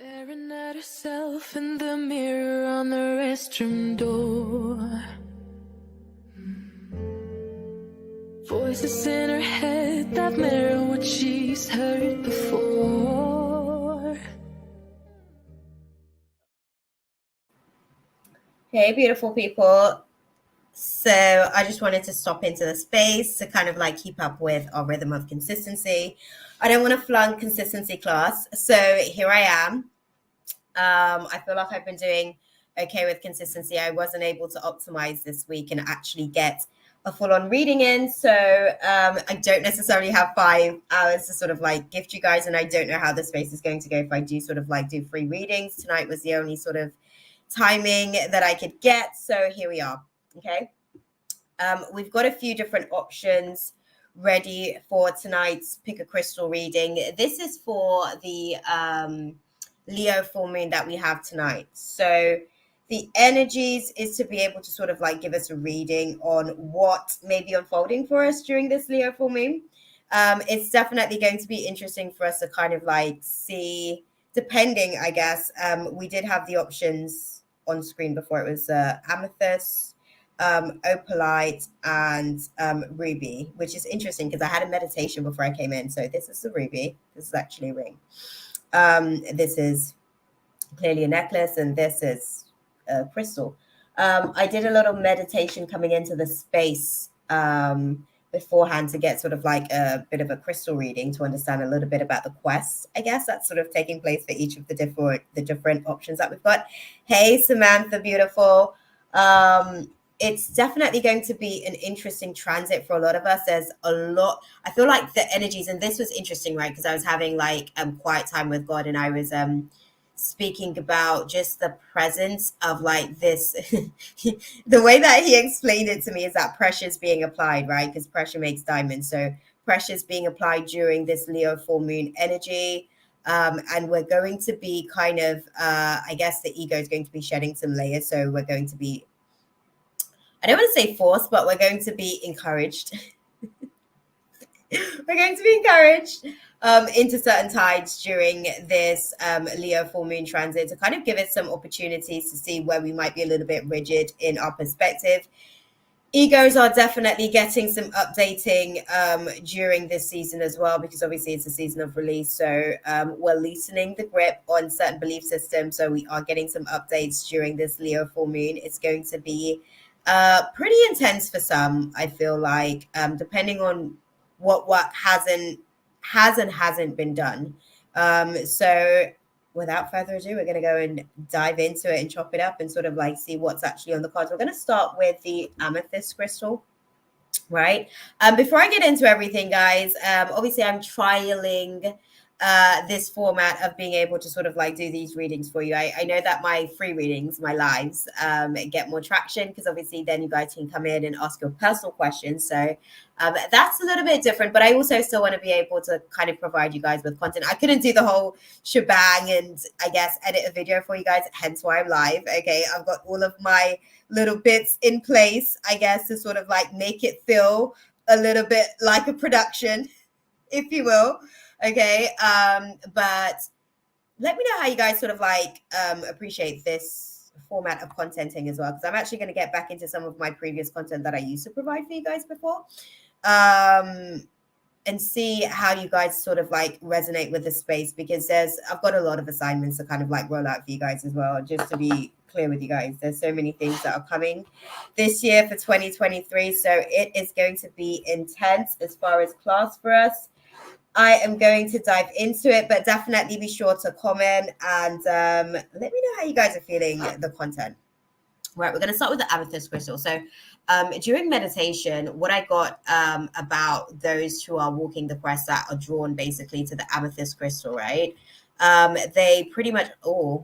Staring at herself in the mirror on the restroom door. Voices in her head that mirror what she's heard before. Hey, beautiful people. So I just wanted to stop into the space to kind of like keep up with our rhythm of consistency. I don't want to flunk consistency class. So here I am. I feel like I've been doing okay with consistency. I wasn't able to optimize this week and actually get a full-on reading in. So I don't necessarily have 5 hours to sort of like gift you guys. And I don't know how the space is going to go if I do sort of like do free readings. Tonight was the only sort of timing that I could get. So here we are. Okay. We've got a few different options ready for tonight's pick a crystal reading. This is for the Leo full moon that we have tonight. So the energies is to be able to sort of like give us a reading on what may be unfolding for us during this Leo full moon. It's definitely going to be interesting for us to kind of like see, depending, I guess. We did have the options on screen before. It was amethyst, opalite, and ruby, which is interesting because I had a meditation before I came in. So this is the ruby. This is actually a ring. This is clearly a necklace, and this is a crystal. I did a little meditation coming into the space beforehand to get sort of like a bit of a crystal reading to understand a little bit about the quest, I guess, that's sort of taking place for each of the different options that we've got. Hey, Samantha, beautiful. It's definitely going to be an interesting transit for a lot of us. There's a lot, I feel like the energies, and this was interesting, right? Because I was having like quiet time with God, and I was speaking about just the presence of like this. The way that he explained it to me is that pressure's being applied, right? Because pressure makes diamonds. So pressure's being applied during this Leo full moon energy. And we're going to be kind of, I guess the ego is going to be shedding some layers. So we're going to be, I don't want to say forced, but we're going to be encouraged. We're going to be encouraged into certain tides during this Leo full moon transit to kind of give us some opportunities to see where we might be a little bit rigid in our perspective. Egos are definitely getting some updating during this season as well, because obviously it's a season of release. So we're loosening the grip on certain belief systems. So we are getting some updates during this Leo full moon. It's going to be pretty intense for some, I feel like, depending on what work hasn't been done. So without further ado, we're going to go and dive into it and chop it up and sort of like see what's actually on the cards. We're going to start with the amethyst crystal, right? Before I get into everything, guys, obviously I'm trialing this format of being able to sort of like do these readings for you. I know that my free readings, my lives, get more traction because obviously then you guys can come in and ask your personal questions. So that's a little bit different, but I also still want to be able to kind of provide you guys with content. I couldn't do the whole shebang and I guess edit a video for you guys, hence why I'm live. Okay, I've got all of my little bits in place, I guess, to sort of like make it feel a little bit like a production, if you will. Okay, but let me know how you guys sort of like appreciate this format of contenting as well, because I'm actually going to get back into some of my previous content that I used to provide for you guys before, and see how you guys sort of like resonate with the space, because I've got a lot of assignments to kind of like roll out for you guys as well. Just to be clear with you guys, there's so many things that are coming this year for 2023, so it is going to be intense as far as class for us. I am going to dive into it, but definitely be sure to comment and let me know how you guys are feeling the content. Right, we're going to start with the amethyst crystal. So during meditation, what I got about those who are walking the quest that are drawn basically to the amethyst crystal, right? They pretty much,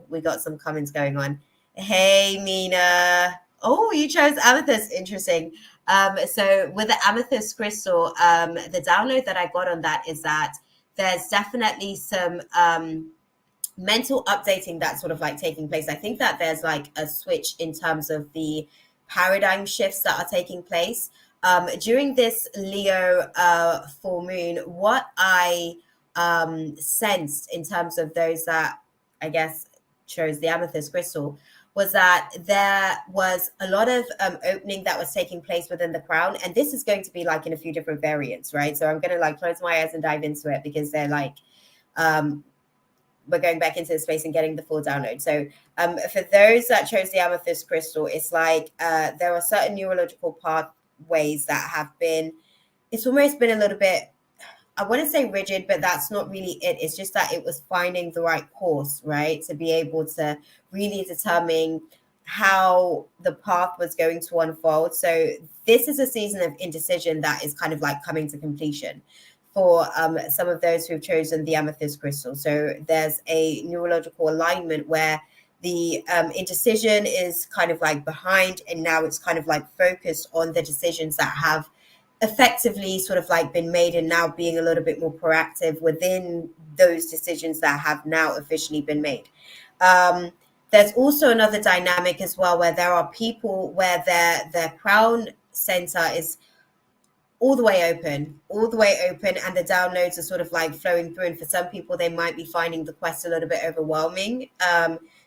we got some comments going on. Hey, Mina. Oh, you chose amethyst. Interesting. So with the amethyst crystal, the download that I got on that is that there's definitely some mental updating that's sort of like taking place. I think that there's like a switch in terms of the paradigm shifts that are taking place during this Leo full moon. What I sensed in terms of those that I guess, chose the amethyst crystal was that there was a lot of opening that was taking place within the crown. And this is going to be like in a few different variants, right? So I'm going to like close my eyes and dive into it because they're like, we're going back into the space and getting the full download. So for those that chose the amethyst crystal, it's like there are certain neurological pathways that have been, it's almost been a little bit, I wouldn't say rigid, but that's not really it. It's just that it was finding the right course, right? To be able to really determine how the path was going to unfold. So this is a season of indecision that is kind of like coming to completion for some of those who've chosen the amethyst crystal. So there's a neurological alignment where the indecision is kind of like behind, and now it's kind of like focused on the decisions that have effectively sort of like been made, and now being a little bit more proactive within those decisions that have now officially been made. There's also another dynamic as well where there are people where their crown center is all the way open, and the downloads are sort of like flowing through. And for some people, they might be finding the quest a little bit overwhelming.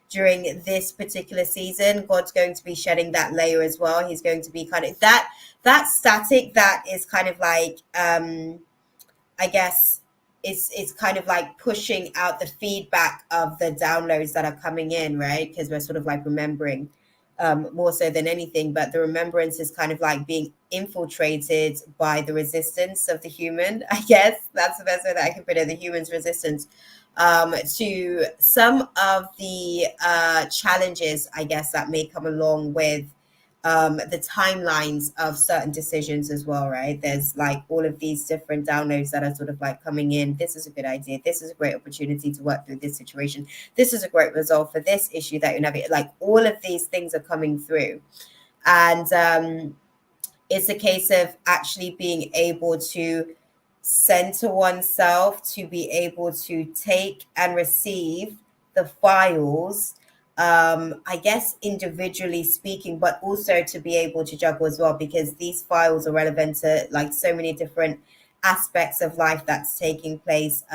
During this particular season, God's going to be shedding that layer as well. He's going to be kind of that static that is kind of like I guess it's kind of like pushing out the feedback of the downloads that are coming in, right? Because we're sort of like remembering more so than anything, but the remembrance is kind of like being infiltrated by the resistance of the human. I guess that's the best way that I can put it, the human's resistance to some of the challenges, I guess, that may come along with the timelines of certain decisions as well, right? There's like all of these different downloads that are sort of like coming in. This is a good idea. This is a great opportunity to work through this situation. This is a great result for this issue that you're navigating. Like all of these things are coming through. And it's a case of actually being able to center oneself, to be able to take and receive the files, I guess individually speaking, but also to be able to juggle as well, because these files are relevant to like so many different aspects of life that's taking place,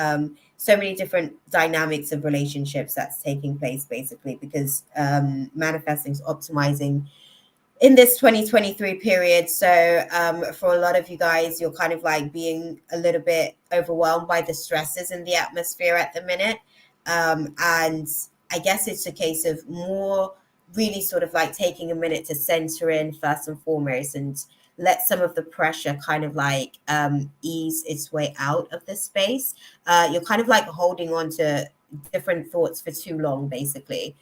so many different dynamics of relationships that's taking place, basically, because manifesting is optimizing in this 2023 period. So for a lot of you guys, you're kind of like being a little bit overwhelmed by the stresses in the atmosphere at the minute. And I guess it's a case of more really sort of like taking a minute to center in first and foremost, and let some of the pressure kind of like ease its way out of the space. You're kind of like holding on to different thoughts for too long, basically.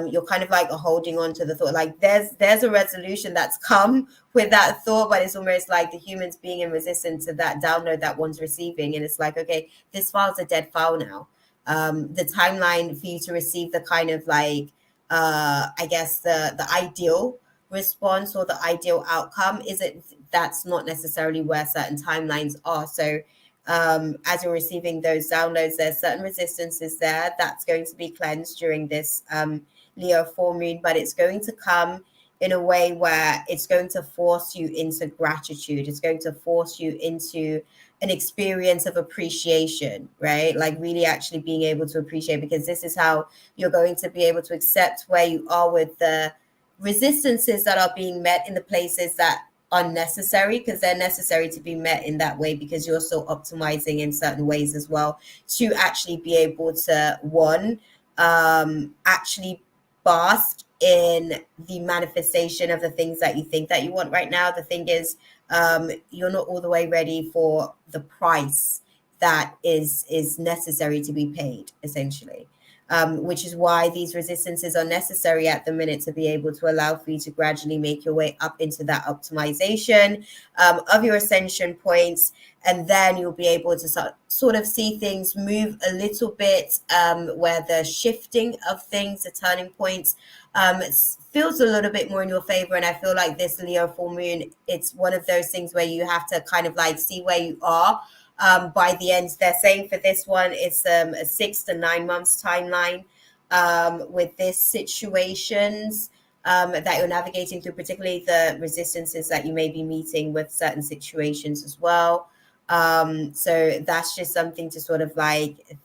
You're kind of like holding on to the thought, like there's a resolution that's come with that thought, but it's almost like the humans being in resistance to that download that one's receiving. And it's like, okay, this file's a dead file now. The timeline for you to receive the kind of like I guess the ideal response or the ideal outcome isn't, that's not necessarily where certain timelines are. So as you're receiving those downloads, there's certain resistances there that's going to be cleansed during this Leo full moon, but it's going to come in a way where it's going to force you into gratitude. It's going to force you into an experience of appreciation, right? Like really actually being able to appreciate, because this is how you're going to be able to accept where you are with the resistances that are being met in the places that are necessary, because they're necessary to be met in that way, because you're still optimizing in certain ways as well to actually be able to actually bask in the manifestation of the things that you think that you want right now. The thing is, you're not all the way ready for the price that is necessary to be paid, essentially. Which is why these resistances are necessary at the minute, to be able to allow for you to gradually make your way up into that optimization of your ascension points. And then you'll be able to sort of see things move a little bit, where the shifting of things, the turning points, feels a little bit more in your favor. And I feel like this Leo full moon, it's one of those things where you have to kind of like see where you are. By the end, they're saying for this one, it's a 6 to 9 months timeline with this situations that you're navigating through, particularly the resistances that you may be meeting with certain situations as well. So that's just something to sort of like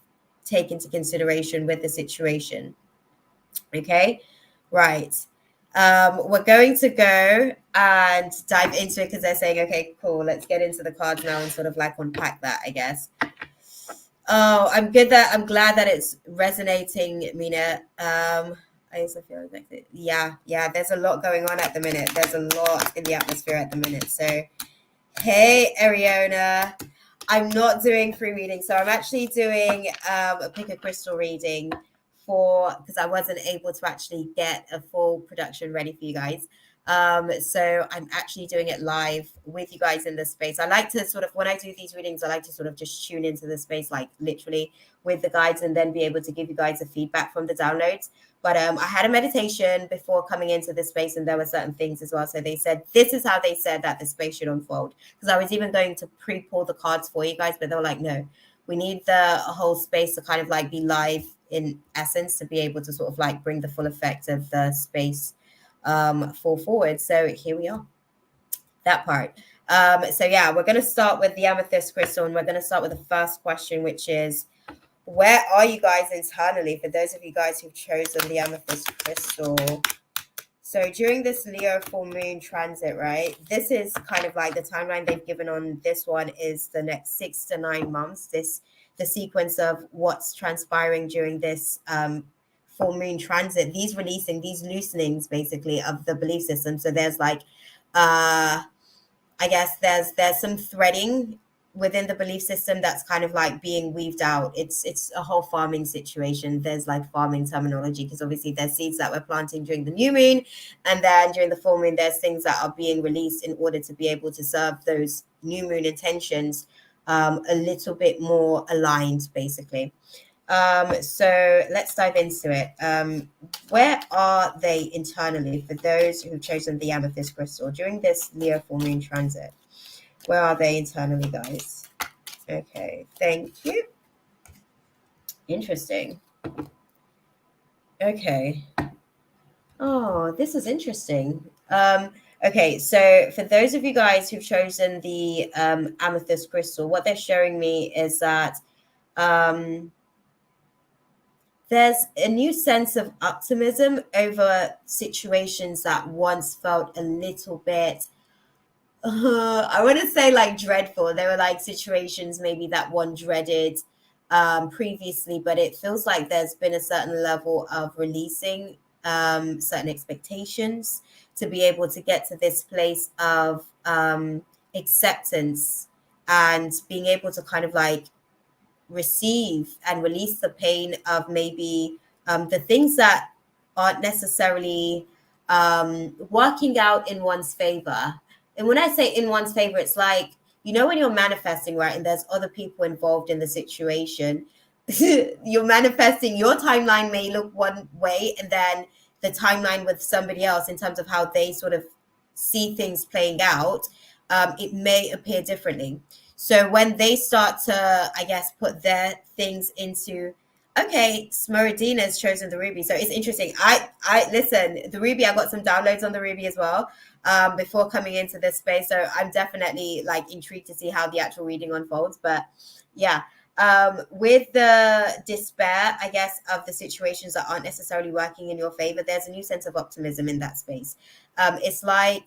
take into consideration with the situation. Okay, right. We're going to go and dive into it because they're saying, okay, cool, let's get into the cards now and sort of like unpack that, I guess. Oh, I'm glad that it's resonating, Mina. I also feel like yeah, there's a lot going on at the minute. There's a lot in the atmosphere at the minute. So hey, Ariana. I'm not doing free reading, so I'm actually doing a pick a crystal reading for because I wasn't able to actually get a full production ready for you guys. So I'm actually doing it live with you guys in this space. I like to sort of when I do these readings, I like to sort of just tune into the space, like literally with the guides, and then be able to give you guys a feedback from the downloads. But I had a meditation before coming into this space, and there were certain things as well. So they said this is how they said that the space should unfold. Because I was even going to pre-pull the cards for you guys, but they were like, no, we need the whole space to kind of like be live in essence to be able to sort of like bring the full effect of the space forward. So here we are, that part. So yeah, we're going to start with the amethyst crystal, and we're going to start with the first question, which is, where are you guys internally? For those of you guys who've chosen the amethyst crystal. So during this Leo full moon transit, right, this is kind of like the timeline they've given on this one is the next 6 to 9 months. The sequence of what's transpiring during this full moon transit, these loosenings basically of the belief system. So there's like I guess there's some threading within the belief system that's kind of like being weaved out. It's a whole farming situation. There's like farming terminology because obviously there's seeds that we're planting during the new moon, and then during the full moon there's things that are being released in order to be able to serve those new moon intentions a little bit more aligned, basically. So let's dive into it. Where are they internally for those who've chosen the amethyst crystal during this Leo full moon transit? Where are they internally, guys? Okay, thank you. Interesting. Okay. Oh, this is interesting. Okay, so for those of you guys who've chosen the amethyst crystal, what they're showing me is that there's a new sense of optimism over situations that once felt a little bit, I want to say like dreadful. There were like situations maybe that one dreaded previously, but it feels like there's been a certain level of releasing certain expectations to be able to get to this place of acceptance and being able to kind of like receive and release the pain of maybe the things that aren't necessarily working out in one's favor. And when I say in one's favor, it's like, you know, when you're manifesting, right, and there's other people involved in the situation, you're manifesting, your timeline may look one way, and then the timeline with somebody else in terms of how they sort of see things playing out, it may appear differently. So when they start to, I guess, put their things into, okay, Smeridina's chosen the ruby. So it's interesting. I listen, the ruby, I got some downloads on the ruby as well before coming into this space. So I'm definitely like intrigued to see how the actual reading unfolds. But yeah, with the despair, I guess, of the situations that aren't necessarily working in your favor, there's a new sense of optimism in that space. It's like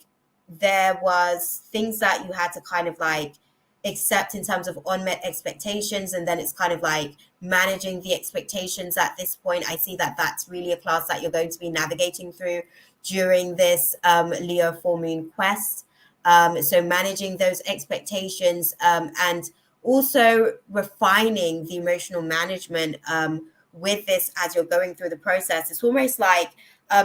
there was things that you had to kind of like accept in terms of unmet expectations, and then it's kind of like managing the expectations at this point. I see that that's really a class that you're going to be navigating through during this Leo full moon quest. So managing those expectations and also refining the emotional management with this as you're going through the process. It's almost like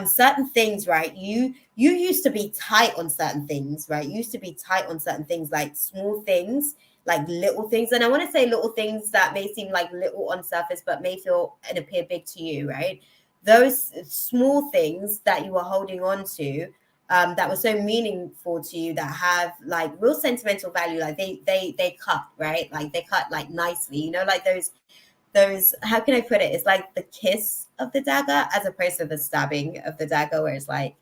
certain things, right? You used to be tight on certain things, right? You used to be tight on certain things, like small things, like little things. And I want to say little things that may seem like little on surface, but may feel and appear big to you, right? Those small things that you were holding on to that were so meaningful to you, that have like real sentimental value, like they cut, right? Like they cut like nicely, you know, like those, how can I put it? It's like the kiss of the dagger as opposed to the stabbing of the dagger, where it's like,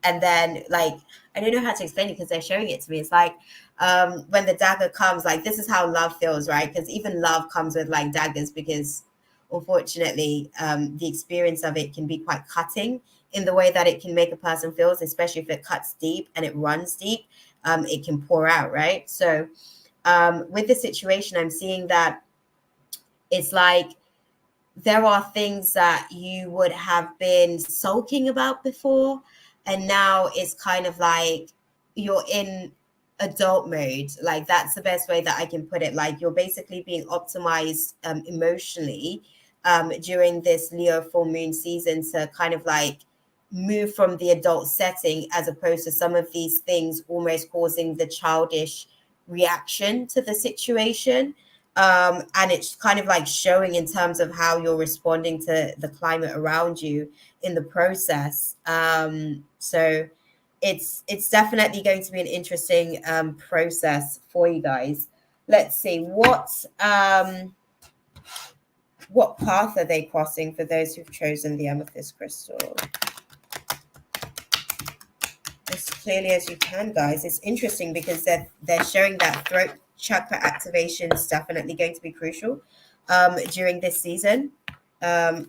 and then like, I don't know how to explain it because they're showing it to me. It's like when the dagger comes, like this is how love feels, right? Because even love comes with like daggers, because unfortunately, the experience of it can be quite cutting in the way that it can make a person feel, especially if it cuts deep and it runs deep. It can pour out, right? So with the situation, I'm seeing that it's like there are things that you would have been sulking about before, and now it's kind of like you're in adult mode. Like, that's the best way that I can put it. Like, you're basically being optimized emotionally during this Leo full moon season to kind of like move from the adult setting, as opposed to some of these things almost causing the childish reaction to the situation. And it's kind of like showing in terms of how you're responding to the climate around you in the process. So it's definitely going to be an interesting process for you guys. Let's see what path are they crossing for those who've chosen the amethyst crystal. As clearly as you can, guys. It's interesting because they're showing that throat chakra activation is definitely going to be crucial during this season. Oh,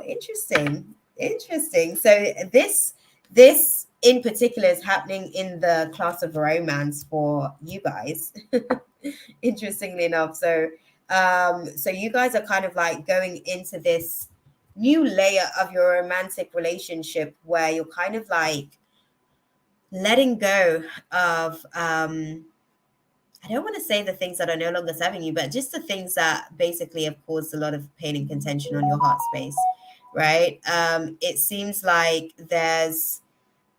interesting. So this in particular is happening in the class of romance for you guys. Interestingly enough, so you guys are kind of like going into this new layer of your romantic relationship where you're kind of like letting go of I don't want to say the things that are no longer serving you, but just the things that basically have caused a lot of pain and contention on your heart space, right? It seems like there's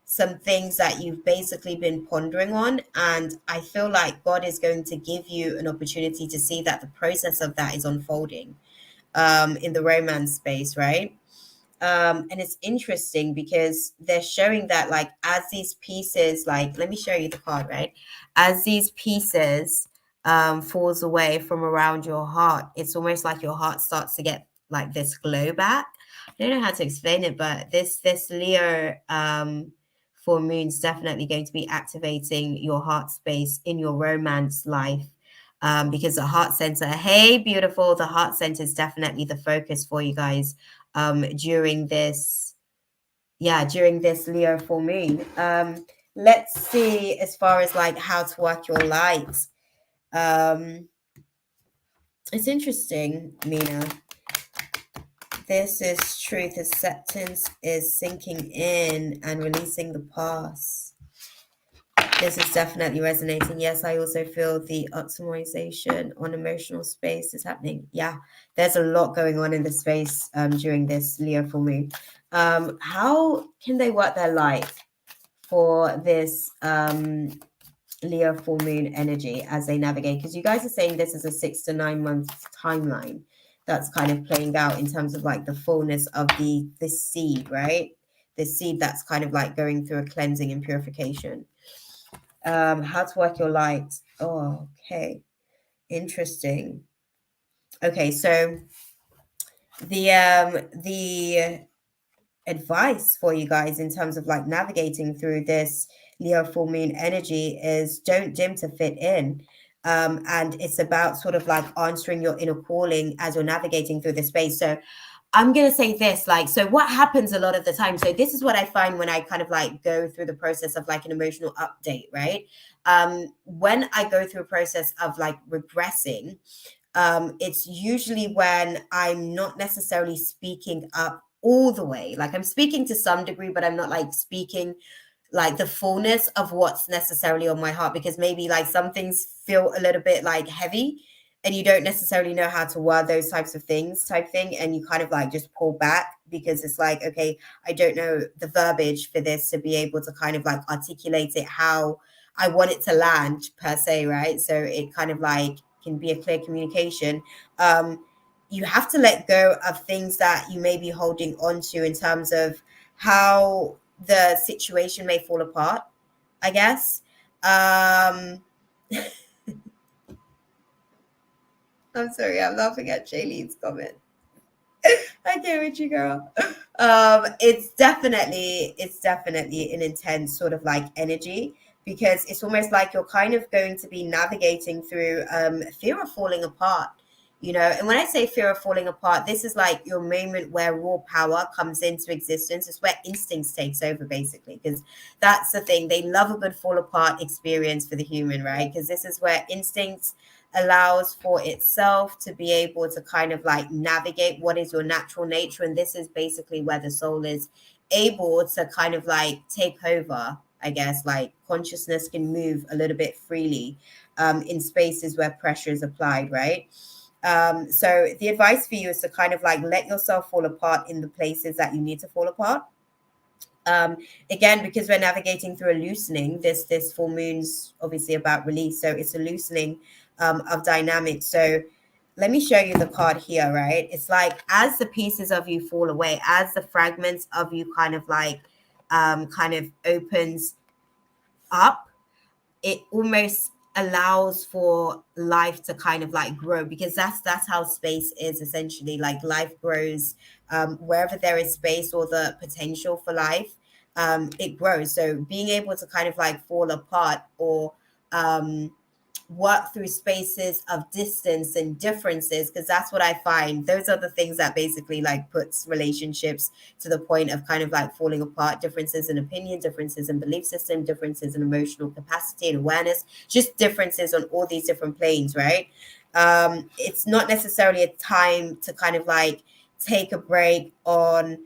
some things that you've basically been pondering on, and I feel like God is going to give you an opportunity to see that the process of that is unfolding in the romance space, right? And it's interesting because they're showing that, like, as these pieces, like, let me show you the card, right? As these pieces falls away from around your heart, it's almost like your heart starts to get like this glow back. I don't know how to explain it, but this Leo full moon's definitely going to be activating your heart space in your romance life. Because the heart center, hey, beautiful, the heart center is definitely the focus for you guys during this Leo full moon. Let's see, as far as like how to work your light. It's interesting, Mina. This is truth. Acceptance is sinking in and releasing the past. This is definitely resonating. Yes, I also feel the optimization on emotional space is happening. Yeah, there's a lot going on in the space during this Leo full moon. How can they work their life for this Leo full moon energy as they navigate? Because you guys are saying this is a 6 to 9 month timeline that's kind of playing out in terms of like the fullness of this seed, right? This seed that's kind of like going through a cleansing and purification. How to work your light. Oh, okay. Interesting. Okay, so the advice for you guys in terms of like navigating through this Leo full moon energy is don't dim to fit in. And it's about sort of like answering your inner calling as you're navigating through the space. So I'm going to say this, like, so what happens a lot of the time, so this is what I find when I kind of like go through the process of like an emotional update, right? When I go through a process of like regressing, it's usually when I'm not necessarily speaking up all the way. Like, I'm speaking to some degree, but I'm not like speaking like the fullness of what's necessarily on my heart, because maybe like some things feel a little bit like heavy and you don't necessarily know how to word those types of things type thing, and you kind of like just pull back because it's like, okay, I don't know the verbiage for this to be able to kind of like articulate it how I want it to land per se, right? So it kind of like can be a clear communication. You have to let go of things that you may be holding on to in terms of how the situation may fall apart, I guess. I'm sorry, I'm laughing at Jaylene's comment. I get with you, girl. It's definitely an intense sort of like energy, because it's almost like you're kind of going to be navigating through fear of falling apart you know. And when I say fear of falling apart, this is like your moment where raw power comes into existence. It's where instincts takes over, basically, because that's the thing. They love a good fall apart experience for the human, right? Because this is where instincts allows for itself to be able to kind of like navigate what is your natural nature. And this is basically where the soul is able to kind of like take over, I guess, like consciousness can move a little bit freely in spaces where pressure is applied, right? So the advice for you is to kind of like let yourself fall apart in the places that you need to fall apart. Again, because we're navigating through a loosening, this full moon's obviously about release, so it's a loosening of dynamics. So let me show you the card here, right? It's like as the pieces of you fall away, as the fragments of you kind of like kind of opens up, it almost allows for life to kind of like grow, because that's how space is essentially. Like life grows wherever there is space or the potential for life, it grows. So being able to kind of like fall apart or work through spaces of distance and differences, because that's what I find, those are the things that basically like puts relationships to the point of kind of like falling apart. Differences in opinion, differences in belief system, differences in emotional capacity and awareness, just differences on all these different planes, right? It's not necessarily a time to kind of like take a break on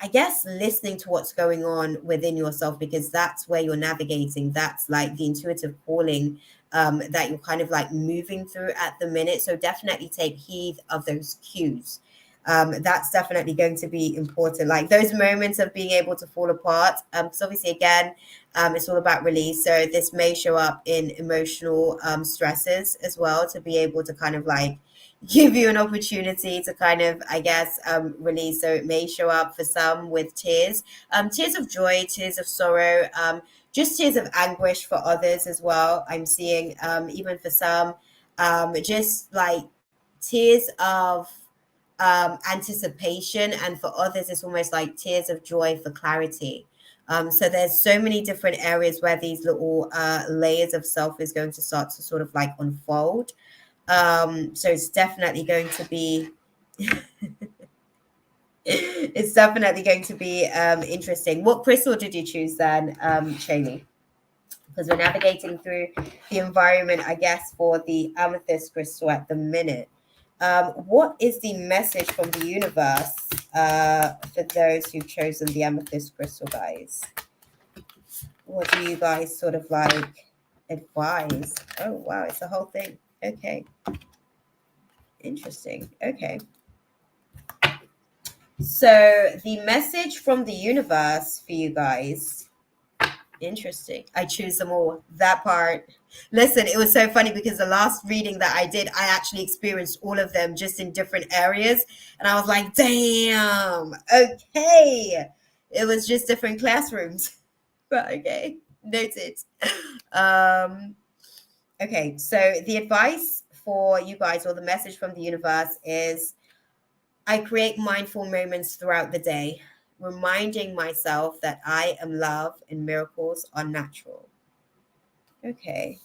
I guess listening to what's going on within yourself, because that's where you're navigating. That's like the intuitive calling that you're kind of like moving through at the minute. So definitely take heed of those cues. That's definitely going to be important. Like those moments of being able to fall apart. Because obviously, again, it's all about release. So this may show up in emotional stresses as well, to be able to kind of like give you an opportunity to kind of, I guess, release. So it may show up for some with tears, tears of joy, tears of sorrow, just tears of anguish for others as well. I'm seeing even for some, just like tears of anticipation, and for others, it's almost like tears of joy for clarity. So there's so many different areas where these little layers of self is going to start to sort of like unfold. So it's definitely going to be it's definitely going to be interesting. What crystal did you choose then, Shani? Because we're navigating through the environment, I guess, for the amethyst crystal at the minute. What is the message from the universe for those who've chosen the amethyst crystal, guys? What do you guys sort of like advise? Oh, wow, it's a whole thing. Okay. Interesting. Okay. So the message from the universe for you guys. Interesting. I choose them all. That part. Listen, it was so funny because the last reading that I did, I actually experienced all of them just in different areas. And I was like, damn, okay. It was just different classrooms. But okay, noted. Um, okay, so the advice for you guys, or the message from the universe, is I create mindful moments throughout the day, reminding myself that I am love and miracles are natural. Okay.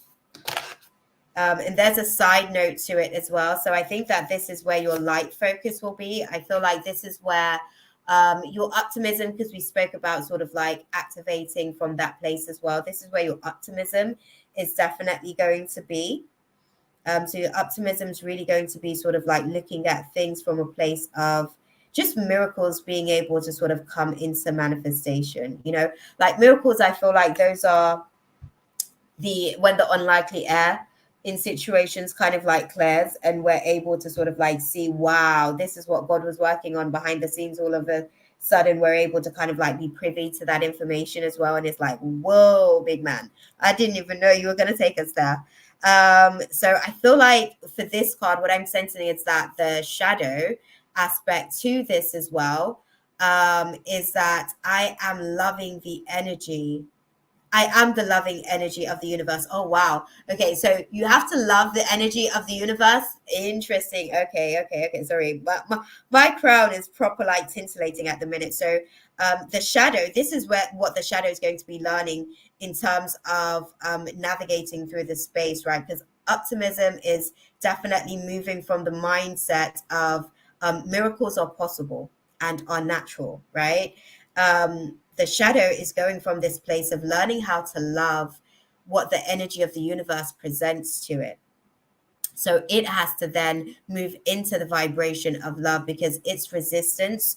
And there's a side note to it as well. So I think that this is where your light focus will be. I feel like this is where your optimism, because we spoke about sort of like activating from that place as well. This is where your optimism is definitely going to be. So your optimism is really going to be sort of like looking at things from a place of just miracles being able to sort of come into manifestation. You know, like miracles, I feel like those are when the unlikely air in situations kind of like clears, and we're able to sort of like see, wow, this is what God was working on behind the scenes. All of a sudden we're able to kind of like be privy to that information as well, and it's like, whoa, big man, I didn't even know you were going to take us there. So I feel like for this card, what I'm sensing is that the shadow aspect to this as well, is that I am loving the energy. I am the loving energy of the universe. Oh, wow. Okay, so you have to love the energy of the universe. Interesting. Okay. Sorry, but my crown is proper like tintillating at the minute. So the shadow, this is what the shadow is going to be learning in terms of navigating through the space, right? Because optimism is definitely moving from the mindset of miracles are possible and are natural, right? The shadow is going from this place of learning how to love what the energy of the universe presents to it. So it has to then move into the vibration of love, because its resistance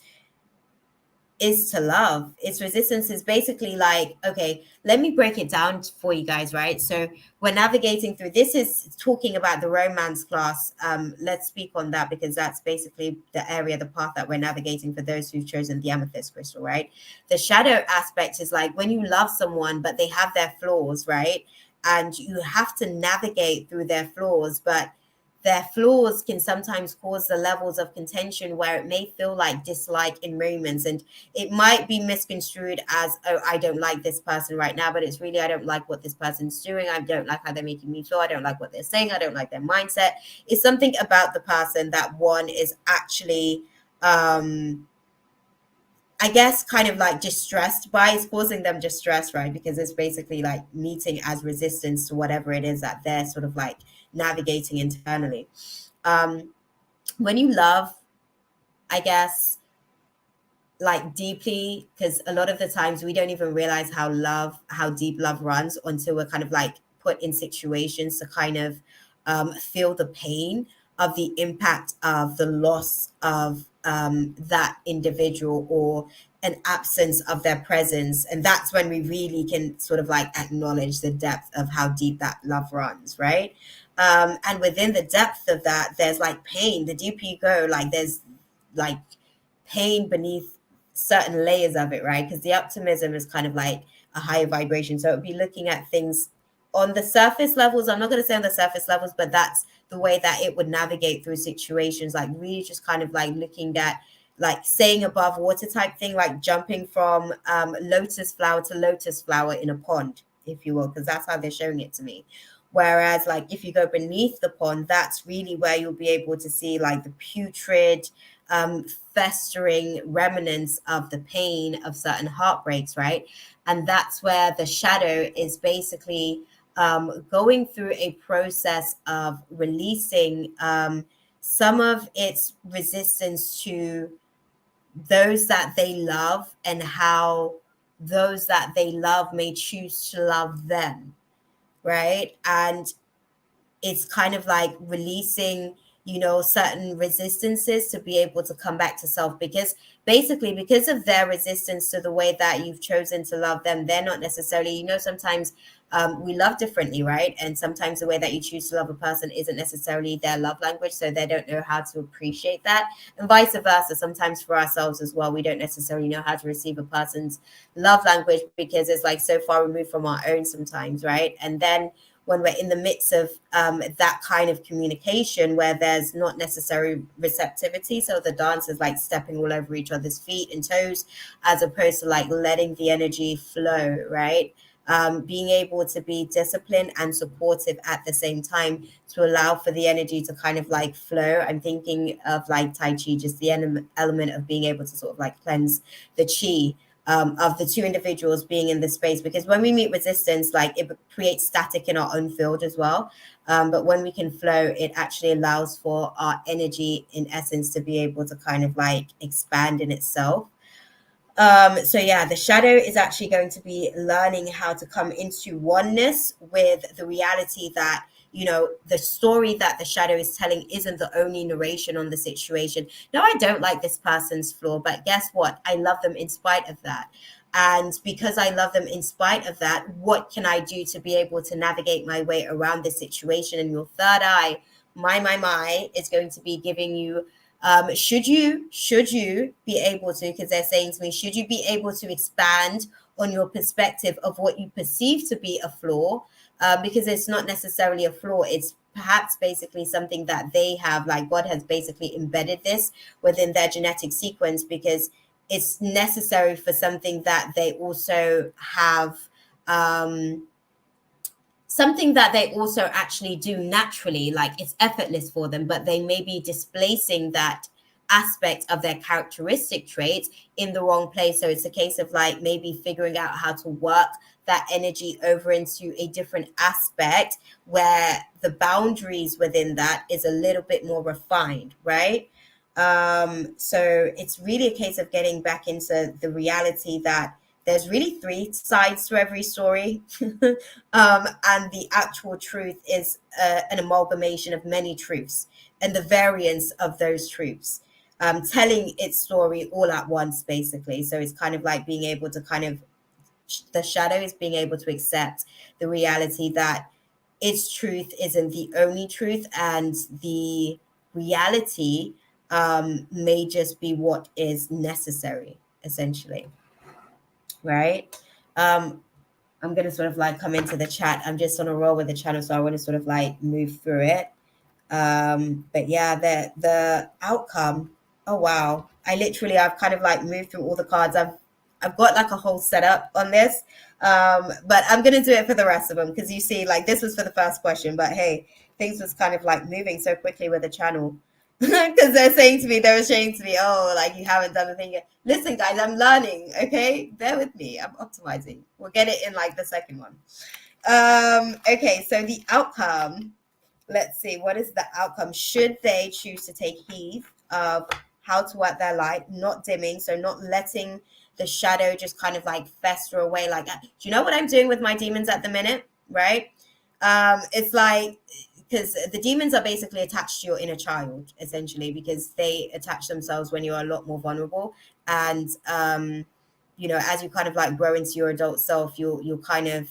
is to love. Its resistance is basically like, okay, let me break it down for you guys, right? So we're navigating through, this is talking about the romance class. Let's speak on that, because that's basically the area, the path that we're navigating for those who've chosen the amethyst crystal, right? The shadow aspect is like when you love someone, but they have their flaws, right? And you have to navigate through their flaws, but their flaws can sometimes cause the levels of contention where it may feel like dislike in moments, and it might be misconstrued as, oh, I don't like this person right now, but it's really, I don't like what this person's doing. I don't like how they're making me feel. I don't like what they're saying. I don't like their mindset. It's something about the person that one is actually, I guess, kind of like distressed by. It's causing them distress, right? Because it's basically like meeting as resistance to whatever it is that they're sort of like navigating internally. Um, when you love, I guess, like deeply, because a lot of the times we don't even realize how deep love runs until we're kind of like put in situations to kind of feel the pain of the impact of the loss of that individual, or an absence of their presence. And that's when we really can sort of like acknowledge the depth of how deep that love runs, right? And within the depth of that, there's like pain. The deeper you go, like there's like pain beneath certain layers of it, right? Because the optimism is kind of like a higher vibration. So it would be looking at things on the surface levels. I'm not going to say on the surface levels, but that's the way that it would navigate through situations, like really just kind of like looking at like saying above water type thing, like jumping from lotus flower to lotus flower in a pond, if you will, because that's how they're showing it to me. Whereas like if you go beneath the pond, that's really where you'll be able to see like the putrid, festering remnants of the pain of certain heartbreaks, right? And that's where the shadow is basically going through a process of releasing some of its resistance to those that they love, and how those that they love may choose to love them, right? And it's kind of like releasing, you know, certain resistances to be able to come back to self, because basically because of their resistance to the way that you've chosen to love them, they're not necessarily, you know, sometimes we love differently, right? And sometimes the way that you choose to love a person isn't necessarily their love language, so they don't know how to appreciate that, and vice versa. Sometimes for ourselves as well, we don't necessarily know how to receive a person's love language because it's like so far removed from our own sometimes, right? And then when we're in the midst of that kind of communication where there's not necessary receptivity. So the dance is like stepping all over each other's feet and toes, as opposed to like letting the energy flow, right? Being able to be disciplined and supportive at the same time to allow for the energy to kind of like flow. I'm thinking of like Tai Chi, just the element of being able to sort of like cleanse the chi of the two individuals being in the space, because when we meet resistance, like it creates static in our own field as well. But when we can flow, it actually allows for our energy in essence to be able to kind of like expand in itself. So yeah, the shadow is actually going to be learning how to come into oneness with the reality that, you know, the story that the shadow is telling isn't the only narration on the situation. No, I don't like this person's flaw, but guess what? I love them in spite of that. And because I love them in spite of that, what can I do to be able to navigate my way around this situation? And your third eye, my, is going to be giving you should you be able to, because they're saying to me, should you be able to expand on your perspective of what you perceive to be a flaw, because it's not necessarily a flaw, it's perhaps basically something that they have, like God has basically embedded this within their genetic sequence, because it's necessary for something that they also have, something that they also actually do naturally, like it's effortless for them, but they may be displacing that aspect of their characteristic traits in the wrong place. So it's a case of like maybe figuring out how to work that energy over into a different aspect where the boundaries within that is a little bit more refined, right? So it's really a case of getting back into the reality that there's really three sides to every story. And the actual truth is an amalgamation of many truths and the variance of those truths, telling its story all at once, basically. So it's kind of like being able to kind of, the shadow is being able to accept the reality that its truth isn't the only truth, and the reality may just be what is necessary, essentially, right? I'm going to sort of like come into the chat. I'm just on a roll with the channel, so I want to sort of like move through it. But yeah, the outcome. Oh wow! I've kind of like moved through all the cards. I've got like a whole setup on this, but I'm gonna do it for the rest of them because you see, like this was for the first question, but hey, things was kind of like moving so quickly with the channel. Because they were saying to me, oh, like you haven't done the thing yet. Listen, guys, I'm learning. Okay, bear with me. I'm optimizing. We'll get it in like the second one. Okay, so the outcome. Let's see, what is the outcome? Should they choose to take heed of how to work their light, not dimming, so not letting the shadow just kind of like fester away like that. Do you know what I'm doing with my demons at the minute? Right? It's like, because the demons are basically attached to your inner child, essentially, because they attach themselves when you're a lot more vulnerable. And, you know, as you kind of like grow into your adult self, you'll kind of,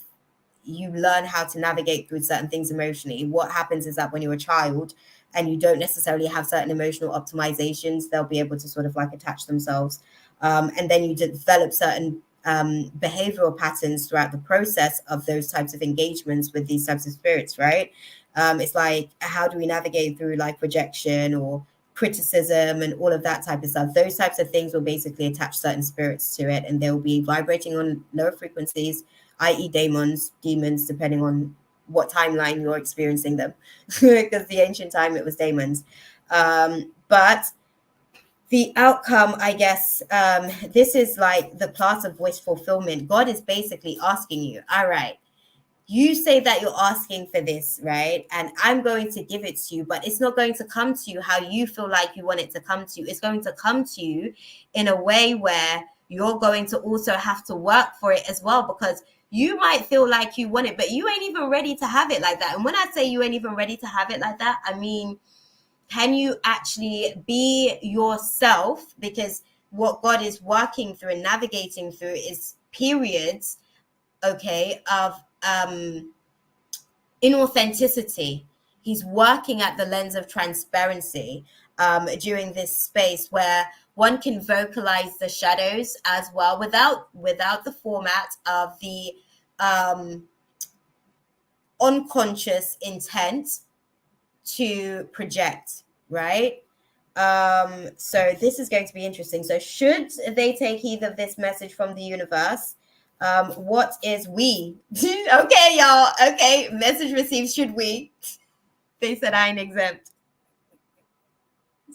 you learn how to navigate through certain things emotionally. What happens is that when you're a child and you don't necessarily have certain emotional optimizations, they'll be able to sort of like attach themselves. And then you develop certain behavioral patterns throughout the process of those types of engagements with these types of spirits, right? It's like, how do we navigate through like rejection or criticism and all of that type of stuff? Those types of things will basically attach certain spirits to it, and they'll be vibrating on lower frequencies, i.e. demons, depending on what timeline you're experiencing them. Because the ancient time, it was demons. But the outcome, I guess, this is like the path of wish fulfillment. God is basically asking you, all right, you say that you're asking for this, right? And I'm going to give it to you, but it's not going to come to you how you feel like you want it to come to you. It's going to come to you in a way where you're going to also have to work for it as well, because you might feel like you want it, but you ain't even ready to have it like that. And when I say you ain't even ready to have it like that, I mean, can you actually be yourself? Because what God is working through and navigating through is periods, okay, of inauthenticity. He's working at the lens of transparency during this space where one can vocalize the shadows as well without the format of the unconscious intent to project, right? So this is going to be interesting. So should they take heed of this message from the universe? What is we? Okay, y'all. Okay, message received. Should we? They said I ain't exempt.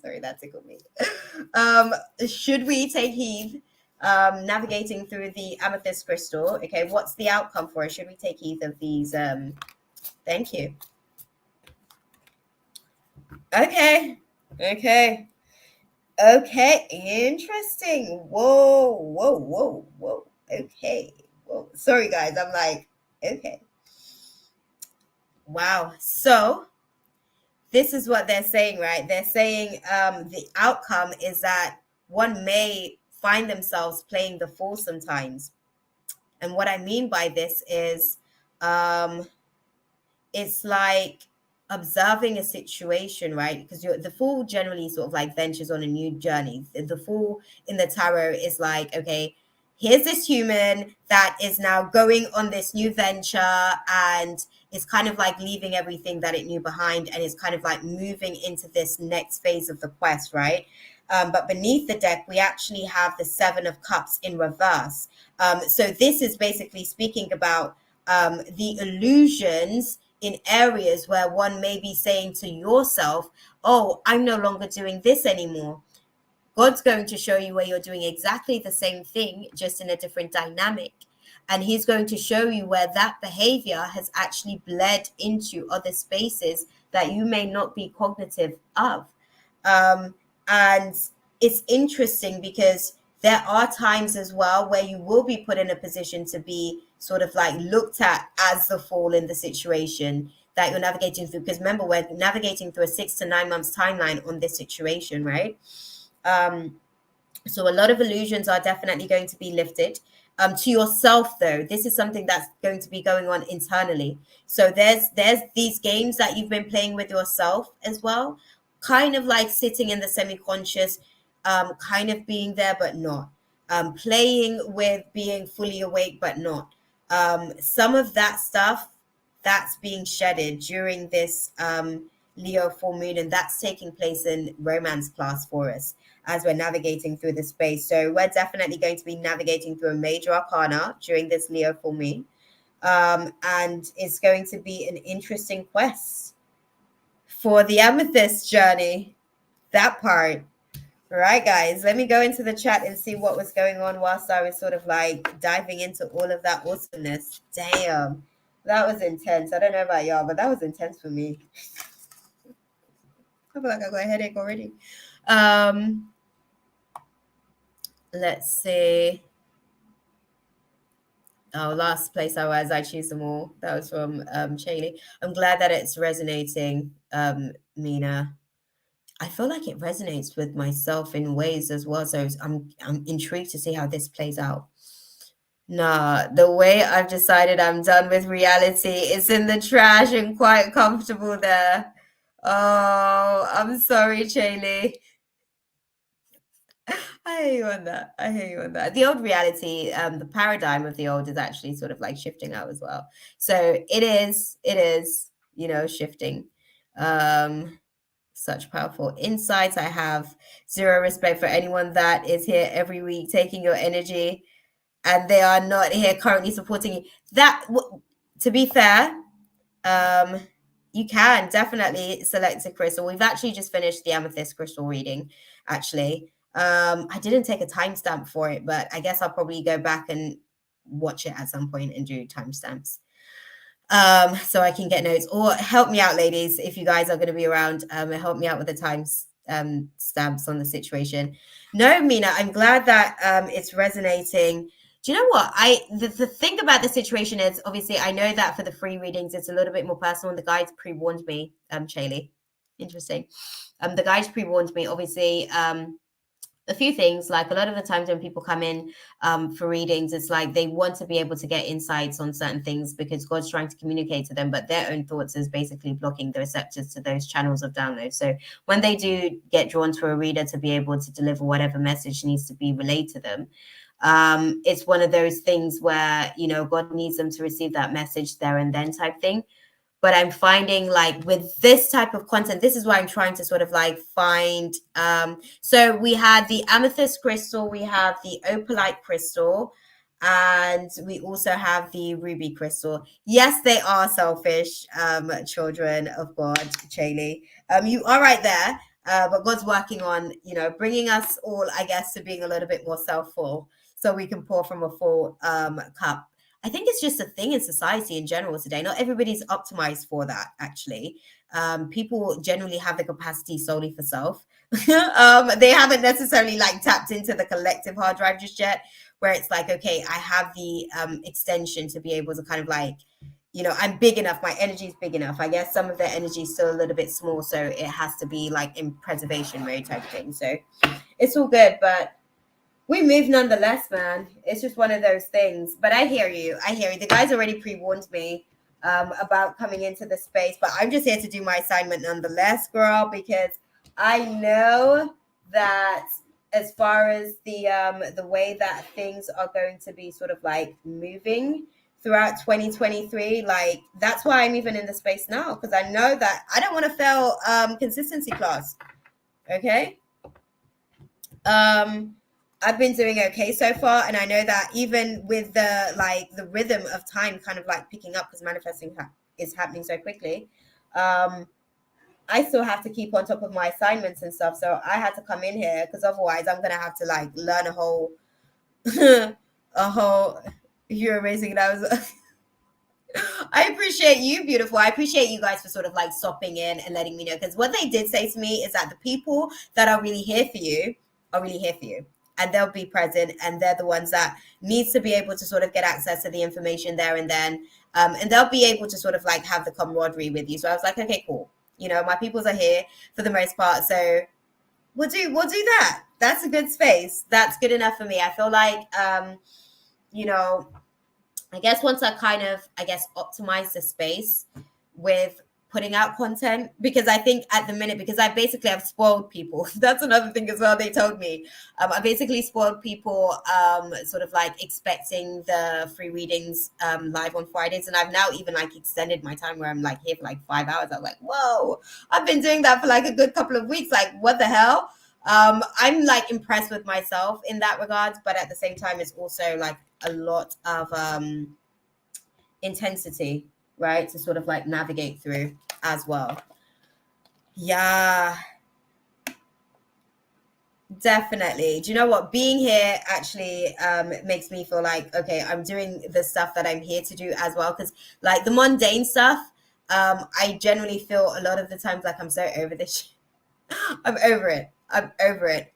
Sorry, that tickled me. Should we take heed? Navigating through the amethyst crystal. Okay, what's the outcome for it? Should we take heed of these? Thank you. Okay. Interesting. Whoa. Okay. Whoa. Sorry, guys. I'm like, okay. Wow. So this is what they're saying, right? They're saying the outcome is that one may find themselves playing the fool sometimes. And what I mean by this is it's like observing a situation, right? Because the fool generally sort of like ventures on a new journey. The fool in the tarot is like, okay, here's this human that is now going on this new venture and is kind of like leaving everything that it knew behind and is kind of like moving into this next phase of the quest, right? But beneath the deck, we actually have the Seven of Cups in reverse. So this is basically speaking about the illusions in areas where one may be saying to yourself, oh, I'm no longer doing this anymore. God's going to show you where you're doing exactly the same thing, just in a different dynamic. And he's going to show you where that behavior has actually bled into other spaces that you may not be cognitive of. And it's interesting because there are times as well where you will be put in a position to be sort of like looked at as the fool in the situation that you're navigating through. Because remember, we're navigating through a 6 to 9 months timeline on this situation, right? So a lot of illusions are definitely going to be lifted. To yourself, though, this is something that's going to be going on internally. So there's these games that you've been playing with yourself as well, kind of like sitting in the semi-conscious, kind of being there but not, playing with being fully awake but not. Some of that stuff that's being shedded during this Leo full moon, and that's taking place in romance class for us as we're navigating through the space. So we're definitely going to be navigating through a major arcana during this Leo full moon. And it's going to be an interesting quest for the amethyst journey. That part. All right, guys, let me go into the chat and see what was going on whilst I was sort of like diving into all of that awesomeness. Damn, that was intense. I don't know about y'all, but that was intense for me. I feel like I got a headache already. Let's see. Oh, last place I was, I choose them all. That was from Chaley. I'm glad that it's resonating, Mina. I feel like it resonates with myself in ways as well. So I'm intrigued to see how this plays out. Nah, the way I've decided I'm done with reality, it's in the trash and quite comfortable there. Oh, I'm sorry, Chaley. I hear you on that. I hear you on that. The old reality, the paradigm of the old is actually sort of like shifting out as well. So it is, shifting. Such powerful insights. I have zero respect for anyone that is here every week taking your energy and they are not here currently supporting you. To be fair, you can definitely select a crystal. We've actually just finished the amethyst crystal reading, actually. I didn't take a timestamp for it, but I guess I'll probably go back and watch it at some point and do timestamps. So I can get notes, or help me out, ladies, if you guys are going to be around. Help me out with the times stamps on the situation. No, Mina, I'm glad that it's resonating. Do you know what? The thing about the situation is, obviously, I know that for the free readings, it's a little bit more personal, and the guides pre-warned me, Chaley. Interesting. The guides pre-warned me, obviously, a few things. Like a lot of the times when people come in for readings, it's like they want to be able to get insights on certain things because God's trying to communicate to them, but their own thoughts is basically blocking the receptors to those channels of download. So when they do get drawn to a reader to be able to deliver whatever message needs to be relayed to them, it's one of those things where, God needs them to receive that message there and then type thing. But I'm finding like with this type of content, this is why I'm trying to sort of like find. So we had the amethyst crystal, we have the opalite crystal, and we also have the ruby crystal. Yes, they are selfish, children of God, Chaley. You are right there, but God's working on, bringing us all, I guess, to being a little bit more self-full so we can pour from a full cup. I think it's just a thing in society in general today. Not everybody's optimized for that, actually. People generally have the capacity solely for self. They haven't necessarily like tapped into the collective hard drive just yet, where it's like, okay, I have the extension to be able to kind of like, I'm big enough. My energy is big enough. I guess some of their energy is still a little bit small, so it has to be like in preservation mode type thing. So it's all good, but we move nonetheless, man. It's just one of those things. But I hear you. The guys already pre-warned me about coming into the space, but I'm just here to do my assignment nonetheless, girl, because I know that as far as the way that things are going to be sort of like moving throughout 2023, like that's why I'm even in the space now, because I know that I don't want to fail consistency class. Okay. I've been doing okay so far, and I know that even with the rhythm of time kind of like picking up because manifesting is happening so quickly, I still have to keep on top of my assignments and stuff. So I had to come in here because otherwise I'm gonna have to like learn a whole You're amazing. That was I appreciate you, beautiful. I appreciate you guys for sort of like stopping in and letting me know. Because what they did say to me is that the people that are really here for you are really here for you. And they'll be present, and they're the ones that needs to be able to sort of get access to the information there and then. And they'll be able to sort of like have the camaraderie with you. So I was like, okay, cool. You know, my peoples are here for the most part. So we'll do that. That's a good space. That's good enough for me. I feel like you know, I guess once I kind of, I guess, optimize the space with putting out content, because I think at the minute, because I basically have spoiled people. That's another thing as well. They told me I basically spoiled people, sort of like expecting the free readings live on Fridays, and I've now even like extended my time where I'm like here for like 5 hours. I'm like, whoa, I've been doing that for like a good couple of weeks. Like, what the hell? I'm like impressed with myself in that regards, but at the same time, it's also like a lot of intensity, right, to sort of like navigate through as well. Yeah, definitely. Do you know what? Being here actually makes me feel like, okay, I'm doing the stuff that I'm here to do as well. Because like the mundane stuff, I generally feel a lot of the times like I'm so over this. I'm over it. I'm over it.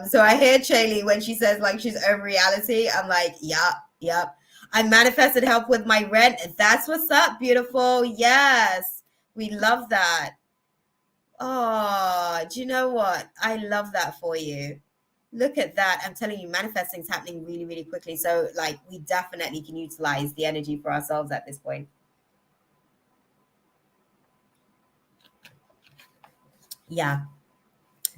So I hear Chaley when she says like she's over reality. I'm like, yep, yep. I manifested help with my rent. That's what's up, beautiful. Yes, we love that. Oh, do you know what? I love that for you. Look at that. I'm telling you, manifesting is happening really, really quickly. So, like, we definitely can utilize the energy for ourselves at this point. Yeah,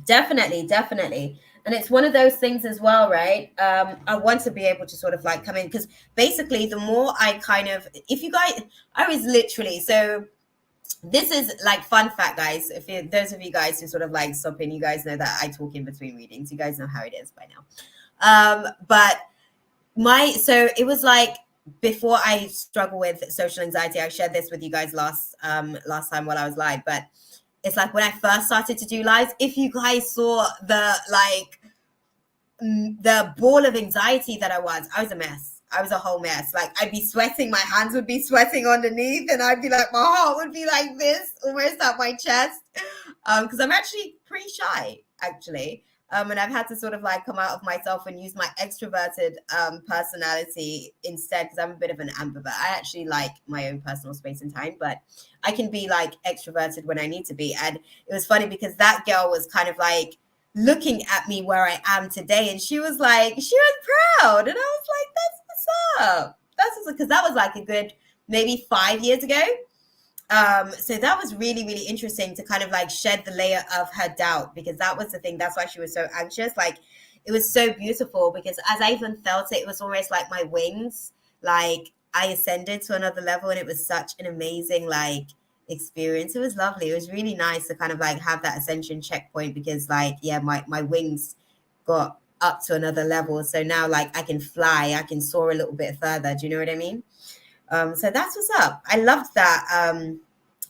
definitely, definitely. And it's one of those things as well, right? I want to be able to sort of like come in because basically, the more I kind of, if you guys, I was literally, so this is like fun fact, guys. If you, those of you guys who sort of like stop in, you guys know that I talk in between readings. You guys know how it is by now. But so it was like before I struggle with social anxiety. I shared this with you guys last time while I was live, but it's like when I first started to do lives. If you guys saw the ball of anxiety that I was a mess. I was a whole mess. Like I'd be sweating, my hands would be sweating underneath, and I'd be like, my heart would be like this, almost at my chest. Because I'm actually pretty shy, actually. And I've had to sort of like come out of myself and use my extroverted personality instead, because I'm a bit of an ambivert. I actually like my own personal space and time, but I can be like extroverted when I need to be. And it was funny because that girl was kind of like looking at me where I am today, and she was proud, and I was like, that's what's up. That's what's up, because that was like a good maybe 5 years ago. So that was really, really interesting to kind of like shed the layer of her doubt, because that was the thing. That's why she was so anxious. Like it was so beautiful because as I even felt it, it was almost like my wings, like I ascended to another level, and it was such an amazing like experience. It was lovely. It was really nice to kind of like have that ascension checkpoint, because like, yeah, my wings got up to another level. So now like I can fly, I can soar a little bit further. Do you know what I mean? So that's what's up. I loved that.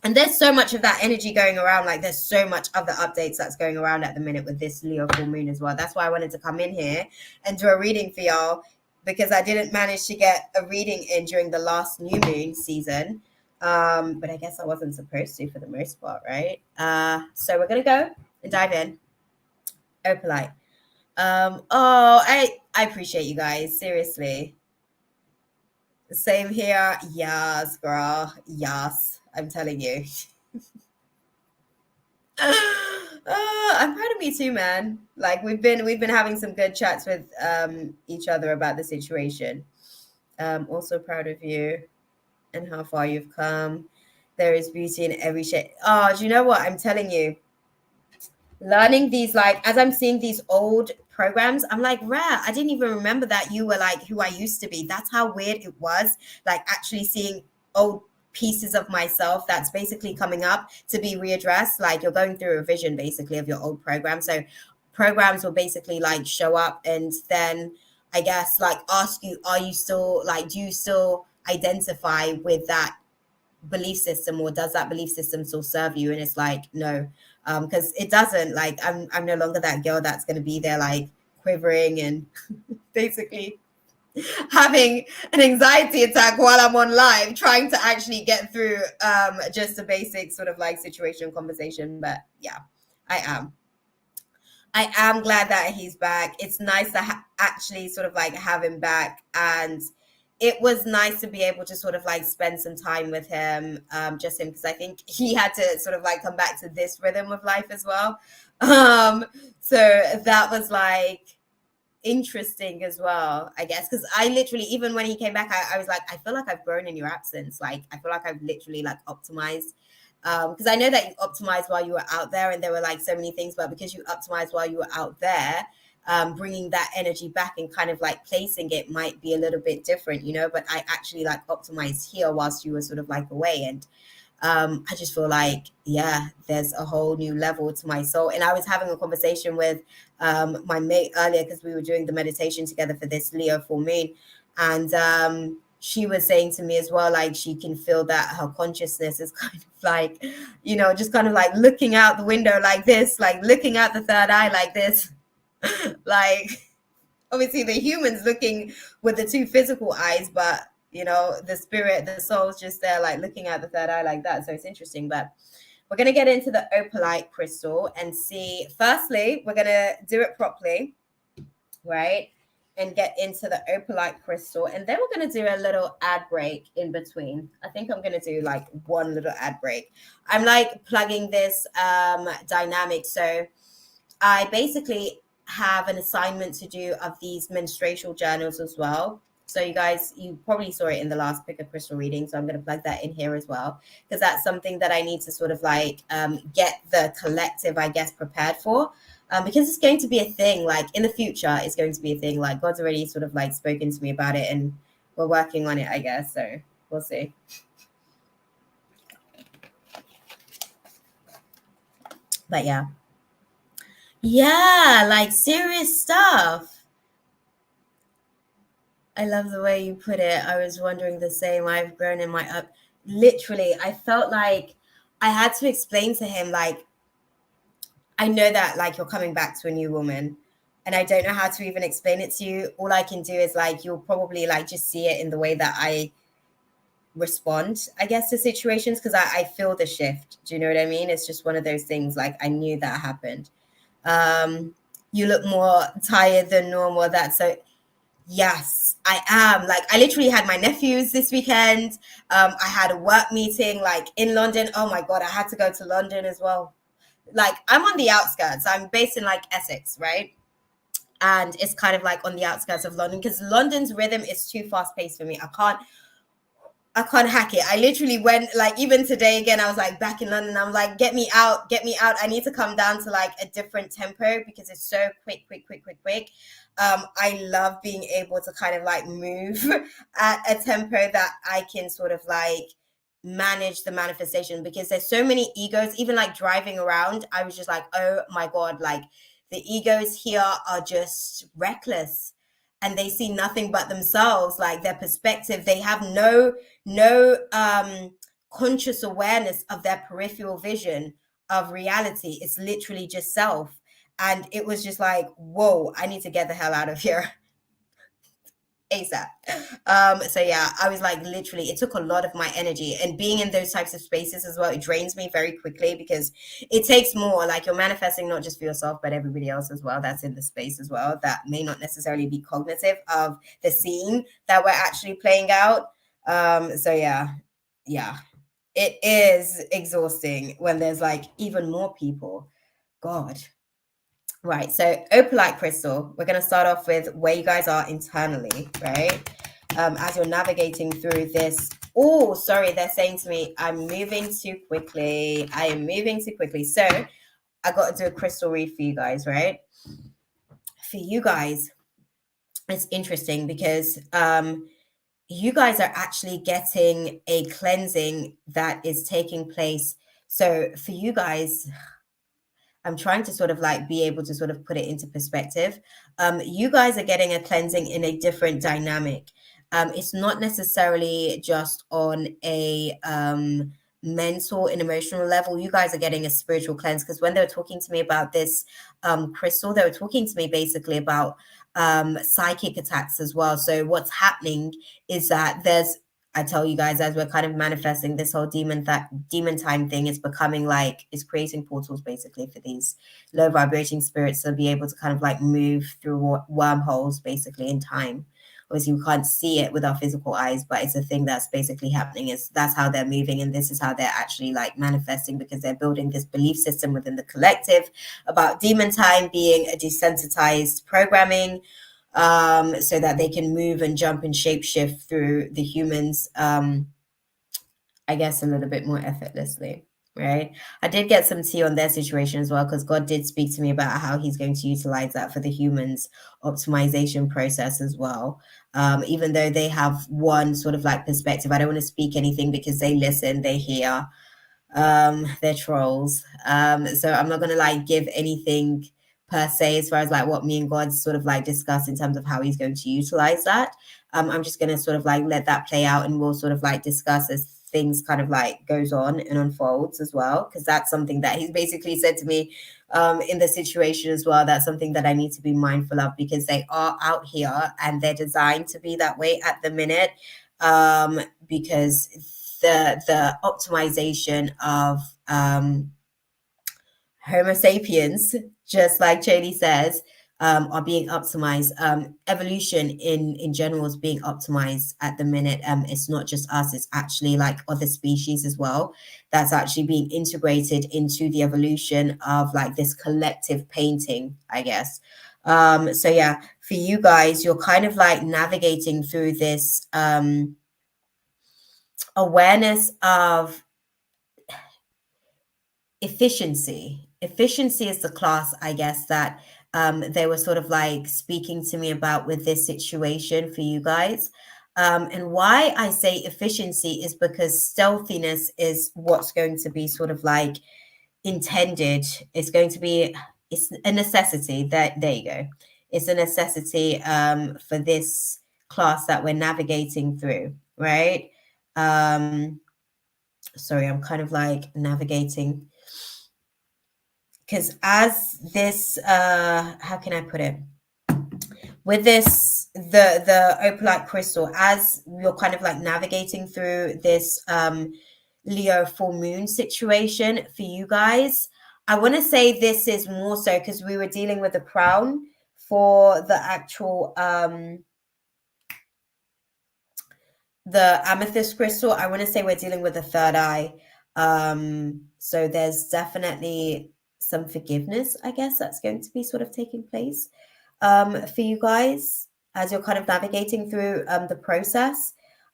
And there's so much of that energy going around. Like there's so much other updates that's going around at the minute with this Leo full moon as well. That's why I wanted to come in here and do a reading for y'all, because I didn't manage to get a reading in during the last new moon season. But I guess I wasn't supposed to for the most part, right? So we're gonna go and dive in. Opalite. I appreciate you guys, seriously. Same here. Yes, girl. Yes, I'm telling you. I'm proud of me too, man. Like we've been having some good chats with each other about the situation. Also proud of you and how far you've come. There is beauty in every shade. Oh, do you know what? I'm telling you, learning these, like as I'm seeing these old programs, I'm like, rare, I didn't even remember that you were like who I used to be. That's how weird it was, like actually seeing old pieces of myself that's basically coming up to be readdressed. Like you're going through a revision basically of your old program. So programs will basically like show up and then I guess like ask you, are you still like, do you still identify with that belief system, or does that belief system still serve you? And it's like, no, because it doesn't. Like I'm no longer that girl that's going to be there like quivering and basically having an anxiety attack while I'm on live, trying to actually get through just a basic sort of like situation conversation. But yeah, I am. I am glad that he's back. It's nice to actually sort of like have him back. And it was nice to be able to sort of like spend some time with him, just him, because I think he had to sort of like come back to this rhythm of life as well. So that was like interesting as well, I guess, because I literally, even when he came back, I was like, I feel like I've grown in your absence. Like, I feel like I've literally like optimized. Because I know that you optimized while you were out there, and there were like so many things, but because you optimized while you were out there, bringing that energy back and kind of like placing it might be a little bit different, you know. But I actually like optimized here whilst you were sort of like away, and I just feel like, yeah, there's a whole new level to my soul. And I was having a conversation with my mate earlier because we were doing the meditation together for this Leo full moon. And she was saying to me as well, like she can feel that her consciousness is kind of like, you know, just kind of like looking out the window like this, like looking out the third eye like this. Like, obviously the humans looking with the two physical eyes, but you know, the spirit, the soul's just there like looking at the third eye like that. So it's interesting. But we're going to get into the opalite crystal and see. Firstly, we're going to do it properly, right? And get into the opalite crystal. And then we're going to do a little ad break in between. I think I'm going to do like one little ad break. I'm like plugging this dynamic. So I basically have an assignment to do of these menstrual journals as well. So you guys, you probably saw it in the last Pick a Crystal reading. So I'm going to plug that in here as well, because that's something that I need to sort of like get the collective, I guess, prepared for. Because it's going to be a thing, like in the future, it's going to be a thing. Like God's already sort of like spoken to me about it, and we're working on it, I guess. So we'll see. But yeah. Yeah, like serious stuff. I love the way you put it. I was wondering the same. I've grown in my up. Literally, I felt like I had to explain to him, like, I know that, like, you're coming back to a new woman, and I don't know how to even explain it to you. All I can do is, like, you'll probably, like, just see it in the way that I respond, I guess, to situations, because I feel the shift. Do you know what I mean? It's just one of those things, like, I knew that happened. You look more tired than normal. That's so. Yes, I am. Like, I literally had my nephews this weekend. I had a work meeting like in London. Oh my God, I had to go to London as well. Like, I'm on the outskirts. I'm based in like Essex, right? And it's kind of like on the outskirts of London because London's rhythm is too fast paced for me. I can't hack it. I literally went like even today again. I was like back in London. I'm like, get me out, get me out. I need to come down to like a different tempo because it's so quick, quick, quick, quick, quick. I love being able to kind of like move at a tempo that I can sort of like manage the manifestation because there's so many egos. Even like driving around, I was just like, oh my God, like the egos here are just reckless and they see nothing but themselves, like their perspective. They have no conscious awareness of their peripheral vision of reality. It's literally just self. And it was just like, whoa, I need to get the hell out of here ASAP. So yeah, I was like, literally, it took a lot of my energy, and being in those types of spaces as well, it drains me very quickly because it takes more. Like you're manifesting not just for yourself, but everybody else as well that's in the space as well that may not necessarily be cognitive of the scene that we're actually playing out. So yeah, it is exhausting when there's like even more people. God. Right, so opalite crystal, we're going to start off with where you guys are internally, right? As you're navigating through this. Oh, sorry, they're saying to me, I'm moving too quickly. I am moving too quickly. So I got to do a crystal read for you guys, right? For you guys, it's interesting because you guys are actually getting a cleansing that is taking place. So for you guys, I'm trying to sort of like be able to sort of put it into perspective. You guys are getting a cleansing in a different dynamic. It's not necessarily just on a mental and emotional level, you guys are getting a spiritual cleanse. Because when they were talking to me about this crystal, they were talking to me basically about psychic attacks as well. So what's happening is that I tell you guys, as we're kind of manifesting this whole demon time thing, is becoming like, it's creating portals basically for these low vibrating spirits to be able to kind of like move through wormholes basically in time. Obviously we can't see it with our physical eyes, but it's a thing that's basically happening. Is that's how they're moving, and this is how they're actually like manifesting, because they're building this belief system within the collective about demon time being a desensitized programming, so that they can move and jump and shapeshift through the humans, I guess a little bit more effortlessly. Right. I did get some tea on their situation as well, because God did speak to me about how he's going to utilize that for the humans optimization process as well. Even though they have one sort of like perspective, I don't want to speak anything because they listen, they hear, they're trolls. So I'm not going to like give anything per se as far as like what me and God sort of like discuss in terms of how he's going to utilize that. I'm just going to sort of like let that play out, and we'll sort of like discuss as things kind of like goes on and unfolds as well, because that's something that he's basically said to me in the situation as well. That's something that I need to be mindful of, because they are out here and they're designed to be that way at the minute, because the optimization of Homo sapiens, just like Cheney says, are being optimized. Evolution in general is being optimized at the minute. It's not just us; it's actually like other species as well. That's actually being integrated into the evolution of like this collective painting, I guess. So yeah, for you guys, you're kind of like navigating through this awareness of efficiency. Efficiency is the class, I guess, that they were sort of like speaking to me about with this situation for you guys. And why I say efficiency is because stealthiness is what's going to be sort of like intended. It's going to be, it's a necessity. That there you go. It's a necessity for this class that we're navigating through, right? Sorry, I'm kind of like navigating, because as this how can I put it, with this the opalite crystal, as you're kind of like navigating through this Leo full moon situation for you guys, I want to say this is more so because we were dealing with the crown for the actual the amethyst crystal. I want to say we're dealing with the third eye. So there's definitely some forgiveness, I guess, that's going to be sort of taking place for you guys as you're kind of navigating through the process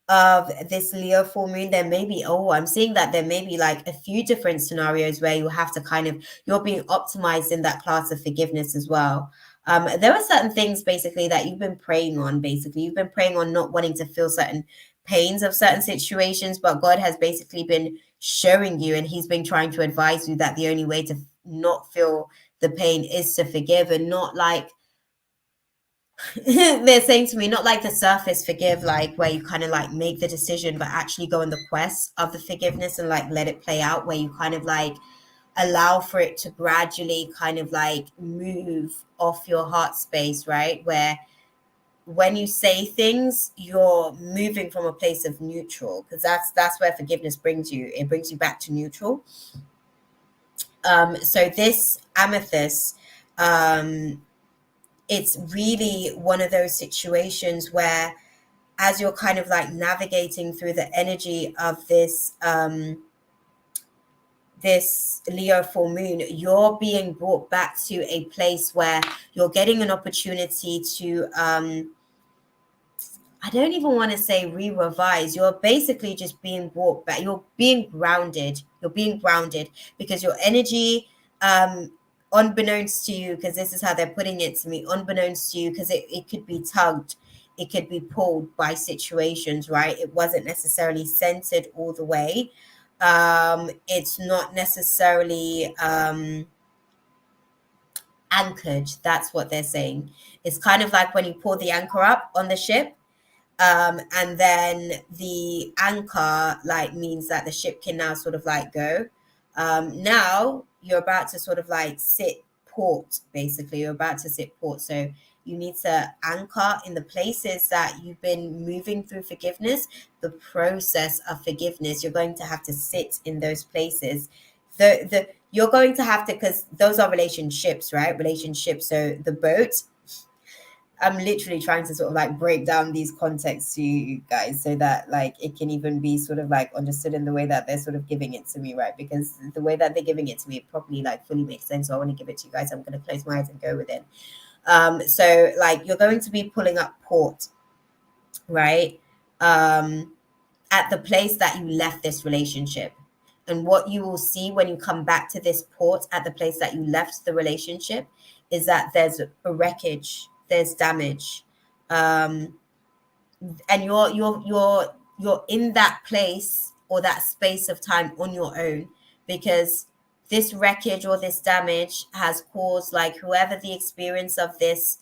of this Leo full moon. There may be, oh, I'm seeing that there may be like a few different scenarios where you have to kind of, you're being optimized in that class of forgiveness as well. There are certain things basically that you've been praying on. Basically, you've been praying on not wanting to feel certain pains of certain situations, but God has basically been showing you, and he's been trying to advise you that the only way to not feel the pain is to forgive, and not like they're saying to me, not like the surface forgive, like where you kind of like make the decision, but actually go on the quest of the forgiveness and like let it play out, where you kind of like allow for it to gradually kind of like move off your heart space, right? Where when you say things, you're moving from a place of neutral, because that's where forgiveness brings you. It brings you back to neutral. So this amethyst, it's really one of those situations where, as you're kind of like navigating through the energy of this Leo full moon, you're being brought back to a place where you're getting an opportunity to I don't even want to say re-revise. You're basically just being brought back. You're being grounded. You're being grounded because your energy, unbeknownst to you, because this is how they're putting it to me, unbeknownst to you, because it could be tugged, it could be pulled by situations, right? It wasn't necessarily centered all the way. It's not necessarily anchored. That's what they're saying. It's kind of like when you pull the anchor up on the ship, And then the anchor like means that the ship can now sort of like go. Now you're about to sort of like sit port, basically. You're about to sit port. So you need to anchor in the places that you've been moving through forgiveness, the process of forgiveness. You're going to have to sit in those places. The you're going to have to, because those are relationships, right? Relationships. So the boat, I'm literally trying to sort of like break down these contexts to you guys so that like it can even be sort of like understood in the way that they're sort of giving it to me, right? Because the way that they're giving it to me, it probably like fully makes sense. So I want to give it to you guys. I'm going to close my eyes and go with it. So like you're going to be pulling up port, right? At the place that you left this relationship. And what you will see when you come back to this port at the place that you left the relationship is that there's a wreckage, there's damage. Um, and you're in that place or that space of time on your own, because this wreckage or this damage has caused like whoever the experience of this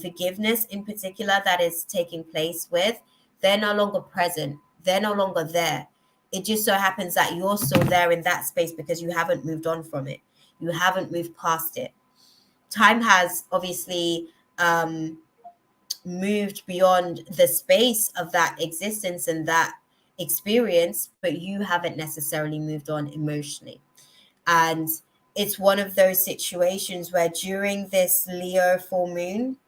forgiveness in particular that is taking place with, they're no longer present, they're no longer there. It just so happens that you're still there in that space because you haven't moved on from it, you haven't moved past it. Time has obviously moved beyond the space of that existence and that experience, but you haven't necessarily moved on emotionally. And it's one of those situations where during this Leo full moon,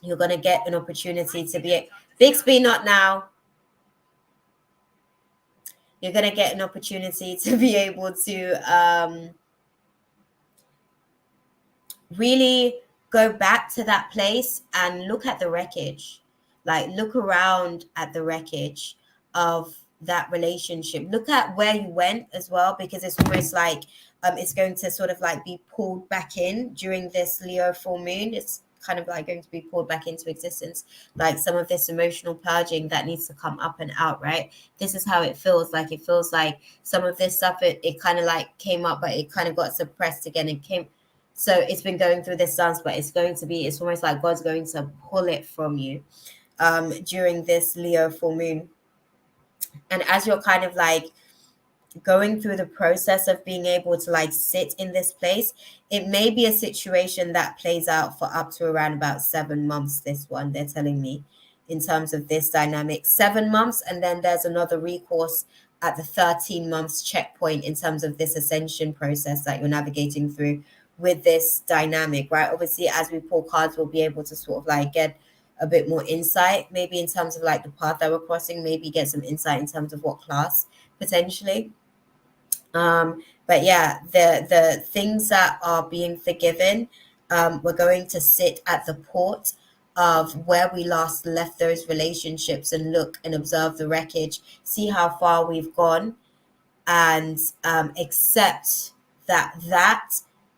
you're going to get an opportunity to be Bixby, not now. You're going to get an opportunity to be able to really go back to that place and look at the wreckage, like look around at the wreckage of that relationship, look at where you went as well, because it's almost like it's going to sort of like be pulled back in during this Leo full moon. It's kind of like going to be pulled back into existence, like some of this emotional purging that needs to come up and out, right? This is how it feels like. It feels like some of this stuff, it kind of like came up, but it kind of got suppressed again and came. So it's been going through this dance, but it's almost like God's going to pull it from you during this Leo full moon. And as you're kind of like going through the process of being able to like sit in this place, it may be a situation that plays out for up to around about 7 months. This one, they're telling me, in terms of this dynamic, 7 months. And then there's another recourse at the 13 months checkpoint in terms of this ascension process that you're navigating through with this dynamic, right? Obviously, as we pull cards, we'll be able to sort of like get a bit more insight, maybe in terms of like the path that we're crossing, maybe get some insight in terms of what class potentially. But yeah, the things that are being forgiven, we're going to sit at the port of where we last left those relationships and look and observe the wreckage, see how far we've gone, and accept that that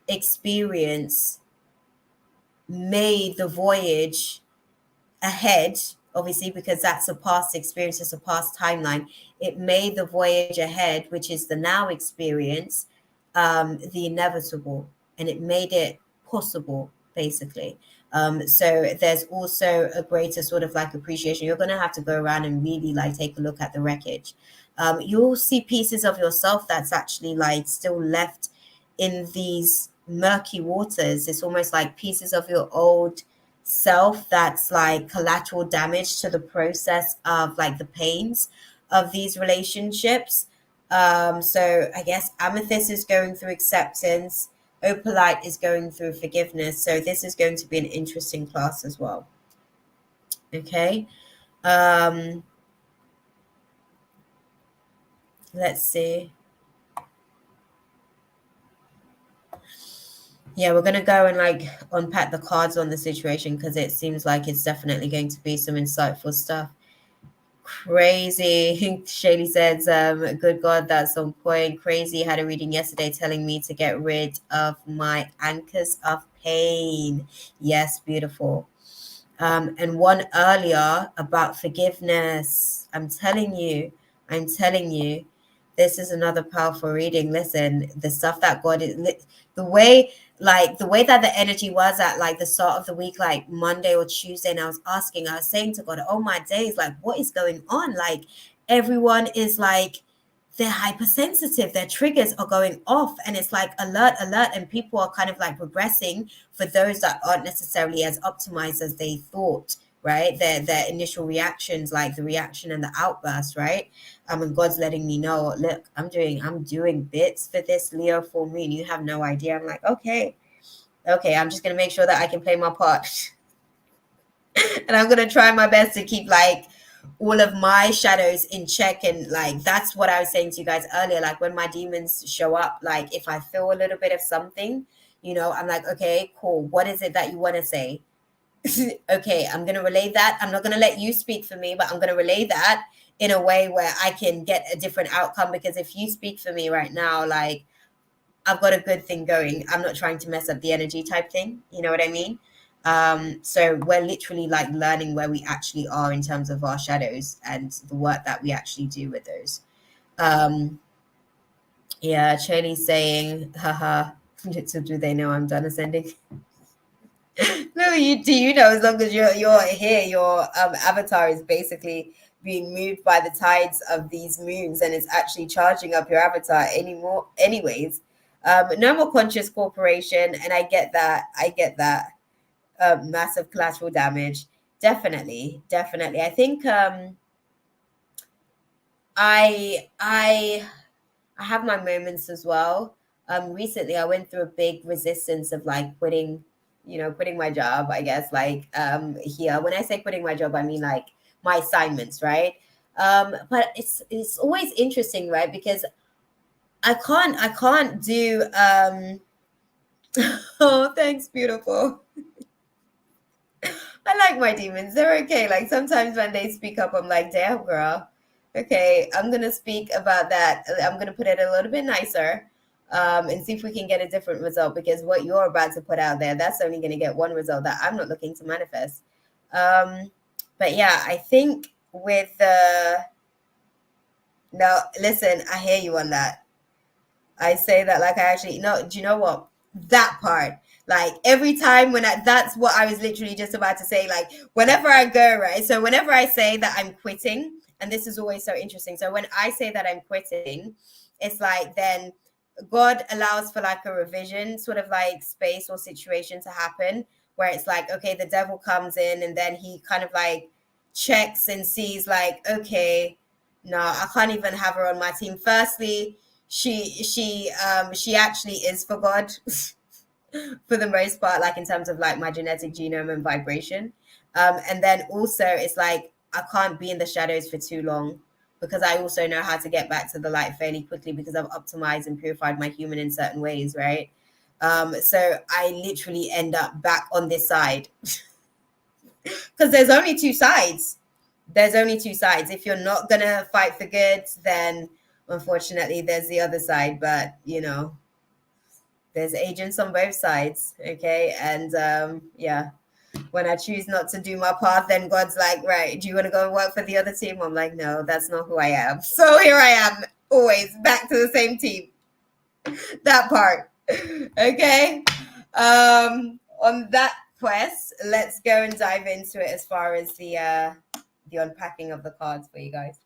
experience made the voyage ahead, obviously, because that's a past experience, it's a past timeline. It made the voyage ahead, which is the now experience, the inevitable, and it made it possible, basically. So there's also a greater sort of like appreciation. You're going to have to go around and really like take a look at the wreckage. You'll see pieces of yourself that's actually like still left in these murky waters. It's almost like pieces of your old self that's like collateral damage to the process of like the pains of these relationships. So I guess Amethyst is going through acceptance, Opalite is going through forgiveness. So this is going to be an interesting class as well. Okay. Let's see. Yeah, we're gonna go and like unpack the cards on the situation, because it seems like it's definitely going to be some insightful stuff. Crazy. Shaylee says, good God, that's on point. Crazy. Had a reading yesterday telling me to get rid of my anchors of pain. Yes, beautiful. And one earlier about forgiveness. I'm telling you, this is another powerful reading. Listen, the stuff that God is, the way like the way that the energy was at like the start of the week, like Monday or Tuesday, and I was saying to God, oh my days, like what is going on? Like everyone is like, they're hypersensitive, their triggers are going off, and it's like alert, alert, and people are kind of like regressing for those that aren't necessarily as optimized as they thought, right? Their initial reactions, like the reaction and the outburst, right? And God's letting me know, look, I'm doing bits for this Leo full moon. You have no idea. I'm like, okay, I'm just gonna make sure that I can play my part. And I'm gonna try my best to keep like all of my shadows in check. And like that's what I was saying to you guys earlier. Like when my demons show up, like if I feel a little bit of something, I'm like, okay, cool. What is it that you want to say? Okay, I'm going to relay that. I'm not going to let you speak for me, but I'm going to relay that in a way where I can get a different outcome. Because if you speak for me right now, like I've got a good thing going. I'm not trying to mess up the energy type thing. You know what I mean? So we're literally like learning where we actually are in terms of our shadows and the work that we actually do with those. Um, yeah, Charlie's saying, haha, little do they know I'm done ascending. No, you know, as long as you're here, your avatar is basically being moved by the tides of these moons, and it's actually charging up your avatar anymore. Anyways, no more conscious corporation, and I get that. I get that. Massive collateral damage. Definitely, definitely. I think I I have my moments as well. Recently I went through a big resistance of like quitting, quitting my job, I guess, like here. When I say quitting my job, I mean like my assignments, right? But it's always interesting, right? Because I can't do oh, thanks, beautiful. I like my demons. They're okay. Like sometimes when they speak up, I'm like, damn, girl. Okay, I'm gonna speak about that. I'm gonna put it a little bit nicer, and see if we can get a different result. Because what you're about to put out there, that's only gonna get one result that I'm not looking to manifest. But yeah, I think with the no, listen, I hear you on that. I say that like I actually no. Do you know what? That part, like every time that's what I was literally just about to say. Like whenever I go right, so whenever I say that I'm quitting, and this is always so interesting. So when I say that I'm quitting, it's like then God allows for like a revision, sort of like space or situation to happen where it's like, okay, the devil comes in and then he kind of like checks and sees like, okay, no, I can't even have her on my team. Firstly, she actually is for God for the most part, like in terms of like my genetic genome and vibration. And then also it's like I can't be in the shadows for too long because I also know how to get back to the light fairly quickly because I've optimized and purified my human in certain ways, right? So I literally end up back on this side because there's only two sides. There's only two sides. If you're not gonna fight for good, then unfortunately there's the other side. But there's agents on both sides, okay? And yeah, when I choose not to do my path, then God's like, right, do you want to go and work for the other team? I'm like, no, that's not who I am. So here I am, always back to the same team. That part. Okay. On that quest, let's go and dive into it as far as the unpacking of the cards for you guys.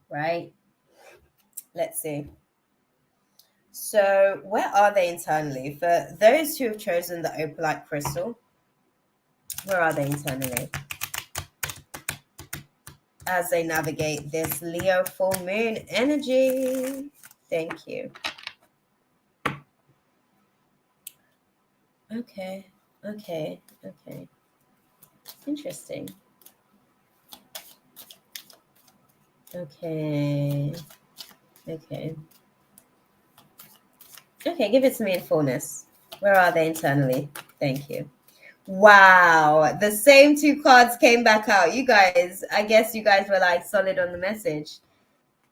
Right. Let's see. So, where are they internally? For those who have chosen the opalite crystal, where are they internally as they navigate this Leo full moon energy? Thank you. Okay, okay, okay. Interesting. Okay, okay. Okay, give it to me in fullness. Where are they internally? Thank you. Wow, the same two cards came back out. You guys, I guess you guys were like solid on the message.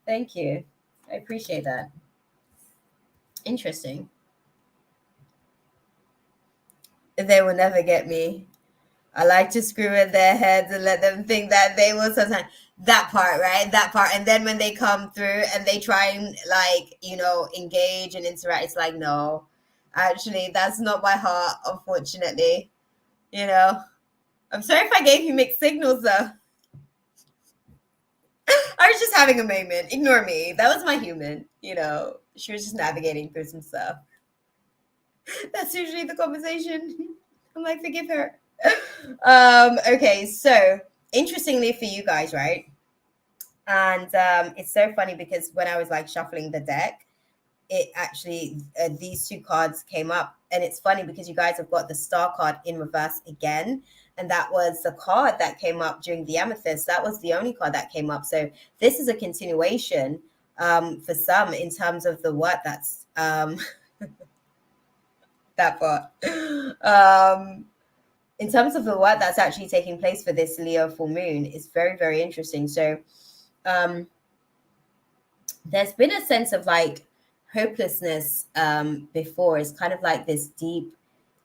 Thank you. I appreciate that. Interesting. They will never get me. I like to screw in their heads and let them think that they will sometimes. that part, right? That part. And then when they come through and they try and like, engage and interact, it's like, no, actually, that's not my heart, unfortunately. You know, I'm sorry if I gave you mixed signals though. I was just having a moment. Ignore me. That was my human. She was just navigating through some stuff. That's usually the conversation. I'm like, forgive her. Okay, so interestingly for you guys, right? And it's so funny because when I was like shuffling the deck, it actually these two cards came up, and it's funny because you guys have got the star card in reverse again, and that was the card that came up during the amethyst. That was the only card that came up. So this is a continuation for some in terms of the what that's that part. In terms of the work that's actually taking place for this Leo full moon, is very, very interesting. So um, there's been a sense of like hopelessness before. It's kind of like this deep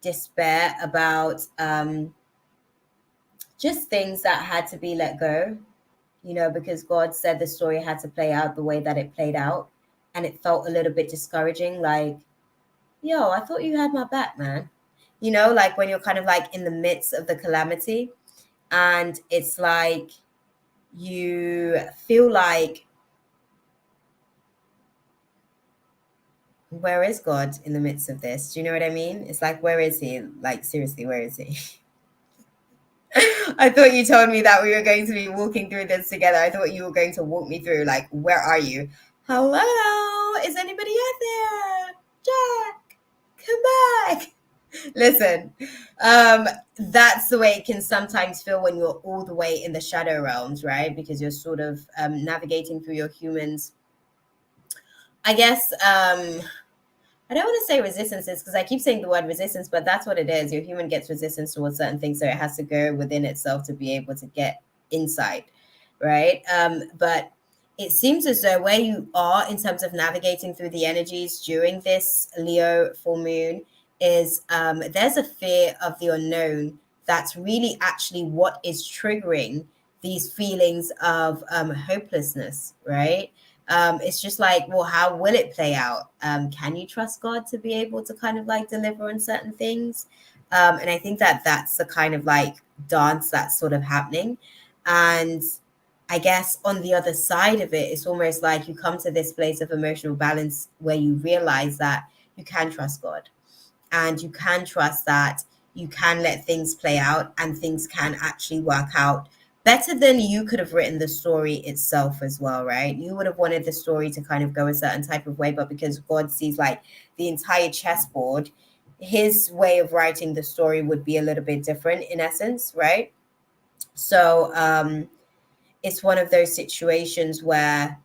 despair about just things that had to be let go, because God said the story had to play out the way that it played out. And it felt a little bit discouraging, like, yo, I thought you had my back, man. Like when you're kind of like in the midst of the calamity, and it's like you feel like, where is God in the midst of this? Do you know what I mean? It's like, where is he? Like, seriously, where is he? I thought you told me that we were going to be walking through this together. I thought you were going to walk me through, like, where are you? Hello? Is anybody out there? Jack, come back. Listen, that's the way it can sometimes feel when you're all the way in the shadow realms, right? Because you're sort of navigating through your humans. I guess I don't want to say resistances because I keep saying the word resistance, but that's what it is. Your human gets resistance towards certain things, so it has to go within itself to be able to get inside, right? But it seems as though where you are in terms of navigating through the energies during this Leo full moon is there's a fear of the unknown that's really actually what is triggering these feelings of hopelessness, right? It's just like, well, how will it play out? Can you trust God to be able to kind of like deliver on certain things? And I think that that's the kind of like dance that's sort of happening. And I guess on the other side of it, it's almost like you come to this place of emotional balance where you realize that you can trust God, and you can trust that you can let things play out and things can actually work out better than you could have written the story itself as well, right? You would have wanted the story to kind of go a certain type of way, but because God sees like the entire chessboard, his way of writing the story would be a little bit different in essence, right? So it's one of those situations where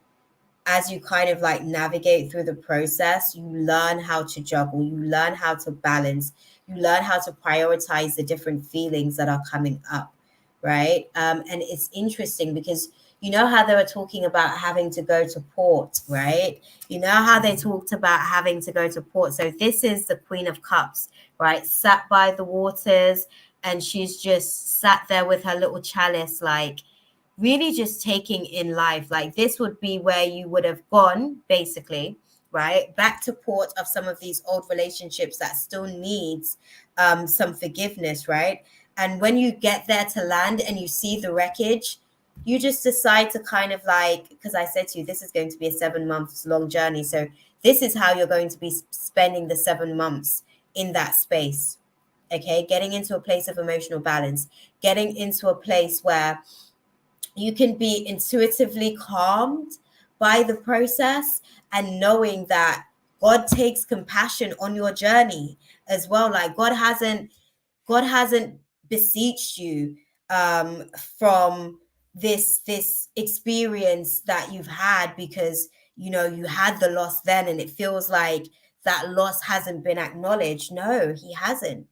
as you kind of like navigate through the process, you learn how to juggle, you learn how to balance, you learn how to prioritize the different feelings that are coming up, right? And it's interesting because you know how they were talking about having to go to port, right? You know how they talked about having to go to port. So this is the Queen of Cups, right? Sat by the waters, and she's just sat there with her little chalice, like really just taking in life. Like this would be where you would have gone basically, right, back to port of some of these old relationships that still needs some forgiveness, right? And when you get there to land and you see the wreckage, you just decide to kind of like, because I said to you, this is going to be a 7 months long journey, so this is how you're going to be spending the 7 months in that space. Okay, getting into a place of emotional balance, getting into a place where you can be intuitively calmed by the process, and knowing that God takes compassion on your journey as well. Like God hasn't beseeched you from this experience that you've had because you had the loss then and it feels like that loss hasn't been acknowledged. No, he hasn't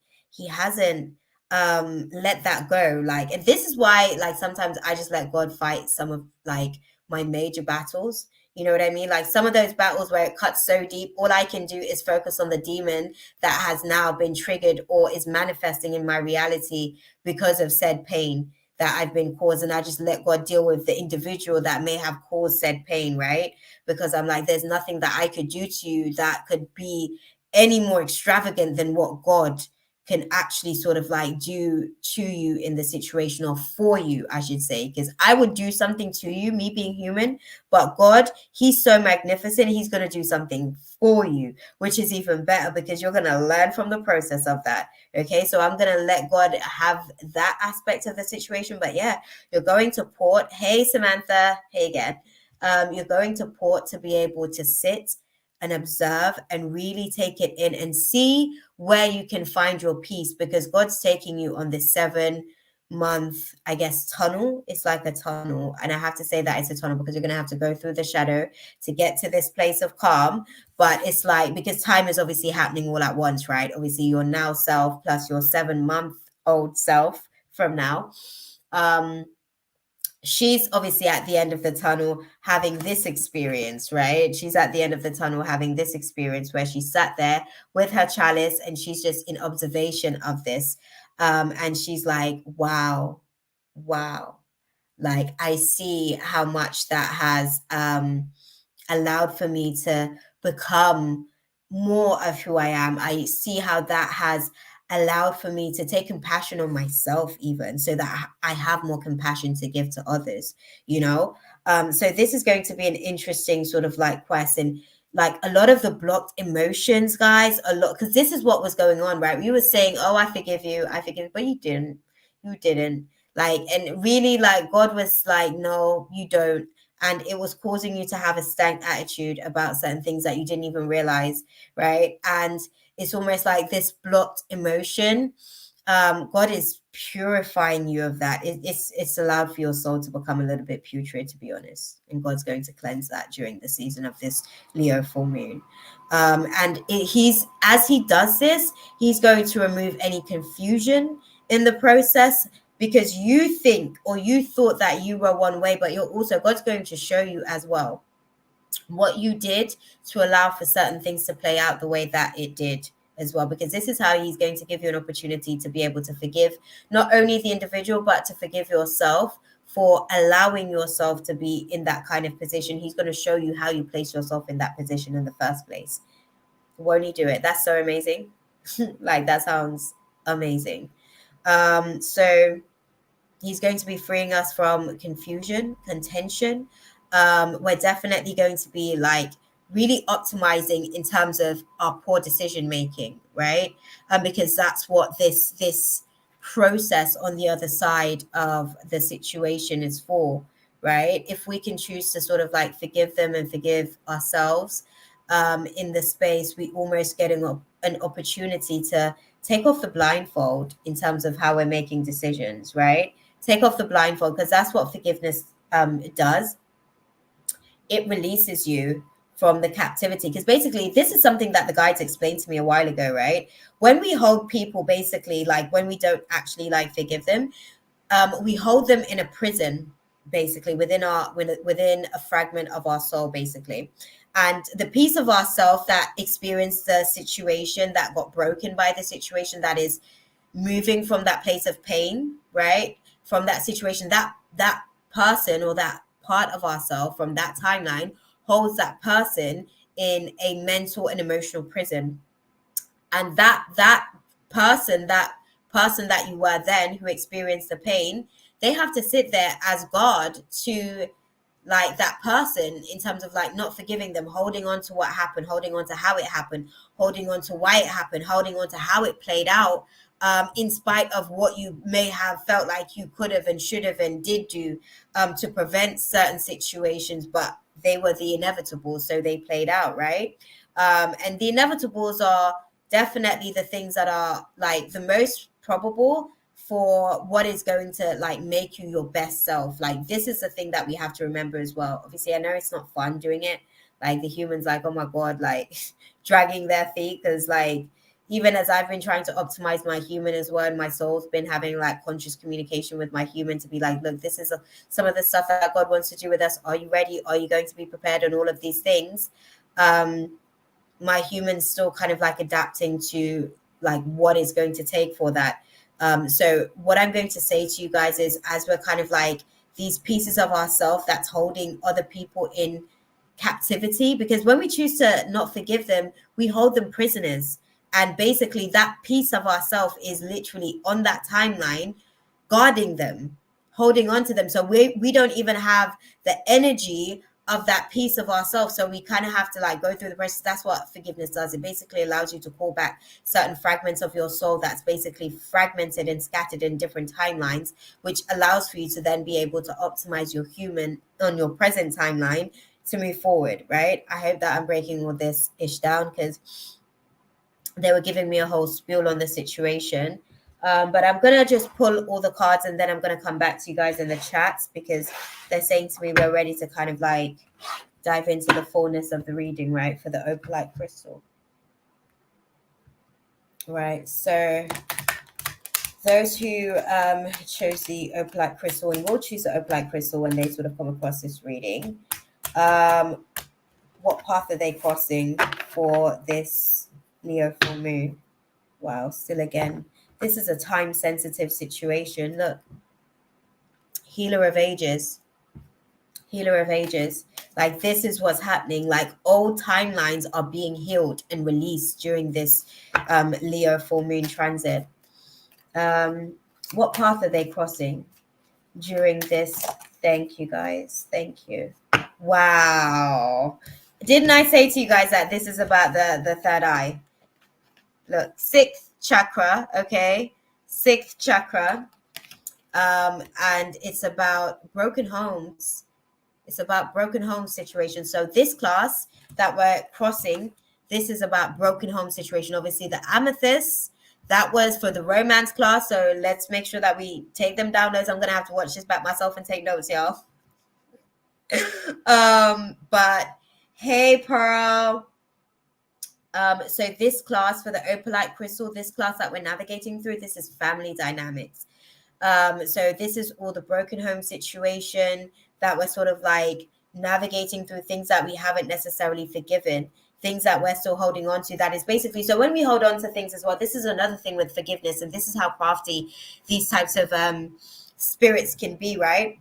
let that go. Like, and this is why like sometimes I just let God fight some of like my major battles. You know what I mean? Like some of those battles where it cuts so deep, all I can do is focus on the demon that has now been triggered or is manifesting in my reality because of said pain. that I've been caused, and I just let God deal with the individual that may have caused said pain, right? Because I'm like, there's nothing that I could do to you that could be any more extravagant than what God can actually sort of like do to you in the situation, or for you, I should say, because I would do something to you, me being human, but God, he's so magnificent, he's going to do something for you, which is even better because you're going to learn from the process of that. Okay, so I'm going to let God have that aspect of the situation. But yeah, you're going to port. Hey, Samantha. Hey again. You're going to port to be able to sit and observe and really take it in and see where you can find your peace, because God's taking you on this 7-month, I guess, tunnel. It's like a tunnel. And I have to say that it's a tunnel because you're going to have to go through the shadow to get to this place of calm. But it's like, because time is obviously happening all at once, right? Obviously, your now self plus your 7-month-old self from now. She's obviously at the end of the tunnel having this experience, right? She's at the end of the tunnel having this experience where she sat there with her chalice and she's just in observation of this. And she's like, wow, wow. Like, I see how much that has allowed for me to become more of who I am. I see how that has allowed for me to take compassion on myself, even so that I have more compassion to give to others, you know? So this is going to be an interesting sort of like quest. And like a lot of the blocked emotions, guys, a lot, because this is what was going on, right? We were saying, oh, I forgive you, but you didn't. You didn't. Like, and really, like, God was like, no, you don't. And it was causing you to have a stank attitude about certain things that you didn't even realize, right? And it's almost like this blocked emotion. God is purifying you of that. It's allowed for your soul to become a little bit putrid, to be honest. And God's going to cleanse that during the season of this Leo full moon. And he's, as he does this, he's going to remove any confusion in the process, because you think, or you thought that you were one way, but you're also, God's going to show you as well what you did to allow for certain things to play out the way that it did as well, because this is how he's going to give you an opportunity to be able to forgive not only the individual, but to forgive yourself for allowing yourself to be in that kind of position. He's going to show you how you place yourself in that position in the first place. Won't he do it? That's so amazing. Like, that sounds amazing. So he's going to be freeing us from confusion, contention. We're definitely going to be like really optimizing in terms of our poor decision making, right? Because that's what this process on the other side of the situation is for, right? If we can choose to sort of like forgive them and forgive ourselves, in the space, we almost getting an opportunity to take off the blindfold in terms of how we're making decisions, right? Take off the blindfold, because that's what forgiveness does. It releases you from the captivity, because basically this is something that the guides explained to me a while ago, right? When we hold people, basically, like when we don't actually like forgive them, we hold them in a prison, basically within a fragment of our soul, basically. And the piece of ourself that experienced the situation, that got broken by the situation, that is moving from that place of pain, right? From that situation, that person or that part of ourselves from that timeline holds that person in a mental and emotional prison. And that person that you were then, who experienced the pain, they have to sit there as God to like that person, in terms of like not forgiving them, holding on to what happened, holding on to how it happened, holding on to why it happened, holding on to how it played out, in spite of what you may have felt like you could have and should have and did do, to prevent certain situations, but they were the inevitable, so they played out, right? And the inevitables are definitely the things that are like the most probable for what is going to like make you your best self. Like, this is the thing that we have to remember as well. Obviously, I know it's not fun doing it, like the humans, like, oh my god, like dragging their feet, because like even as I've been trying to optimize my human as well, and my soul's been having like conscious communication with my human to be like, look, this is some of the stuff that God wants to do with us. Are you ready? Are you going to be prepared? And all of these things. My human's still kind of like adapting to like what is going to take for that. So what I'm going to say to you guys is, as we're kind of like these pieces of ourselves that's holding other people in captivity, because when we choose to not forgive them, we hold them prisoners. And basically, that piece of ourselves is literally on that timeline, guarding them, holding on to them. So we don't even have the energy of that piece of ourselves. So we kind of have to like go through the process. That's what forgiveness does. It basically allows you to call back certain fragments of your soul that's basically fragmented and scattered in different timelines, which allows for you to then be able to optimize your human on your present timeline to move forward, right? I hope that I'm breaking all this ish down, because they were giving me a whole spiel on the situation. But I'm going to just pull all the cards, and then I'm going to come back to you guys in the chats, because they're saying to me we're ready to kind of like dive into the fullness of the reading, right, for the opalite crystal. Right, so those who chose the opalite crystal and will choose the opalite crystal when they sort of come across this reading, what path are they crossing for this Leo full moon? Wow, still again, this is a time-sensitive situation. Look, healer of ages. Healer of ages. Like, this is what's happening. Like, old timelines are being healed and released during this Leo full moon transit. What path are they crossing during this? Thank you, guys. Thank you. Wow. Didn't I say to you guys that this is about the third eye? Look, sixth chakra, okay? Sixth chakra. And it's about broken homes. It's about broken home situations. So this class that we're crossing, this is about broken home situation. Obviously, the amethyst, that was for the romance class. So let's make sure that we take them downloads. I'm going to have to watch this back myself and take notes, y'all. But hey, Pearl. So this class for the opalite crystal, this class that we're navigating through, this is family dynamics. So this is all the broken home situation that we're sort of like navigating through, things that we haven't necessarily forgiven, things that we're still holding on to. That is basically, so when we hold on to things as well, this is another thing with forgiveness, and this is how crafty these types of spirits can be, right?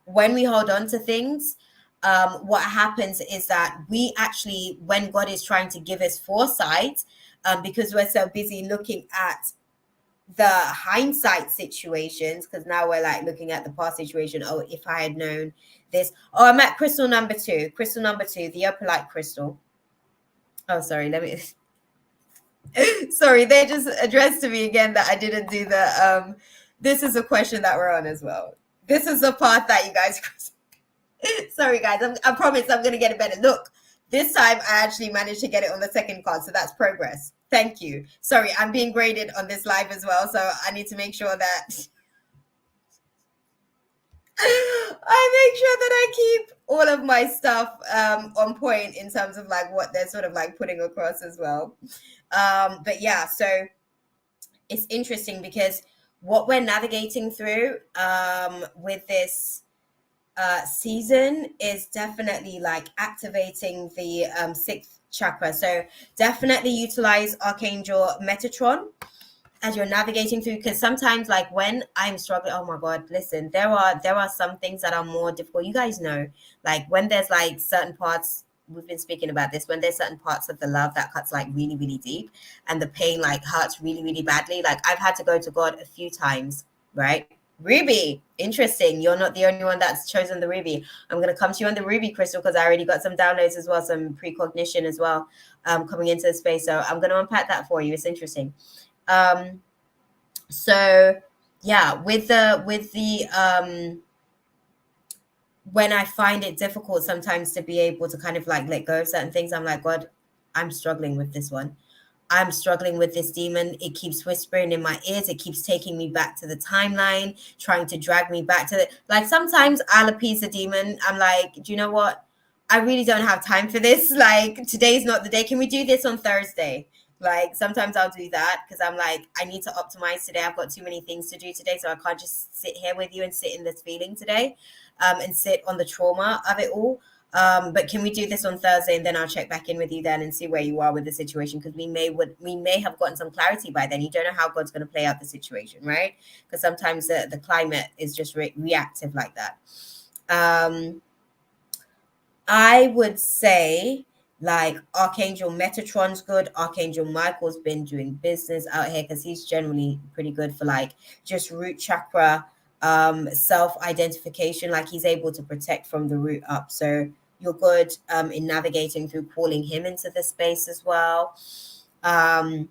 When we hold on to things, what happens is that we actually, when God is trying to give us foresight, because we're so busy looking at the hindsight situations, because now we're like looking at the past situation. Oh, if I had known this. Oh, I'm at crystal number 2. Crystal number 2, the opalite crystal. Oh, sorry, let me sorry, they just addressed to me again that I didn't do the this is a question that we're on as well. This is the path that you guys sorry guys, I promise I'm gonna get a better look. This time I actually managed to get it on the second card, so that's progress. Thank you. Sorry, I'm being graded on this live as well, so I need to make sure that I make sure that I keep all of my stuff on point in terms of like what they're sort of like putting across as well. But yeah, so it's interesting because what we're navigating through with this season is definitely like activating the sixth chakra. So definitely utilize Archangel Metatron as you're navigating through, because sometimes like when I'm struggling, oh my god, listen, there are some things that are more difficult. You guys know, like when there's like certain parts, we've been speaking about this, when there's certain parts of the love that cuts like really really deep, and the pain like hurts really really badly, like I've had to go to God a few times, right? Ruby, interesting, you're not the only one that's chosen the ruby. I'm going to come to you on the ruby crystal because I already got some downloads as well, some precognition as well, coming into the space, so I'm going to unpack that for you. It's interesting. So yeah, with the when I find it difficult sometimes to be able to kind of like let go of certain things, I'm like, God, I'm struggling with this one. I'm struggling with this demon. It keeps whispering in my ears. It keeps taking me back to the timeline, trying to drag me back to it. Like sometimes I'll appease the demon. I'm like, do you know what? I really don't have time for this. Like today's not the day. Can we do this on Thursday? Like sometimes I'll do that because I'm like, I need to optimize today. I've got too many things to do today. So I can't just sit here with you and sit in this feeling today, and sit on the trauma of it all. But can we do this on Thursday, and then I'll check back in with you then and see where you are with the situation, because we may have gotten some clarity by then. You don't know how God's going to play out the situation, right? Because sometimes the climate is just reactive like that. I would say like Archangel Metatron's good. Archangel Michael's been doing business out here because he's generally pretty good for like just root chakra self-identification. Like he's able to protect from the root up. So you're good in navigating through calling him into the space as well. And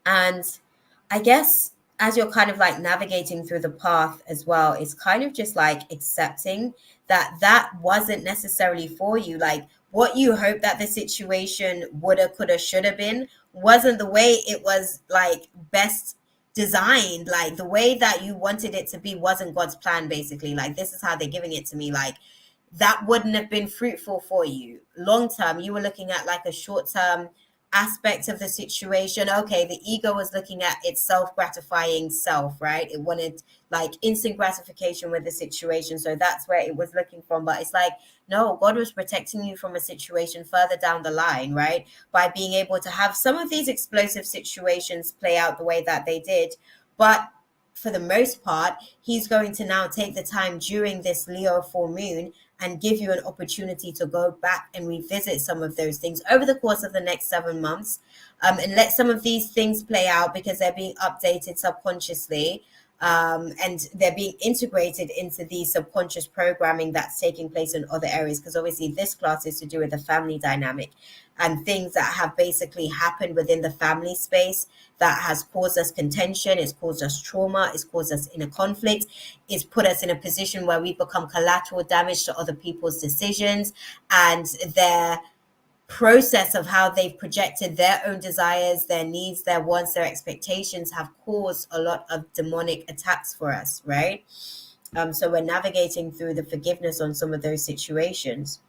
I guess as you're kind of like navigating through the path as well, it's kind of just like accepting that that wasn't necessarily for you. Like what you hoped that the situation woulda, coulda, shoulda been wasn't the way it was like best designed. Like the way that you wanted it to be wasn't God's plan, basically. Like this is how they're giving it to me. Like that wouldn't have been fruitful for you long term. You were looking at like a short term aspect of the situation. Okay, the ego was looking at its self-gratifying self, right? It wanted like instant gratification with the situation, so that's where it was looking from. But it's like, no, God was protecting you from a situation further down the line, right? By being able to have some of these explosive situations play out the way that they did. But for the most part, he's going to now take the time during this Leo full moon and give you an opportunity to go back and revisit some of those things over the course of the next 7 months, and let some of these things play out because they're being updated subconsciously, and they're being integrated into the subconscious programming that's taking place in other areas, because obviously this class is to do with the family dynamic and things that have basically happened within the family space that has caused us contention, it's caused us trauma, it's caused us inner conflict, it's put us in a position where we become collateral damage to other people's decisions and their process of how they've projected their own desires, their needs, their wants, their expectations have caused a lot of demonic attacks for us, right? So we're navigating through the forgiveness on some of those situations.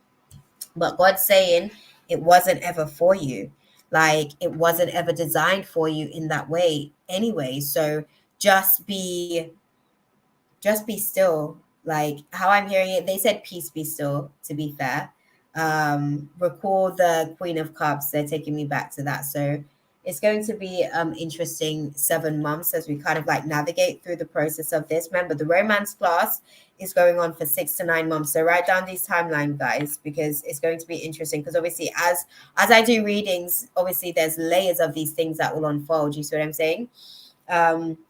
But God's saying it wasn't ever for you. Like it wasn't ever designed for you in that way anyway. So just be still. Like how I'm hearing it, they said peace be still, to be fair. Recall the Queen of Cups, they're taking me back to that. So it's going to be interesting 7 months as we kind of like navigate through the process of this. Remember, the romance class is going on for 6 to 9 months. So write down these timelines, guys, because it's going to be interesting. Because obviously, as I do readings, obviously there's layers of these things that will unfold. You see what I'm saying?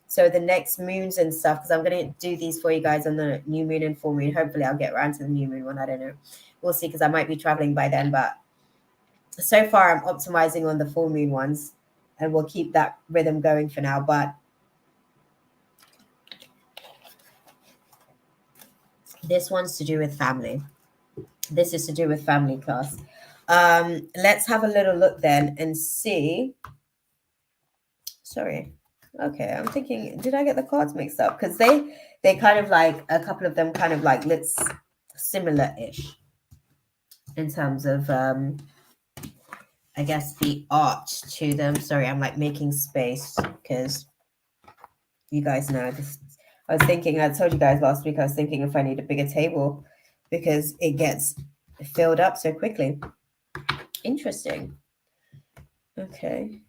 So the next moons and stuff, because I'm going to do these for you guys on the new moon and full moon. Hopefully I'll get around to the new moon one. I don't know. We'll see, because I might be traveling by then. But so far I'm optimizing on the full moon ones, and we'll keep that rhythm going for now. But this one's to do with family. This is to do with family class. Let's have a little look then and see. Sorry. Okay, I'm thinking, did I get the cards mixed up? Because they kind of like, a couple of them kind of like let's similar-ish in terms of I guess the art to them. Sorry, I'm like making space because you guys know this. I was thinking, I told you guys last week, I was thinking if I need a bigger table because it gets filled up so quickly. Interesting. Okay.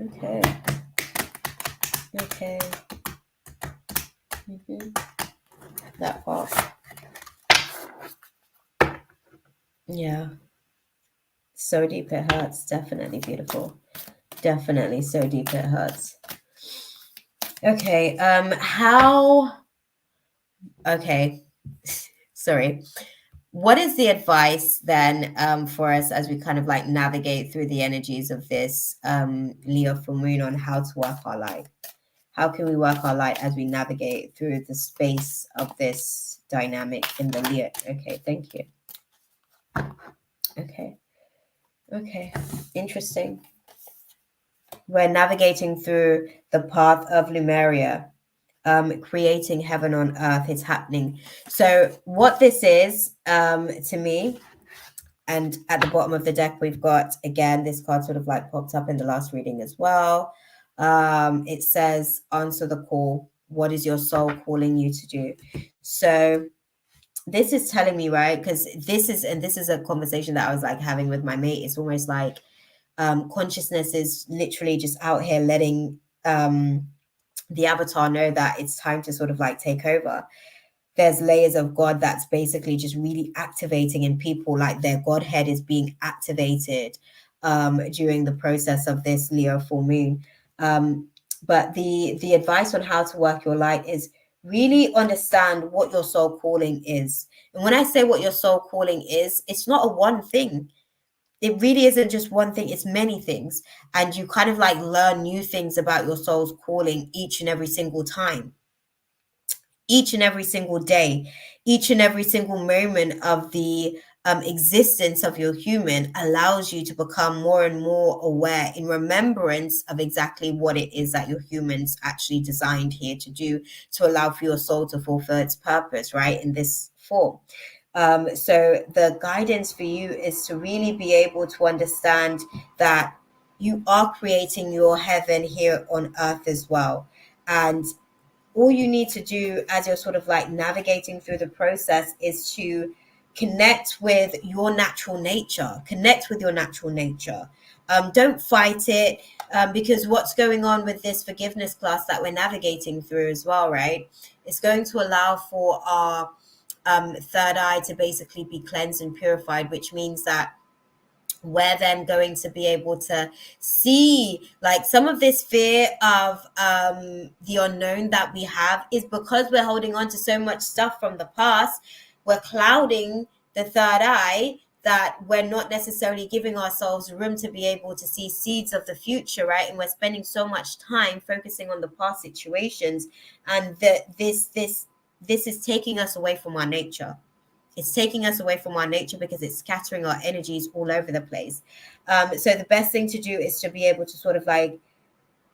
Okay. That part. Yeah. So deep it hurts. Definitely beautiful. Definitely so deep it hurts. Okay. Okay. Sorry. What is the advice then for us as we kind of like navigate through the energies of this Leo full moon on how to work our light? How can we work our light as we navigate through the space of this dynamic in the Leo? Okay, thank you. Okay, interesting. We're navigating through the path of Lemuria, creating heaven on earth. It's happening. So what this is to me, and at the bottom of the deck, we've got, again, this card sort of like popped up in the last reading as well. It says, answer the call. What is your soul calling you to do? So this is telling me, right? Because this is a conversation that I was like having with my mate. It's almost like consciousness is literally just out here letting the avatar know that it's time to sort of like take over. There's layers of God that's basically just really activating in people, like their Godhead is being activated during the process of this Leo full moon. But the advice on how to work your light is really understand what your soul calling is. And when I say what your soul calling is, it's not a one thing. It really isn't just one thing, it's many things. And you kind of like learn new things about your soul's calling each and every single time, each and every single day, each and every single moment of the existence of your human allows you to become more and more aware in remembrance of exactly what it is that your humans actually designed here to do, to allow for your soul to fulfill its purpose, right, in this form. So the guidance for you is to really be able to understand that you are creating your heaven here on earth as well. And all you need to do as you're sort of like navigating through the process is to connect with your natural nature. Connect with your natural nature. Don't fight it, because what's going on with this forgiveness class that we're navigating through as well, right? It's going to allow for our third eye to basically be cleansed and purified, which means that we're then going to be able to see like some of this fear of the unknown that we have is because we're holding on to so much stuff from the past. We're clouding the third eye, that we're not necessarily giving ourselves room to be able to see seeds of the future, right? And we're spending so much time focusing on the past situations, and this is taking us away from our nature. It's taking us away from our nature because it's scattering our energies all over the place. So the best thing to do is to be able to sort of like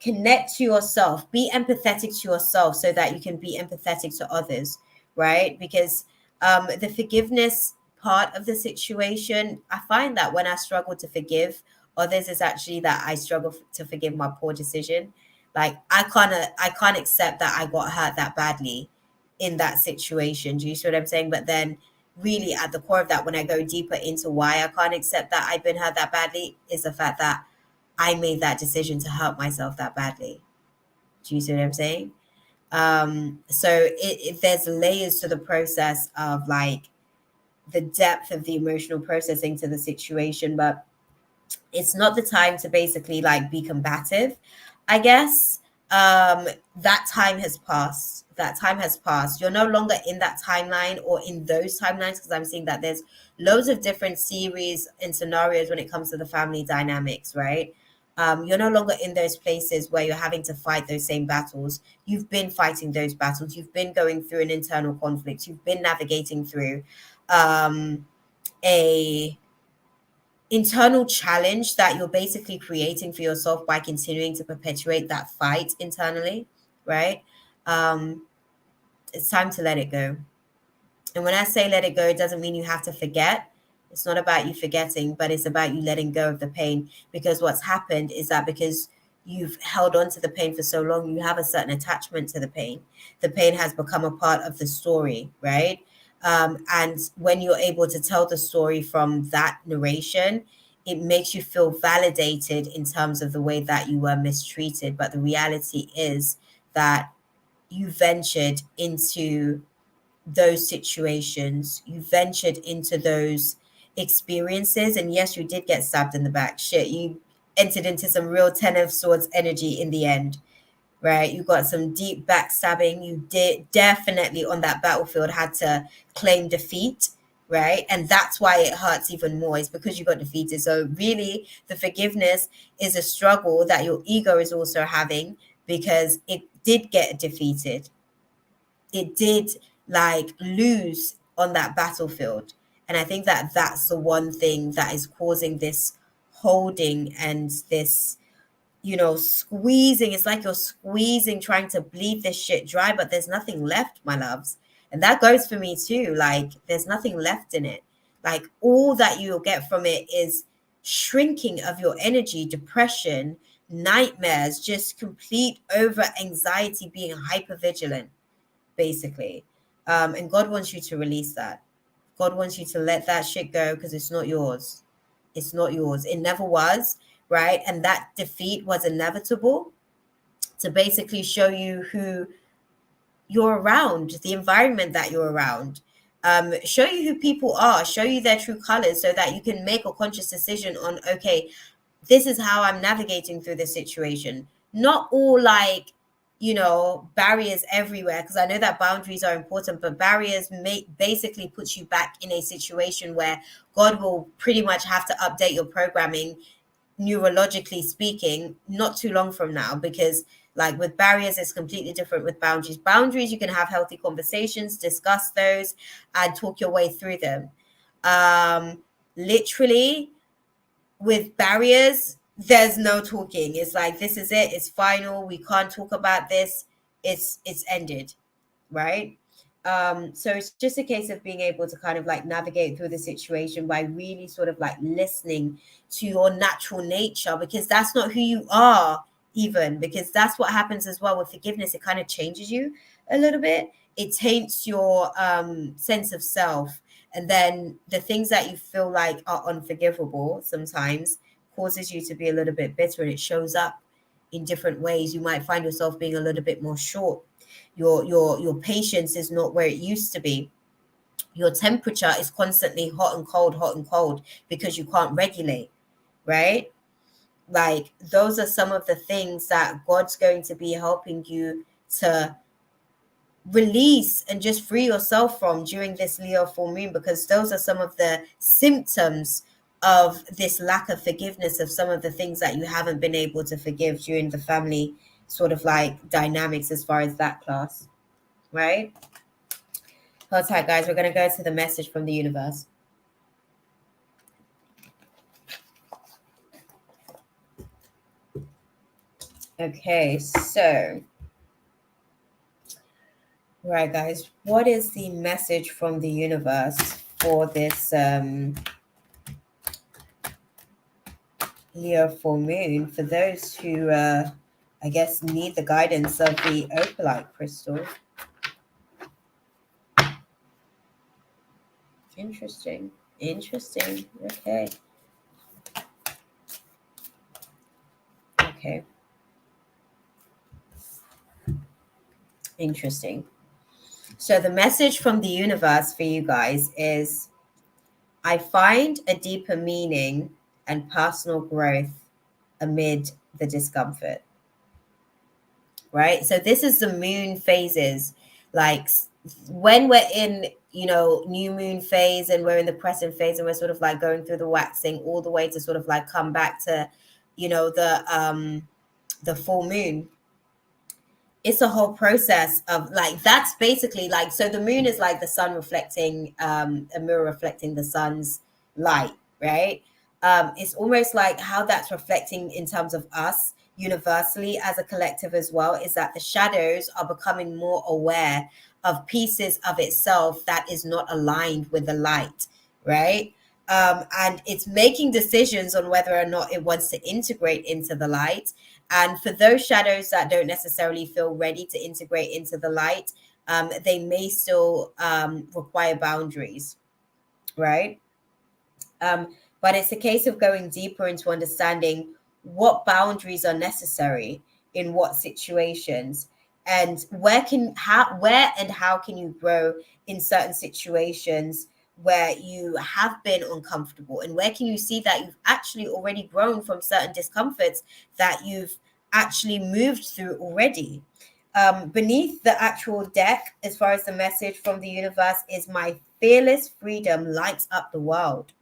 connect to yourself, be empathetic to yourself so that you can be empathetic to others, right? Because the forgiveness part of the situation, I find that when I struggle to forgive others, is actually that I struggle to forgive my poor decision. Like I can't accept that I got hurt that badly in that situation. Do you see what I'm saying? But then really at the core of that, when I go deeper into why I can't accept that I've been hurt that badly, is the fact that I made that decision to hurt myself that badly. Do you see what I'm saying? So there's layers to the process of like the depth of the emotional processing to the situation, but it's not the time to basically like be combative, I guess. That time has passed. That time has passed. You're no longer in that timeline or in those timelines, because I'm seeing that there's loads of different series and scenarios when it comes to the family dynamics, right? You're no longer in those places where you're having to fight those same battles. You've been fighting those battles. You've been going through an internal conflict. You've been navigating through a internal challenge that you're basically creating for yourself by continuing to perpetuate that fight internally, right? Um, it's time to let it go. And when I say let it go, it doesn't mean you have to forget. It's not about you forgetting, but it's about you letting go of the pain. Because what's happened is that because you've held on to the pain for so long, you have a certain attachment to the pain. The pain has become a part of the story, right? And when you're able to tell the story from that narration, it makes you feel validated in terms of the way that you were mistreated. But the reality is that you ventured into those situations, you ventured into those experiences, and yes, you did get stabbed in the back. Shit, you entered into some real Ten of Swords energy in the end, right? You got some deep backstabbing. You did definitely on that battlefield had to claim defeat, right? And that's why it hurts even more, is because you got defeated. So really, the forgiveness is a struggle that your ego is also having, because it did get defeated. It did like lose on that battlefield. And I think that that's the one thing that is causing this holding and this, squeezing. It's like you're squeezing, trying to bleed this shit dry, but there's nothing left, my loves. And that goes for me too. Like, there's nothing left in it. Like, all that you'll get from it is shrinking of your energy, depression, nightmares, just complete over anxiety, being hyper vigilant, basically. And God wants you to release that. God wants you to let that shit go because it's not yours. It's not yours. It never was, right? And that defeat was inevitable to basically show you who you're around, the environment that you're around. Show you who people are, show you their true colors so that you can make a conscious decision on, okay, this is how I'm navigating through this situation. Not all like, barriers everywhere, because I know that boundaries are important, but barriers basically puts you back in a situation where God will pretty much have to update your programming, neurologically speaking, not too long from now, because like with barriers it's completely different. With boundaries you can have healthy conversations, discuss those, and talk your way through them. Literally, with barriers there's no talking. It's like, this is it, it's final, we can't talk about this, it's ended, right? So it's just a case of being able to kind of like navigate through the situation by really sort of like listening to your natural nature, because that's not who you are, even, because that's what happens as well with forgiveness. It kind of changes you a little bit. It taints your sense of self, and then the things that you feel like are unforgivable sometimes causes you to be a little bit bitter, and it shows up in different ways. You might find yourself being a little bit more short. Your patience is not where it used to be. Your temperature is constantly hot and cold because you can't regulate, right? Like, those are some of the things that God's going to be helping you to release and just free yourself from during this Leo full moon, because those are some of the symptoms of this lack of forgiveness, of some of the things that you haven't been able to forgive during the family sort of like dynamics, as far as that class, right? Hold tight, guys. We're going to go to the message from the universe. Okay, so, right, guys, what is the message from the universe for this Leo full moon, for those who, I guess, need the guidance of the opalite crystal? Interesting. Okay. Interesting. So the message from the universe for you guys is, I find a deeper meaning and personal growth amid the discomfort. Right? So this is the moon phases. Like, when we're in, new moon phase, and we're in the crescent phase, and we're sort of like going through the waxing all the way to sort of like come back to, the full moon. It's a whole process of like, that's basically like, so the moon is like the sun reflecting, a mirror reflecting the sun's light, right? It's almost like how that's reflecting in terms of us universally as a collective as well, is that the shadows are becoming more aware of pieces of itself that is not aligned with the light, right? And it's making decisions on whether or not it wants to integrate into the light. And for those shadows that don't necessarily feel ready to integrate into the light, they may still require boundaries, right? But it's a case of going deeper into understanding what boundaries are necessary in what situations, and where and how can you grow in certain situations where you have been uncomfortable, and where can you see that you've actually already grown from certain discomforts that you've actually moved through already. Beneath the actual deck, as far as the message from the universe, is, my fearless freedom lights up the world.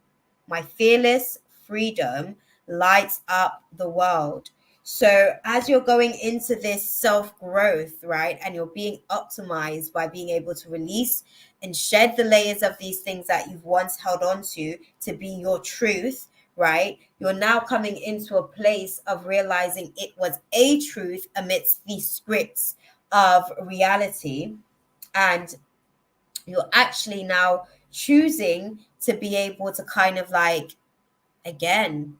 My fearless freedom lights up the world. So as you're going into this self-growth, right, and you're being optimized by being able to release and shed the layers of these things that you've once held on to be your truth, right, you're now coming into a place of realizing it was a truth amidst the scripts of reality. And you're actually now choosing to be able to kind of like, again,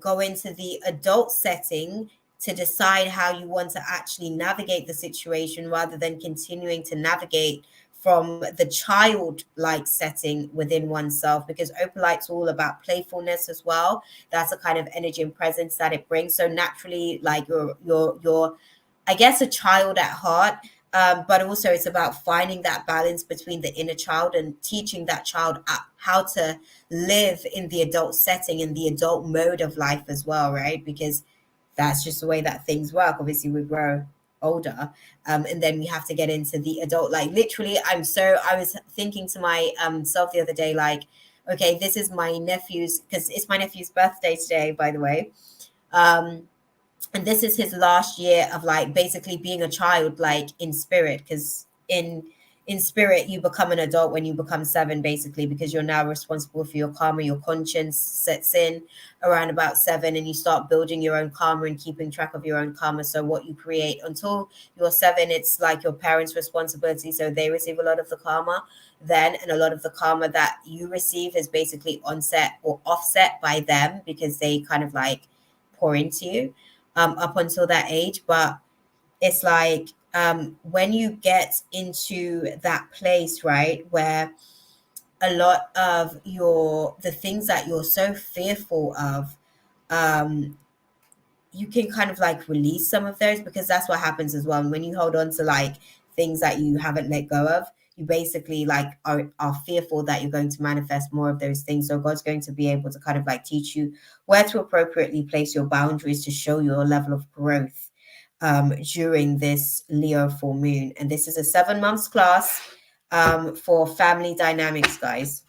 go into the adult setting to decide how you want to actually navigate the situation, rather than continuing to navigate from the childlike setting within oneself, because opalite's all about playfulness as well. That's a kind of energy and presence that it brings. So naturally, like you're I guess a child at heart, but also it's about finding that balance between the inner child and teaching that child how to live in the adult setting, in the adult mode of life as well, right? Because that's just the way that things work. Obviously, we grow older, and then we have to get into the adult. Like literally, I was thinking to my self the other day, like, okay, this is my nephew's, because it's my nephew's birthday today, by the way. And this is his last year of like basically being a child, like in spirit, because in spirit you become an adult when you become 7, basically, because you're now responsible for your karma. Your conscience sets in around about 7, and you start building your own karma and keeping track of your own karma. So what you create until you're 7, it's like your parents' responsibility, so they receive a lot of the karma then, and a lot of the karma that you receive is basically onset or offset by them, because they kind of like pour into you up until that age. But it's like when you get into that place, right, where a lot of the things that you're so fearful of, um, you can kind of like release some of those, because that's what happens as well. And when you hold on to like things that you haven't let go of, you basically like are fearful that you're going to manifest more of those things. So God's going to be able to kind of like teach you where to appropriately place your boundaries to show your level of growth during this Leo full moon. And this is a 7 months class for family dynamics, guys.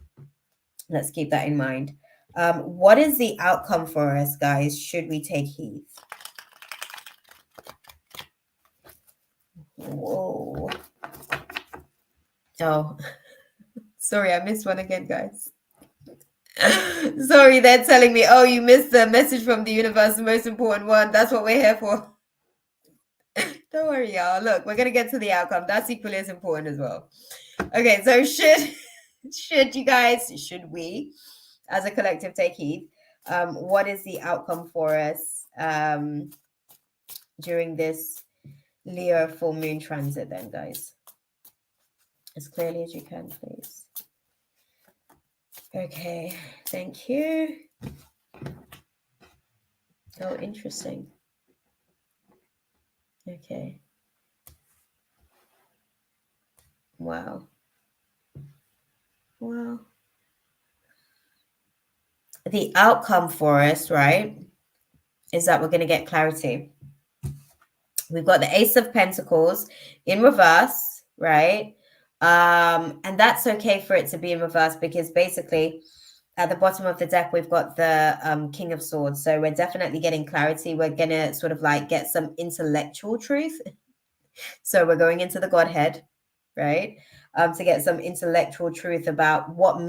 Let's keep that in mind. What is the outcome for us, guys, should we take heed? Whoa. Oh, sorry, I missed one again, guys. Sorry, they're telling me, oh, you missed the message from the universe, the most important one. That's what we're here for. Don't worry, y'all. Look, we're gonna get to the outcome. That's equally as important as well. Okay, so should we, as a collective, take heed? What is the outcome for us during this Leo full moon transit then, guys? As clearly as you can, please. Okay, thank you. Oh, interesting. Okay. Wow. Well, the outcome for us, right, is that we're going to get clarity. We've got the Ace of Pentacles in reverse, right? And that's okay for it to be in reverse, because basically at the bottom of the deck, we've got the King of Swords. So we're definitely getting clarity. We're going to sort of like get some intellectual truth. So we're going into the Godhead, right? To get some intellectual truth about what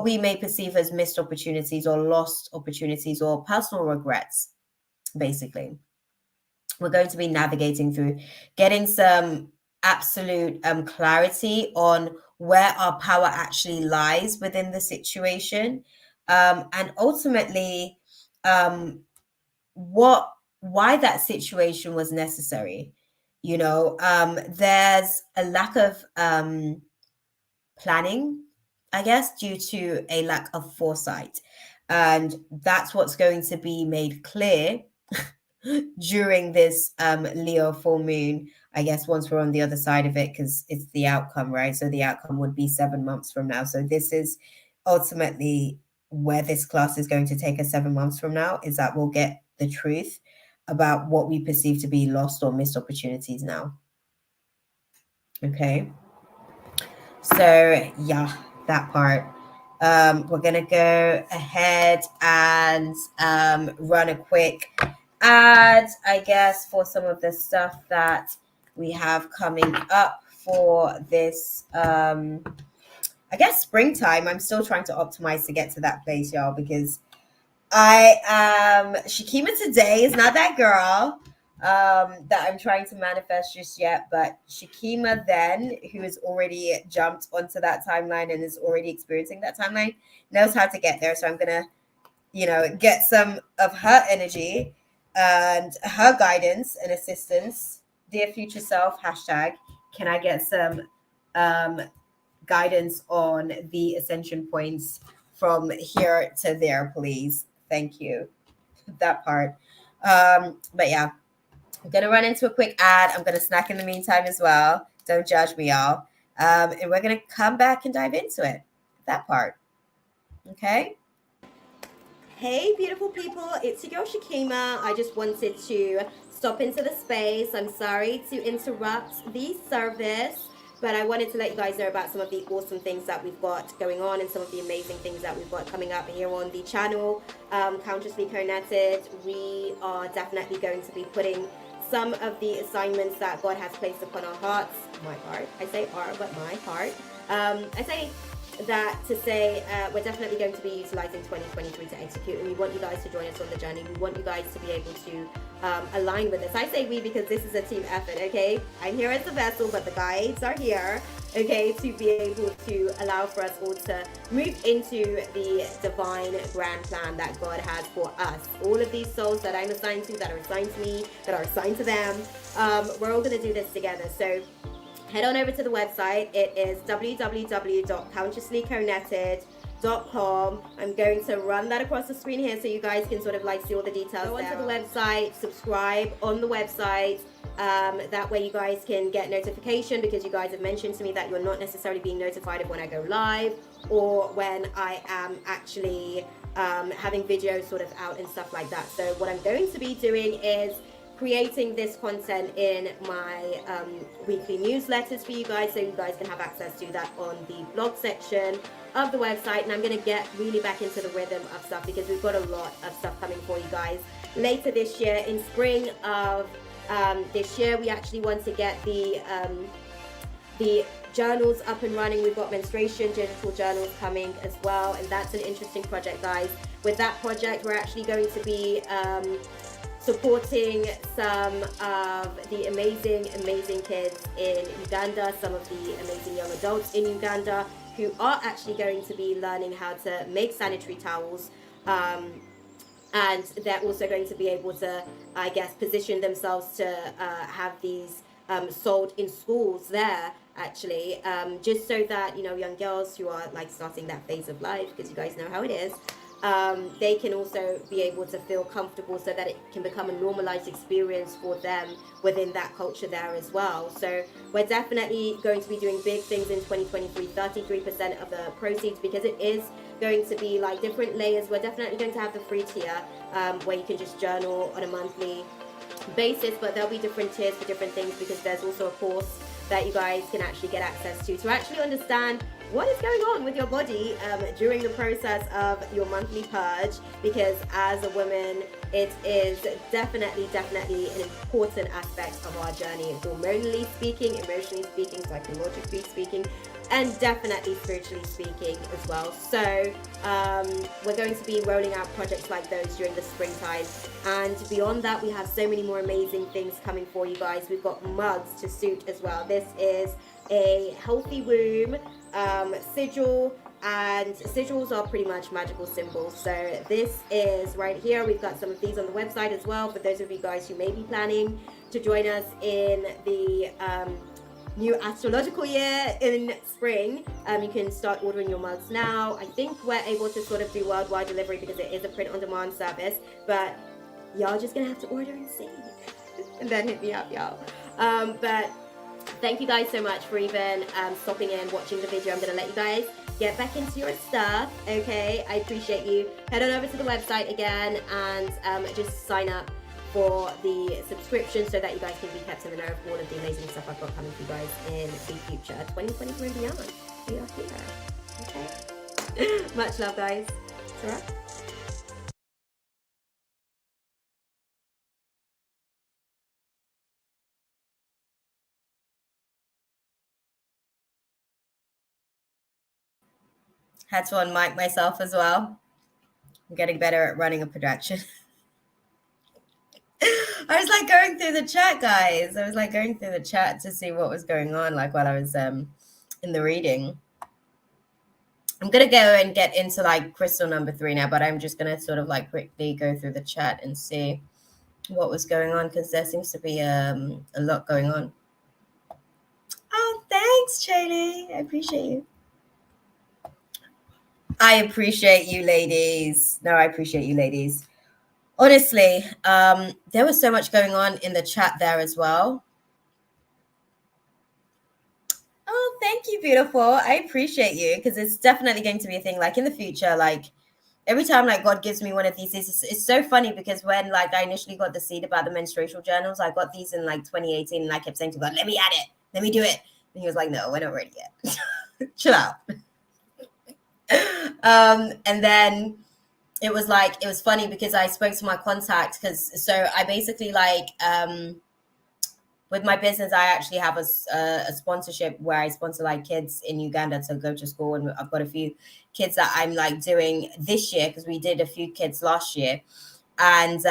we may perceive as missed opportunities or lost opportunities or personal regrets, basically. We're going to be navigating through getting some absolute clarity on where our power actually lies within the situation, and ultimately why that situation was necessary. There's a lack of planning, I guess, due to a lack of foresight, and that's what's going to be made clear during this Leo full moon, I guess, once we're on the other side of it, because it's the outcome, right? So the outcome would be 7 months from now. So this is ultimately where this class is going to take us 7 months from now, is that we'll get the truth about what we perceive to be lost or missed opportunities now. Okay. So yeah, that part. We're gonna go ahead and run a quick ad, I guess, for some of the stuff that we have coming up for this I guess springtime. I'm still trying to optimize to get to that place, y'all, because I am Shakima today is not that girl that I'm trying to manifest just yet, but Shakima then, who has already jumped onto that timeline and is already experiencing that timeline, knows how to get there. So I'm gonna, get some of her energy and her guidance and assistance. Dear future self, hashtag, can I get some guidance on the ascension points from here to there, please. Thank you. That part. But yeah, I'm gonna run into a quick ad. I'm gonna snack in the meantime as well. Don't judge me, y'all. And we're gonna come back and dive into it. That part. Okay. Hey, beautiful people, it's your girl Shakima. I just wanted to stop into the space. I'm sorry to interrupt the service, but I wanted to let you guys know about some of the awesome things that we've got going on and some of the amazing things that we've got coming up here on the channel. Consciously Connected, we are definitely going to be putting some of the assignments that God has placed upon our hearts, my heart, I say our, but my heart. I say that to say we're definitely going to be utilizing 2023 to execute, and we want you guys to join us on the journey. We want you guys to be able to align with this. I say we because this is a team effort, okay? I'm here as the vessel, but the guides are here, okay, to be able to allow for us all to move into the divine grand plan that God has for us. All of these souls that I'm assigned to, that are assigned to me, that are assigned to them, we're all going to do this together. So head on over to the website. It is www.consciouslyconnected.com. I'm going to run that across the screen here so you guys can sort of like see all the details. Go onto the website, subscribe on the website. That way you guys can get notification, because you guys have mentioned to me that you're not necessarily being notified of when I go live or when I am actually having videos sort of out and stuff like that. So what I'm going to be doing is creating this content in my weekly newsletters for you guys, so you guys can have access to that on the blog section of the website. And I'm going to get really back into the rhythm of stuff, because we've got a lot of stuff coming for you guys later this year. In spring of this year, we actually want to get the journals up and running. We've got menstruation digital journals coming as well, and that's an interesting project, guys. With that project, we're actually going to be supporting some of the amazing kids in Uganda, some of the amazing young adults in Uganda who are actually going to be learning how to make sanitary towels. And they're also going to be able to, I guess, position themselves to have these sold in schools there, actually, just so that, you know, young girls who are like starting that phase of life, because you guys know how it is, they can also be able to feel comfortable, so that it can become a normalized experience for them within that culture there as well. So we're definitely going to be doing big things in 2023. 33% of the proceeds, because it is going to be like different layers. We're definitely going to have the free tier where you can just journal on a monthly basis, but there'll be different tiers for different things, because there's also a course that you guys can actually get access to actually understand what is going on with your body during the process of your monthly purge. Because as a woman, it is definitely an important aspect of our journey, hormonally speaking, emotionally speaking, psychologically speaking, and definitely spiritually speaking as well. So we're going to be rolling out projects like those during the springtime, and beyond that, we have so many more amazing things coming for you guys. We've got mugs to suit as well. This is a healthy womb sigil, and sigils are pretty much magical symbols. So this is right here. We've got some of these on the website as well, for those of you guys who may be planning to join us in the new astrological year in spring. You can start ordering your mugs now. I think we're able to sort of do worldwide delivery, because it is a print on demand service, but y'all just gonna have to order and see and then hit me up, y'all. But thank you guys so much for even stopping in, watching the video. I'm gonna let you guys get back into your stuff, okay? I appreciate you. Head on over to the website again and just sign up for the subscription, so that you guys can be kept in the know of all of the amazing stuff I've got coming for you guys in the future, 2023 and beyond. We are here, okay? Much love, guys. Sarah? Had to unmic myself as well. I'm getting better at running a production. I was like going through the chat, guys. I was like going through the chat to see what was going on, like while I was in the reading. I'm gonna go and get into like crystal number 3 now, but I'm just gonna sort of like quickly go through the chat and see what was going on, because there seems to be a lot going on. Oh, thank Thanks, Chaley. I appreciate you. I appreciate you, ladies. No, I appreciate you, ladies. Honestly, there was so much going on in the chat there as well. Oh, thank you, beautiful. I appreciate you, because it's definitely going to be a thing. Like in the future, like every time like God gives me one of these, it's so funny, because when like I initially got the seed about the menstrual journals, I got these in like 2018, and I kept saying to God, let me add it, let me do it. And he was like, no, we're not ready yet. Chill out. And then it was funny because I spoke to my contact, because so I basically like with my business, I actually have a sponsorship where I sponsor like kids in Uganda to go to school, and I've got a few kids that I'm like doing this year, because we did a few kids last year. And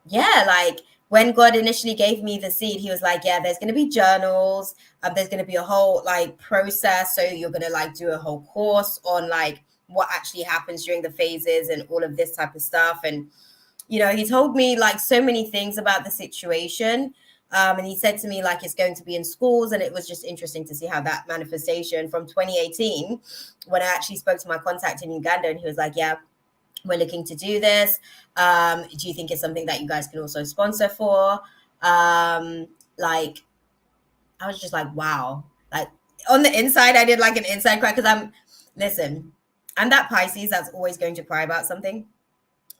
yeah, like when God initially gave me the seed, he was like, yeah, there's going to be journals, there's going to be a whole like process, so you're going to like do a whole course on like what actually happens during the phases and all of this type of stuff. And you know, he told me like so many things about the situation. And he said to me like it's going to be in schools, and it was just interesting to see how that manifestation from 2018, when I actually spoke to my contact in Uganda, and he was like, yeah, we're looking to do this. Do you think it's something that you guys can also sponsor for? Like I was just like, wow. Like on the inside, I did like an inside cry, because I'm that Pisces that's always going to cry about something.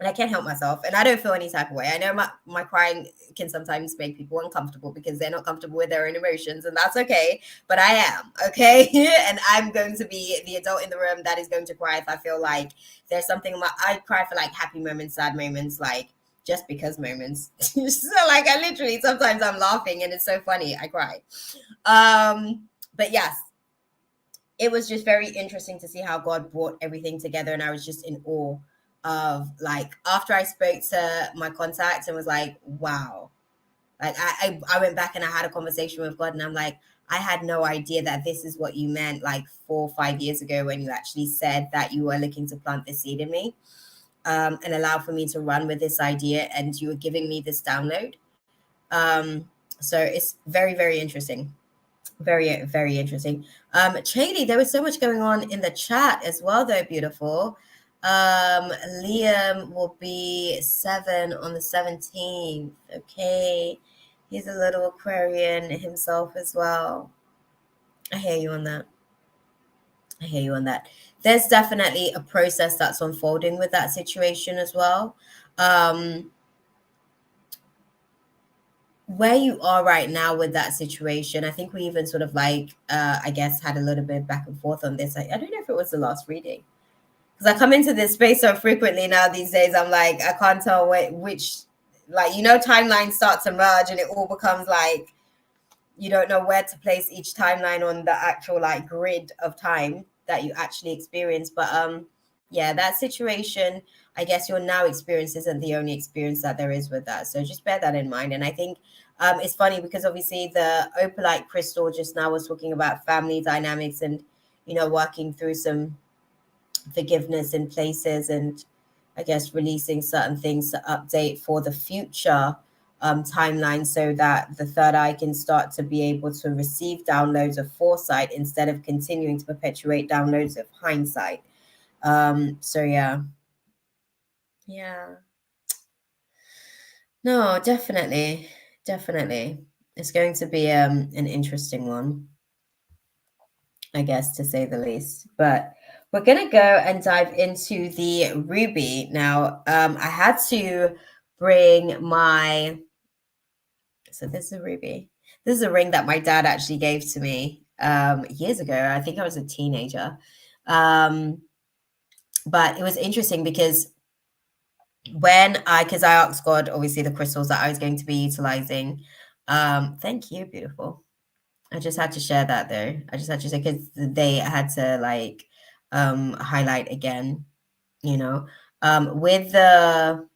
And I can't help myself, and I don't feel any type of way. I know my crying can sometimes make people uncomfortable because they're not comfortable with their own emotions, and that's okay. But I am, okay? And I'm going to be the adult in the room that is going to cry if I feel like there's something. I cry for like happy moments, sad moments, like just because moments. So like I literally, sometimes I'm laughing and it's so funny, I cry. But yes, it was just very interesting to see how God brought everything together, and I was just in awe of like after I spoke to my contact and was like, wow. Like I went back and I had a conversation with God, and I'm like, I had no idea that this is what you meant like 4 or 5 years ago, when you actually said that you were looking to plant this seed in me, and allow for me to run with this idea, and you were giving me this download. So it's very, very interesting. Very, very interesting. Chady, there was so much going on in the chat as well, though, beautiful. Liam will be 7 on the 17th. Okay. He's a little Aquarian himself as well. I hear you on that. I hear you on that. There's definitely a process that's unfolding with that situation as well. Where you are right now with that situation, I think we even sort of like, I guess, had a little bit back and forth on this. I don't know if it was the last reading, because I come into this space so frequently now these days. I'm like, I can't tell which, like, you know, timelines start to merge, and it all becomes like, you don't know where to place each timeline on the actual like grid of time that you actually experience. But yeah, that situation, I guess your now experience isn't the only experience that there is with that. So just bear that in mind. And I think it's funny because obviously the opalite crystal just now was talking about family dynamics and, you know, working through some forgiveness in places, and I guess releasing certain things to update for the future timeline, so that the third eye can start to be able to receive downloads of foresight instead of continuing to perpetuate downloads of hindsight. So yeah. No, definitely it's going to be an interesting one, I guess, to say the least. But we're going to go and dive into the ruby now. I had to bring my, so this is a ruby. This is a ring that my dad actually gave to me years ago. I think I was a teenager. But it was interesting because because I asked God, obviously, the crystals that I was going to be utilizing. Thank you, beautiful. I just had to share that though. I just had to say, because they had to like highlight again, you know, with the,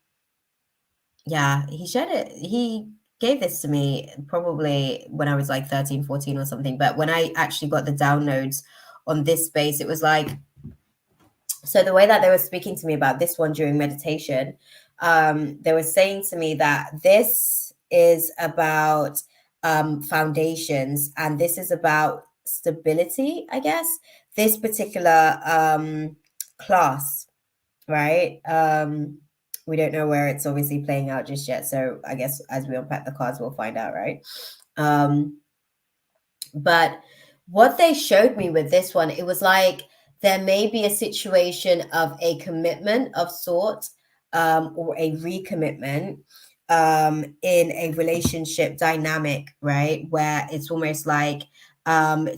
yeah, he shared it. He gave this to me probably when I was like 13, 14 or something. But when I actually got the downloads on this space, it was like, so the way that they were speaking to me about this one during meditation, they were saying to me that this is about foundations, and this is about stability, I guess. This particular class, right? We don't know where it's obviously playing out just yet. So I guess as we unpack the cards, we'll find out, right? But what they showed me with this one, it was like there may be a situation of a commitment of sort, or a recommitment in a relationship dynamic, right? Where it's almost like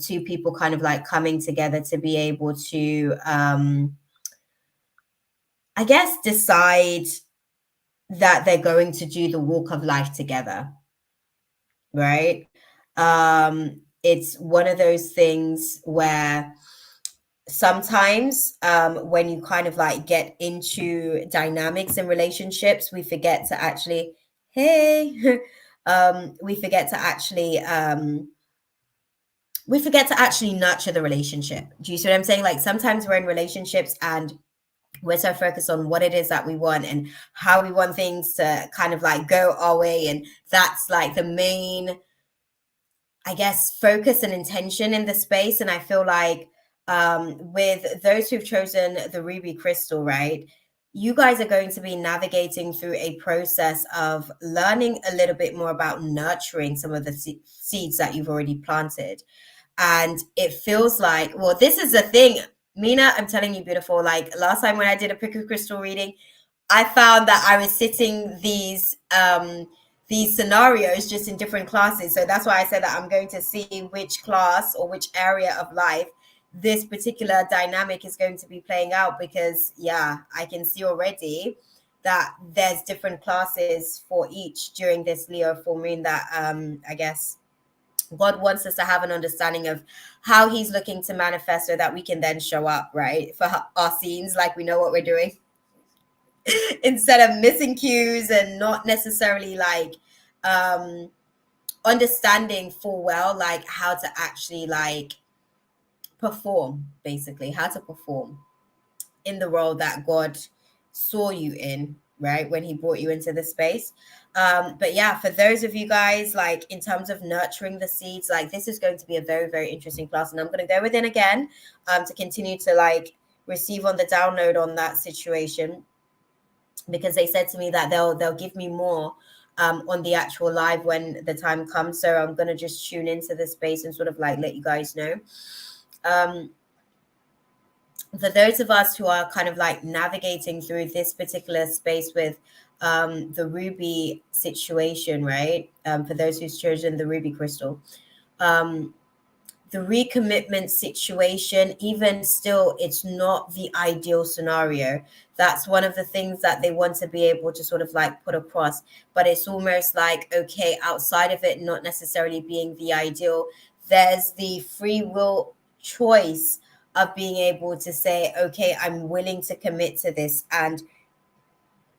two people kind of like coming together to be able to, I guess, decide that they're going to do the walk of life together, right? It's one of those things where sometimes when you kind of like get into dynamics in relationships, we forget to actually, we forget to actually nurture the relationship. Do you see what I'm saying? Like sometimes we're in relationships and we're so focused on what it is that we want and how we want things to kind of like go our way, and that's like the main, I guess, focus and intention in the space. And I feel like with those who've chosen the ruby crystal, right, you guys are going to be navigating through a process of learning a little bit more about nurturing some of the seeds that you've already planted. And it feels like, well, this is the thing, Mina, I'm telling you, beautiful. Like last time when I did a pick a crystal reading, I found that I was sitting these scenarios just in different classes. So that's why I said that I'm going to see which class or which area of life this particular dynamic is going to be playing out, because yeah, I can see already that there's different classes for each during this Leo full moon that I guess God wants us to have an understanding of how he's looking to manifest so that we can then show up, right, for our scenes, like we know what we're doing. Instead of missing cues and not necessarily like understanding full well like how to actually like perform, basically how to perform in the role that God saw you in, right, when he brought you into the space. But yeah, for those of you guys, like in terms of nurturing the seeds, like this is going to be a very, very interesting class. And I'm going to go within again to continue to like receive on the download on that situation, because they said to me that they'll give me more on the actual live when the time comes. So I'm going to just tune into the space and sort of like let you guys know. For those of us who are kind of like navigating through this particular space with the ruby situation, right? For those who's chosen the ruby crystal, the recommitment situation, even still, it's not the ideal scenario. That's one of the things that they want to be able to sort of like put across. But it's almost like, okay, outside of it not necessarily being the ideal, there's the free will choice of being able to say, okay, I'm willing to commit to this. And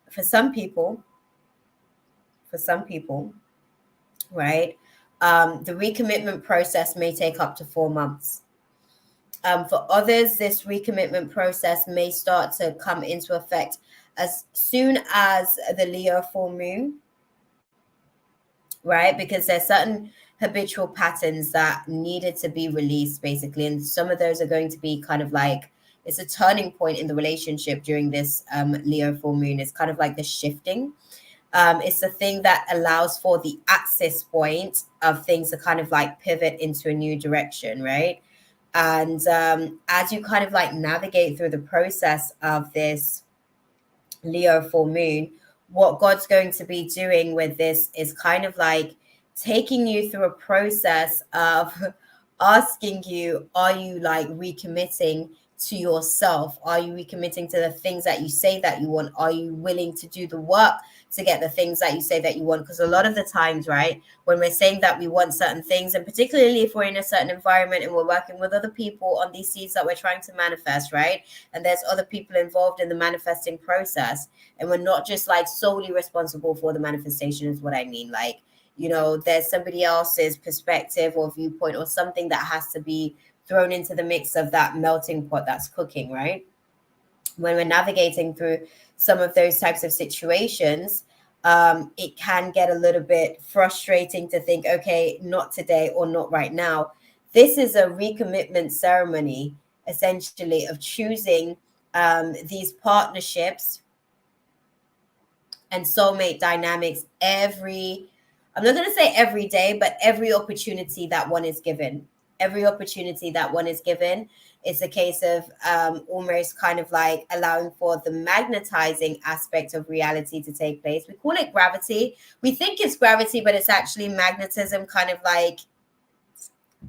for some people, right, the recommitment process may take up to 4 months. For others, this recommitment process may start to come into effect as soon as the Leo full moon, right? Because there's certain habitual patterns that needed to be released, basically. And some of those are going to be kind of like, it's a turning point in the relationship during this Leo full moon. It's kind of like the shifting. It's the thing that allows for the axis point of things to kind of like pivot into a new direction, right? And as you kind of like navigate through the process of this Leo full moon, what God's going to be doing with this is kind of like taking you through a process of asking you, are you like recommitting to yourself? Are you recommitting to the things that you say that you want? Are you willing to do the work to get the things that you say that you want? Because a lot of the times, right, when we're saying that we want certain things, and particularly if we're in a certain environment and we're working with other people on these seeds that we're trying to manifest, right, and there's other people involved in the manifesting process, and we're not just like solely responsible for the manifestation is what I mean. Like, you know, there's somebody else's perspective or viewpoint or something that has to be thrown into the mix of that melting pot that's cooking, right? When we're navigating through some of those types of situations, it can get a little bit frustrating to think, okay, not today or not right now. this is a recommitment ceremony, essentially, of choosing these partnerships and soulmate dynamics I'm not going to say every day, but every opportunity that one is given. Every opportunity that one is given, it's a case of almost kind of like allowing for the magnetizing aspect of reality to take place. We call it gravity. We think it's gravity, but it's actually magnetism kind of like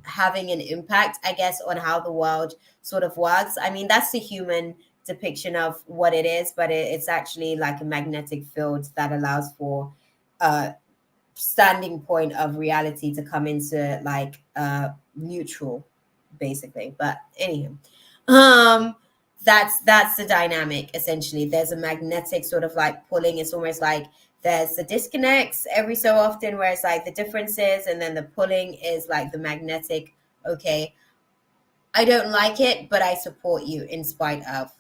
having an impact, I guess, on how the world sort of works. I mean, that's the human depiction of what it is, but it's actually like a magnetic field that allows for standing point of reality to come into like neutral, basically. But anyhow, that's the dynamic. Essentially, there's a magnetic sort of like pulling. It's almost like there's the disconnects every so often where it's like the differences, and then the pulling is like the magnetic. Okay, I don't like it, but I support you in spite of.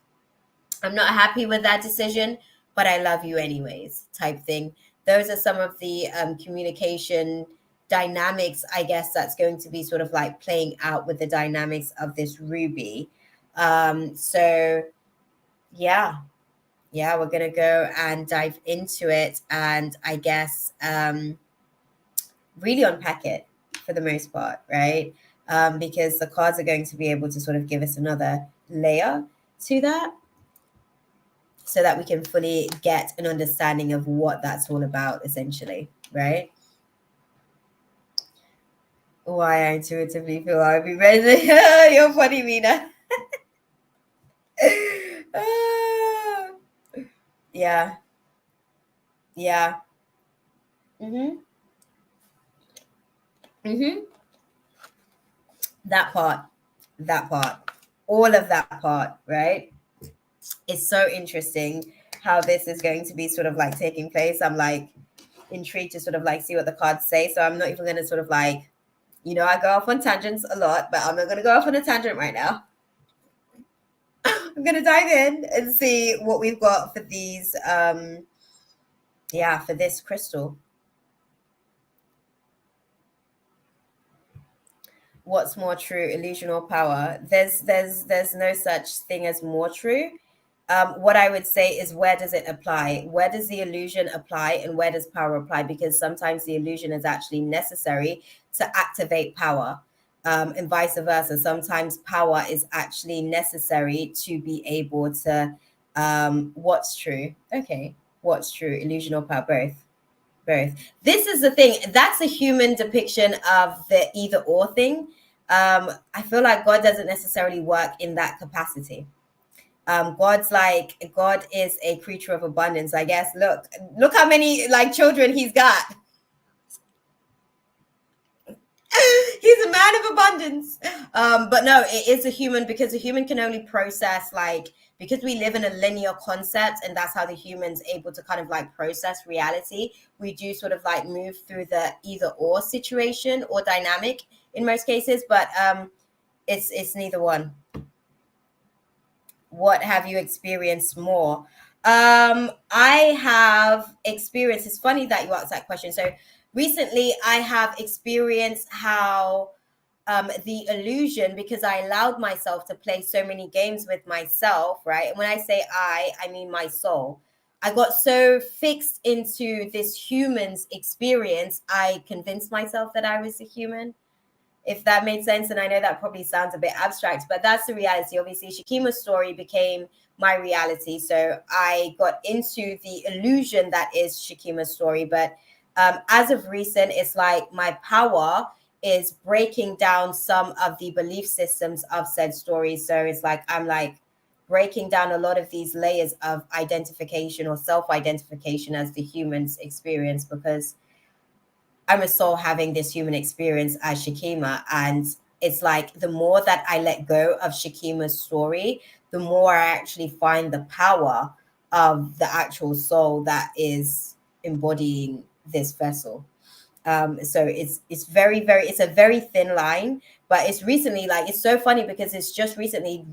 I'm not happy with that decision, but I love you anyways, type thing. Those are some of the communication dynamics, I guess, that's going to be sort of like playing out with the dynamics of this ruby. So yeah, we're gonna go and dive into it, and I guess really unpack it for the most part, right? Because the cards are going to be able to sort of give us another layer to that, so that we can fully get an understanding of what that's all about, essentially, right? Why I intuitively feel I'll be ready. You're funny, Mina. Yeah. Yeah. Mm-hmm. Mm-hmm. That part. All of that part, right? It's so interesting how this is going to be sort of like taking place. I'm like intrigued to sort of like see what the cards say. So I'm not even going to sort of like, I go off on tangents a lot, but I'm not going to go off on a tangent right now. I'm going to dive in and see what we've got for these, for this crystal. What's more true, illusion or power? There's no such thing as more true. What I would say is, where does it apply? Where does the illusion apply, and where does power apply? Because sometimes the illusion is actually necessary to activate power, and vice versa. Sometimes power is actually necessary to be able to. What's true? Okay, what's true, illusion or power? Both. This is the thing. That's a human depiction of the either or thing. I feel like God doesn't necessarily work in that capacity. God is a creature of abundance, I guess. Look how many like children he's got. He's a man of abundance. But no, it is a human, because a human can only process because we live in a linear concept, and that's how the human's able to kind of like process reality. We do sort of like move through the either or situation or dynamic in most cases, but it's neither one. What have you experienced more? I have experienced, it's funny that you asked that question. So recently I have experienced how the illusion, because I allowed myself to play so many games with myself, right? And when I say I mean my soul. I got so fixed into this human's experience, I convinced myself that I was a human, if that made sense. And I know that probably sounds a bit abstract, but that's the reality. Obviously, Shakima's story became my reality. So I got into the illusion that is Shakima's story. But as of recent, it's like my power is breaking down some of the belief systems of said stories. So it's like I'm like breaking down a lot of these layers of identification or self-identification as the human's experience, because I'm a soul having this human experience as Shakima. And it's like the more that I let go of Shakima's story, the more I actually find the power of the actual soul that is embodying this vessel. So it's very, it's a very thin line, but it's recently, like, it's so funny because it's just recently,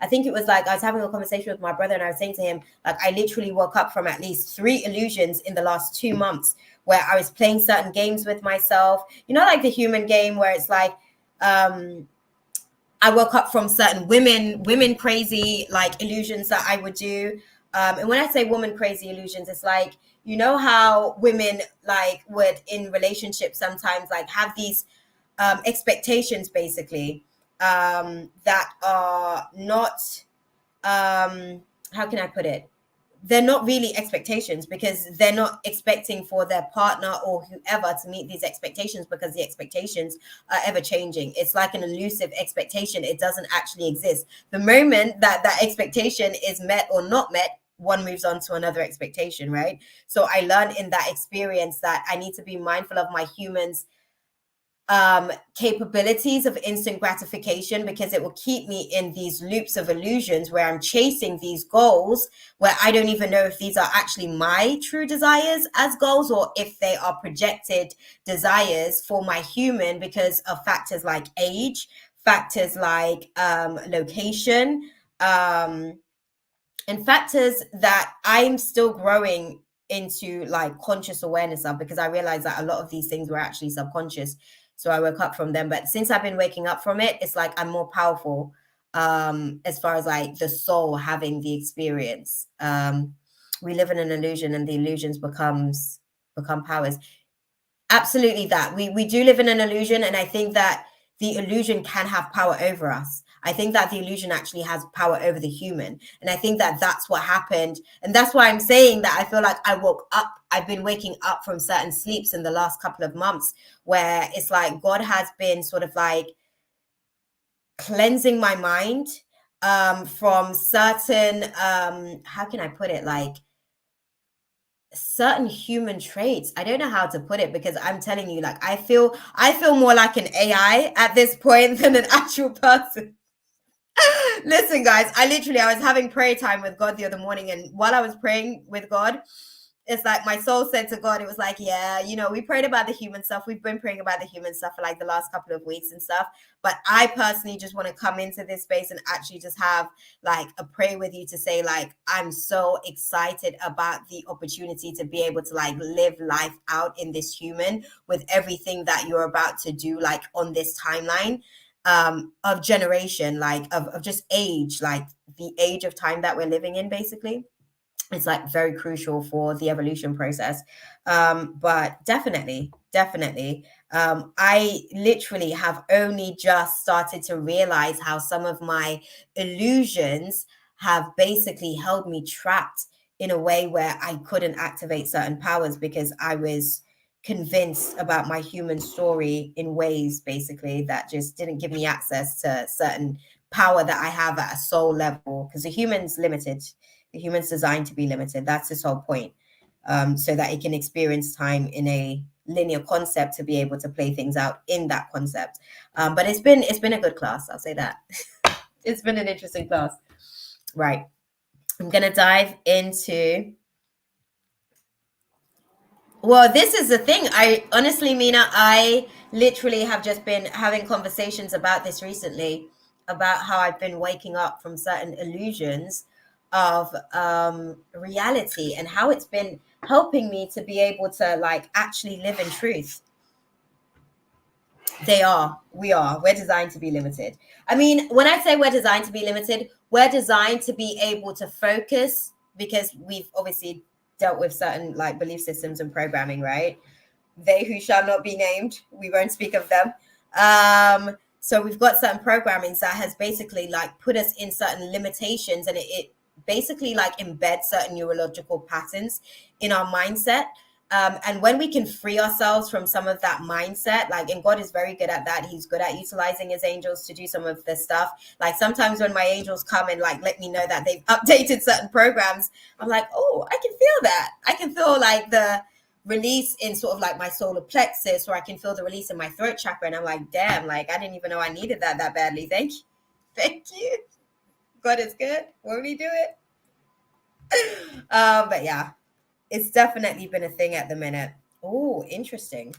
I think it was like I was having a conversation with my brother, and I was saying to him, like, I literally woke up from at least 3 illusions in the last 2 months where I was playing certain games with myself, like the human game where it's like I woke up from certain women crazy like illusions that I would do. And when I say woman crazy illusions, it's like, you know how women like would in relationships sometimes like have these expectations basically that are not, how can I put it? They're not really expectations because they're not expecting for their partner or whoever to meet these expectations because the expectations are ever changing. It's like an elusive expectation. It doesn't actually exist. The moment that that expectation is met or not met, one moves on to another expectation, right? So I learned in that experience that I need to be mindful of my humans capabilities of instant gratification because it will keep me in these loops of illusions where I'm chasing these goals where I don't even know if these are actually my true desires as goals or if they are projected desires for my human because of factors like age, factors like location, and factors that I'm still growing into like conscious awareness of because I realized that a lot of these things were actually subconscious. So I woke up from them. But since I've been waking up from it, it's like I'm more powerful as far as like the soul having the experience. We live in an illusion and the illusions become powers. Absolutely that. We do live in an illusion, and I think that the illusion can have power over us. I think that the illusion actually has power over the human. And I think that that's what happened. And that's why I'm saying that I feel like I woke up. I've been waking up from certain sleeps in the last couple of months where it's like God has been sort of like cleansing my mind from certain, how can I put it? Like, certain human traits. I don't know how to put it because I'm telling you, like, I feel more like an AI at this point than an actual person. Listen, guys, I was having prayer time with God the other morning, and while I was praying with God, it's like my soul said to God, it was like, yeah, you know, we prayed about the human stuff. We've been praying about the human stuff for like the last couple of weeks and stuff. But I personally just want to come into this space and actually just have like a prayer with you to say, like, I'm so excited about the opportunity to be able to like live life out in this human with everything that you're about to do, like on this timeline of generation, like of just age, like the age of time that we're living in, basically. It's like very crucial for the evolution process. But definitely I literally have only just started to realize how some of my illusions have basically held me trapped in a way where I couldn't activate certain powers because I was convinced about my human story in ways basically that just didn't give me access to certain power that I have at a soul level because the human's limited. The human's designed to be limited. That's its whole point. So that it can experience time in a linear concept to be able to play things out in that concept. But it's been a good class. I'll say that. It's been an interesting class. Right. I'm gonna dive into. Well, this is the thing. I honestly, Mina, I literally have just been having conversations about this recently, about how I've been waking up from certain illusions of reality and how it's been helping me to be able to like actually live in truth. We're designed to be limited. I mean, when I say we're designed to be limited, we're designed to be able to focus because we've obviously dealt with certain like belief systems and programming, right? They who shall not be named, we won't speak of them. So we've got certain programmings that has basically like put us in certain limitations, and it basically like embeds certain neurological patterns in our mindset. And when we can free ourselves from some of that mindset, like, and God is very good at that. He's good at utilizing his angels to do some of this stuff. Like sometimes when my angels come and like let me know that they've updated certain programs, I'm like, oh, I can feel that. I can feel like the release in sort of like my solar plexus, or I can feel the release in my throat chakra. And I'm like, damn, like I didn't even know I needed that badly. Thank you. Thank you. God is good. Won't he do it? But yeah, it's definitely been a thing at the minute. Oh, interesting.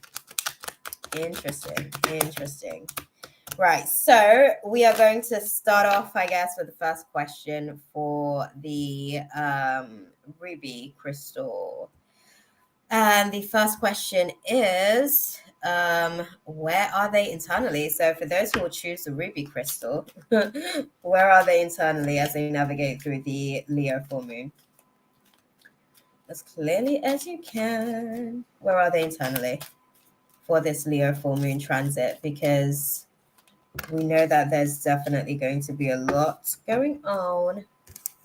Right, so we are going to start off, I guess, with the first question for the ruby crystal. And the first question is, where are they internally? So for those who will choose the ruby crystal, where are they internally as they navigate through the Leo full moon? As clearly as you can. Where are they internally for this Leo full moon transit? Because we know that there's definitely going to be a lot going on.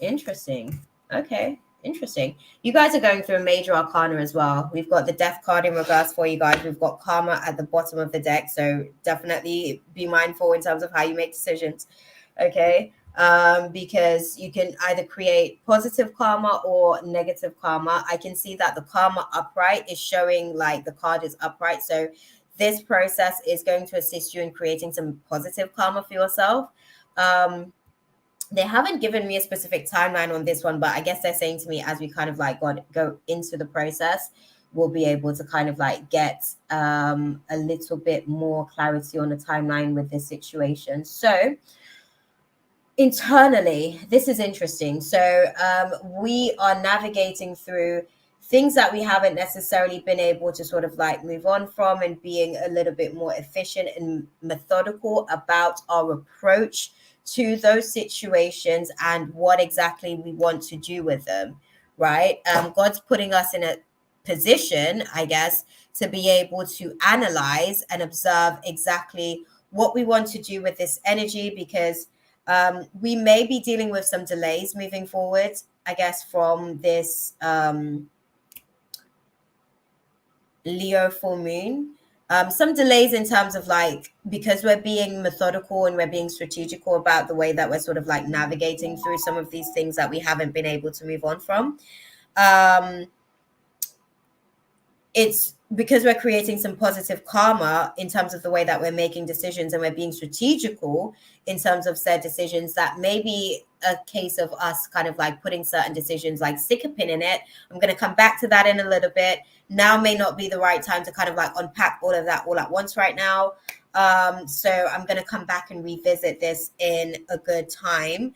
Interesting. Okay. Interesting. You guys are going through a major arcana as well. We've got the death card in regards for you guys. We've got karma at the bottom of the deck. So definitely be mindful in terms of how you make decisions. Okay. Because you can either create positive karma or negative karma. I can see that the karma upright is showing like the card is upright. So this process is going to assist you in creating some positive karma for yourself. They haven't given me a specific timeline on this one, but I guess they're saying to me as we kind of like go into the process, we'll be able to kind of like get a little bit more clarity on the timeline with this situation. So internally, this is interesting. So we are navigating through things that we haven't necessarily been able to sort of like move on from, and being a little bit more efficient and methodical about our approach to those situations and what exactly we want to do with them, right? God's putting us in a position, I guess, to be able to analyze and observe exactly what we want to do with this energy, because we may be dealing with some delays moving forward, I guess, from this Leo full moon. Some delays in terms of like, because we're being methodical and we're being strategical about the way that we're sort of like navigating through some of these things that we haven't been able to move on from. It's because we're creating some positive karma in terms of the way that we're making decisions, and we're being strategical in terms of said decisions, that may be a case of us kind of like putting certain decisions, like stick a pin in it. I'm going to come back to that in a little bit. Now may not be the right time to kind of like unpack all of that all at once right now. So I'm going to come back and revisit this in a good time.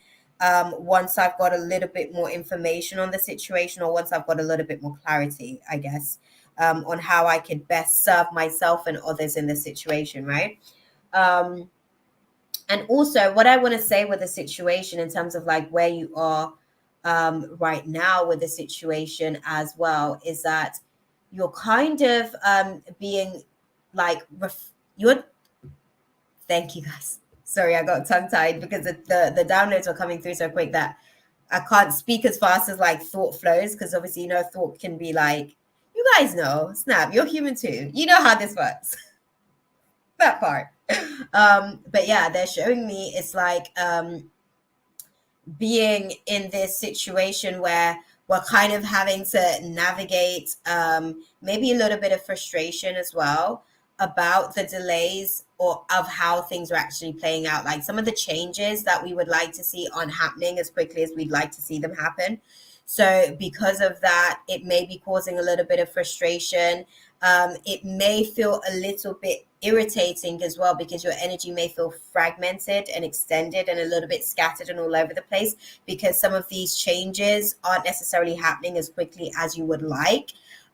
Once I've got a little bit more information on the situation, or once I've got a little bit more clarity, I guess, on how I could best serve myself and others in this situation, right? And also what I want to say with the situation in terms of like where you are right now with the situation as well, is that you're kind of being like, you're, thank you guys. Sorry, I got tongue-tied because the downloads are coming through so quick that I can't speak as fast as like thought flows, because obviously, you know, thought can be like, you guys know, snap, you're human too. You know how this works. That part. But yeah, they're showing me it's like being in this situation where we're kind of having to navigate maybe a little bit of frustration as well about the delays, or of how things are actually playing out. Like some of the changes that we would like to see aren't happening as quickly as we'd like to see them happen. So because of that, it may be causing a little bit of frustration. It may feel a little bit irritating as well, because your energy may feel fragmented and extended and a little bit scattered and all over the place, because some of these changes aren't necessarily happening as quickly as you would like.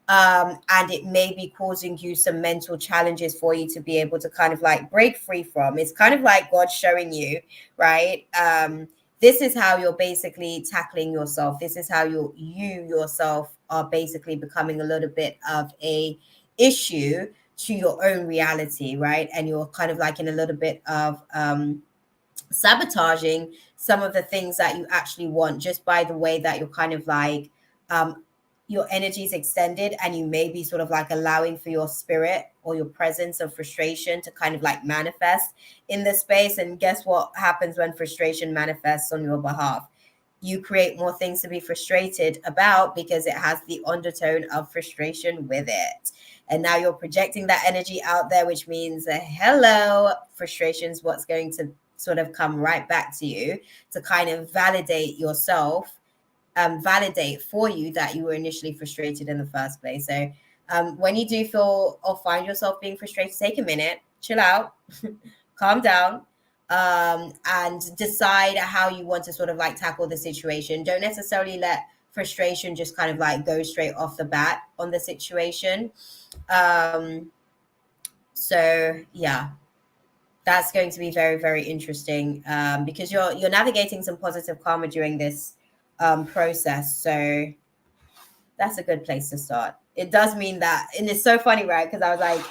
And it may be causing you some mental challenges for you to be able to kind of like break free from. It's kind of like God showing you, right? This is how you're basically tackling yourself. This is how you yourself are basically becoming a little bit of a issue to your own reality, right? And you're kind of like in a little bit of sabotaging some of the things that you actually want, just by the way that you're kind of like your energy is extended, and you may be sort of like allowing for your spirit or your presence of frustration to kind of like manifest in this space. And guess what happens when frustration manifests on your behalf? You create more things to be frustrated about, because it has the undertone of frustration with it. And now you're projecting that energy out there, which means hello, frustration's what's going to sort of come right back to you to kind of validate yourself, validate for you that you were initially frustrated in the first place. So when you do feel or find yourself being frustrated, take a minute, chill out, calm down, and decide how you want to sort of like tackle the situation. Don't necessarily let frustration just kind of like go straight off the bat on the situation. So yeah, that's going to be very, very interesting, because you're navigating some positive karma during this process. So that's a good place to start. It does mean that, and it's so funny, right? Because I was like,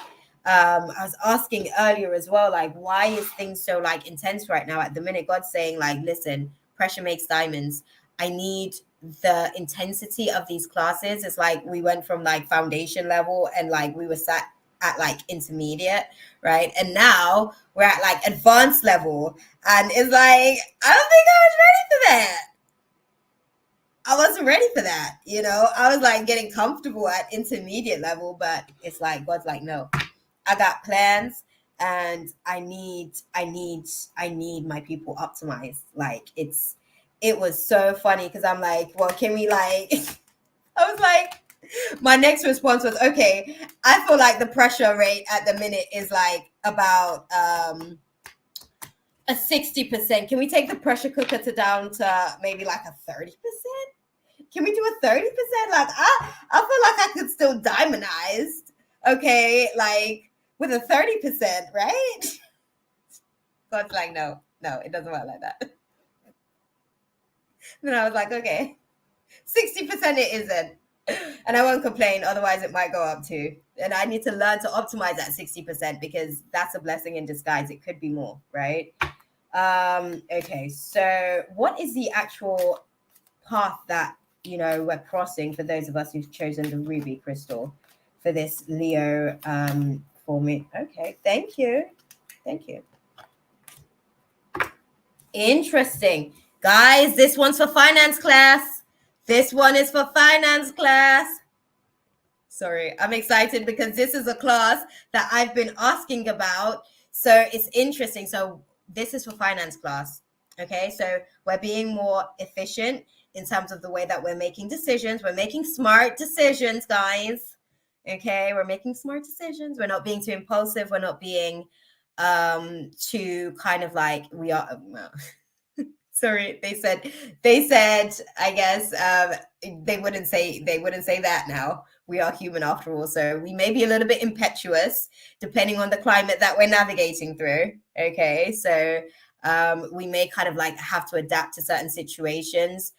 I was asking earlier as well, like, why is things so like intense right now? At the minute, God's saying, like, listen, pressure makes diamonds. I need the intensity of these classes. It's like we went from like foundation level and like we were sat at like intermediate, right? And now we're at like advanced level. And it's like, I don't think I was ready for that. I wasn't ready for that, you know. I was like getting comfortable at intermediate level, but it's like God's like, no, I got plans and I need my people optimized. Like it was so funny because I'm like, well, can we like I was like, my next response was, okay, I feel like the pressure rate at the minute is like about a 60%. Can we take the pressure cooker down to maybe like a 30%? Can we do a 30%? Like I feel like I could still diamondized, okay, like with a 30%, right? God's like, no, it doesn't work like that. Then I was like, okay, 60% it isn't. And I won't complain, otherwise it might go up too. And I need to learn to optimize that 60% because that's a blessing in disguise. It could be more, right? Okay, so what is the actual path that, you know, we're crossing for those of us who've chosen the ruby crystal for this Leo for me? Okay, thank you. Interesting. Guys, this one's for finance class. This one is for finance class. Sorry, I'm excited because this is a class that I've been asking about. So it's interesting. So this is for finance class. Okay, so we're being more efficient in terms of the way that we're making decisions. We're making smart decisions, guys. Okay, we're making smart decisions. We're not being too impulsive. We're not being too kind of like we are. Sorry, they said I guess they wouldn't say that now. We are human after all, so we may be a little bit impetuous depending on the climate that we're navigating through. Okay, so we may kind of like have to adapt to certain situations,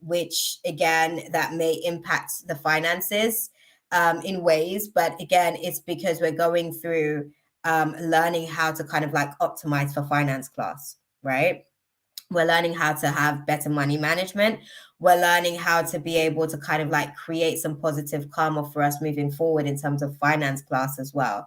which again that may impact the finances in ways, but again it's because we're going through learning how to kind of like optimize for finance class, right? We're learning how to have better money management. We're learning how to be able to kind of like create some positive karma for us moving forward in terms of finance class as well.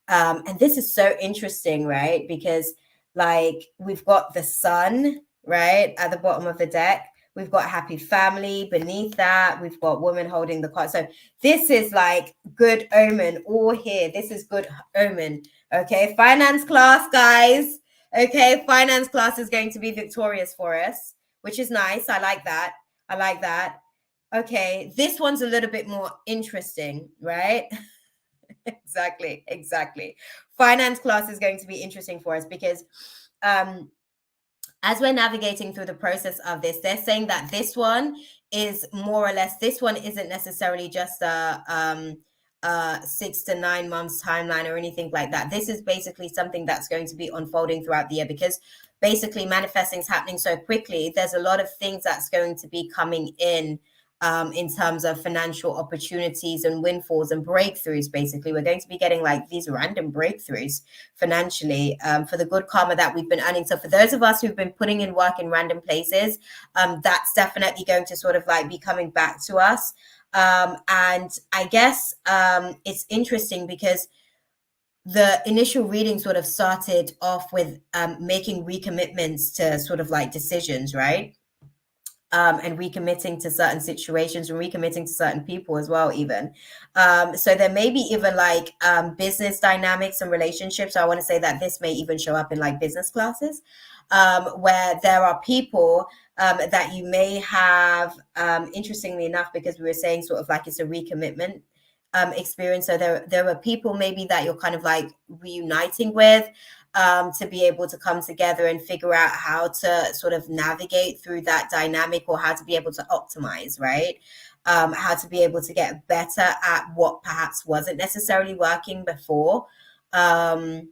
And this is so interesting, right? Because like we've got the sun, right, at the bottom of the deck. We've got happy family beneath that. We've got woman holding the card. So this is like good omen all here. This is good omen. Okay, finance class, guys. Okay, finance class is going to be victorious for us, which is nice. I like that. Okay, this one's a little bit more interesting, right? Exactly. Finance class is going to be interesting for us because as we're navigating through the process of this, they're saying that this one is more or less, this one isn't necessarily just a 6 to 9 months timeline or anything like that. This is basically something that's going to be unfolding throughout the year because basically manifesting is happening so quickly. There's a lot of things that's going to be coming in terms of financial opportunities and windfalls and breakthroughs. Basically, we're going to be getting like these random breakthroughs financially for the good karma that we've been earning. So for those of us who've been putting in work in random places, that's definitely going to sort of like be coming back to us. And I guess it's interesting because the initial reading sort of started off with making recommitments to sort of like decisions, right? And recommitting to certain situations and recommitting to certain people as well, even. So there may be even like business dynamics and relationships. So I want to say that this may even show up in like business classes where there are people that you may have, interestingly enough, because we were saying sort of like it's a recommitment experience. So there are people maybe that you're kind of like reuniting with, to be able to come together and figure out how to sort of navigate through that dynamic or how to be able to optimize, right? How to be able to get better at what perhaps wasn't necessarily working before. And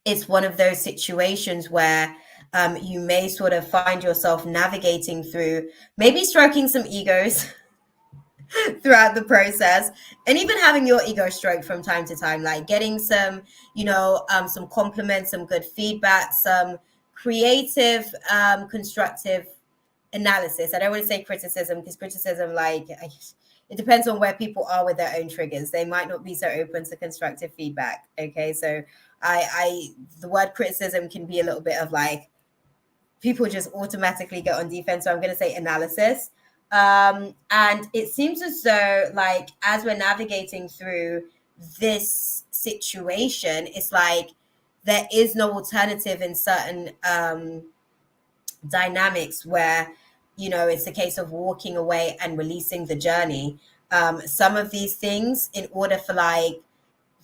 it's one of those situations where you may sort of find yourself navigating through, maybe stroking some egos throughout the process, and even having your ego stroke from time to time, like getting some, some compliments, some good feedback, some creative, constructive analysis. I don't want to say criticism, because criticism, it depends on where people are with their own triggers. They might not be so open to constructive feedback. Okay, so the word criticism can be a little bit of like, people just automatically get on defense. So I'm going to say analysis. And it seems as though, like, as we're navigating through this situation, it's like there is no alternative in certain dynamics where, it's a case of walking away and releasing the journey. Some of these things, in order for like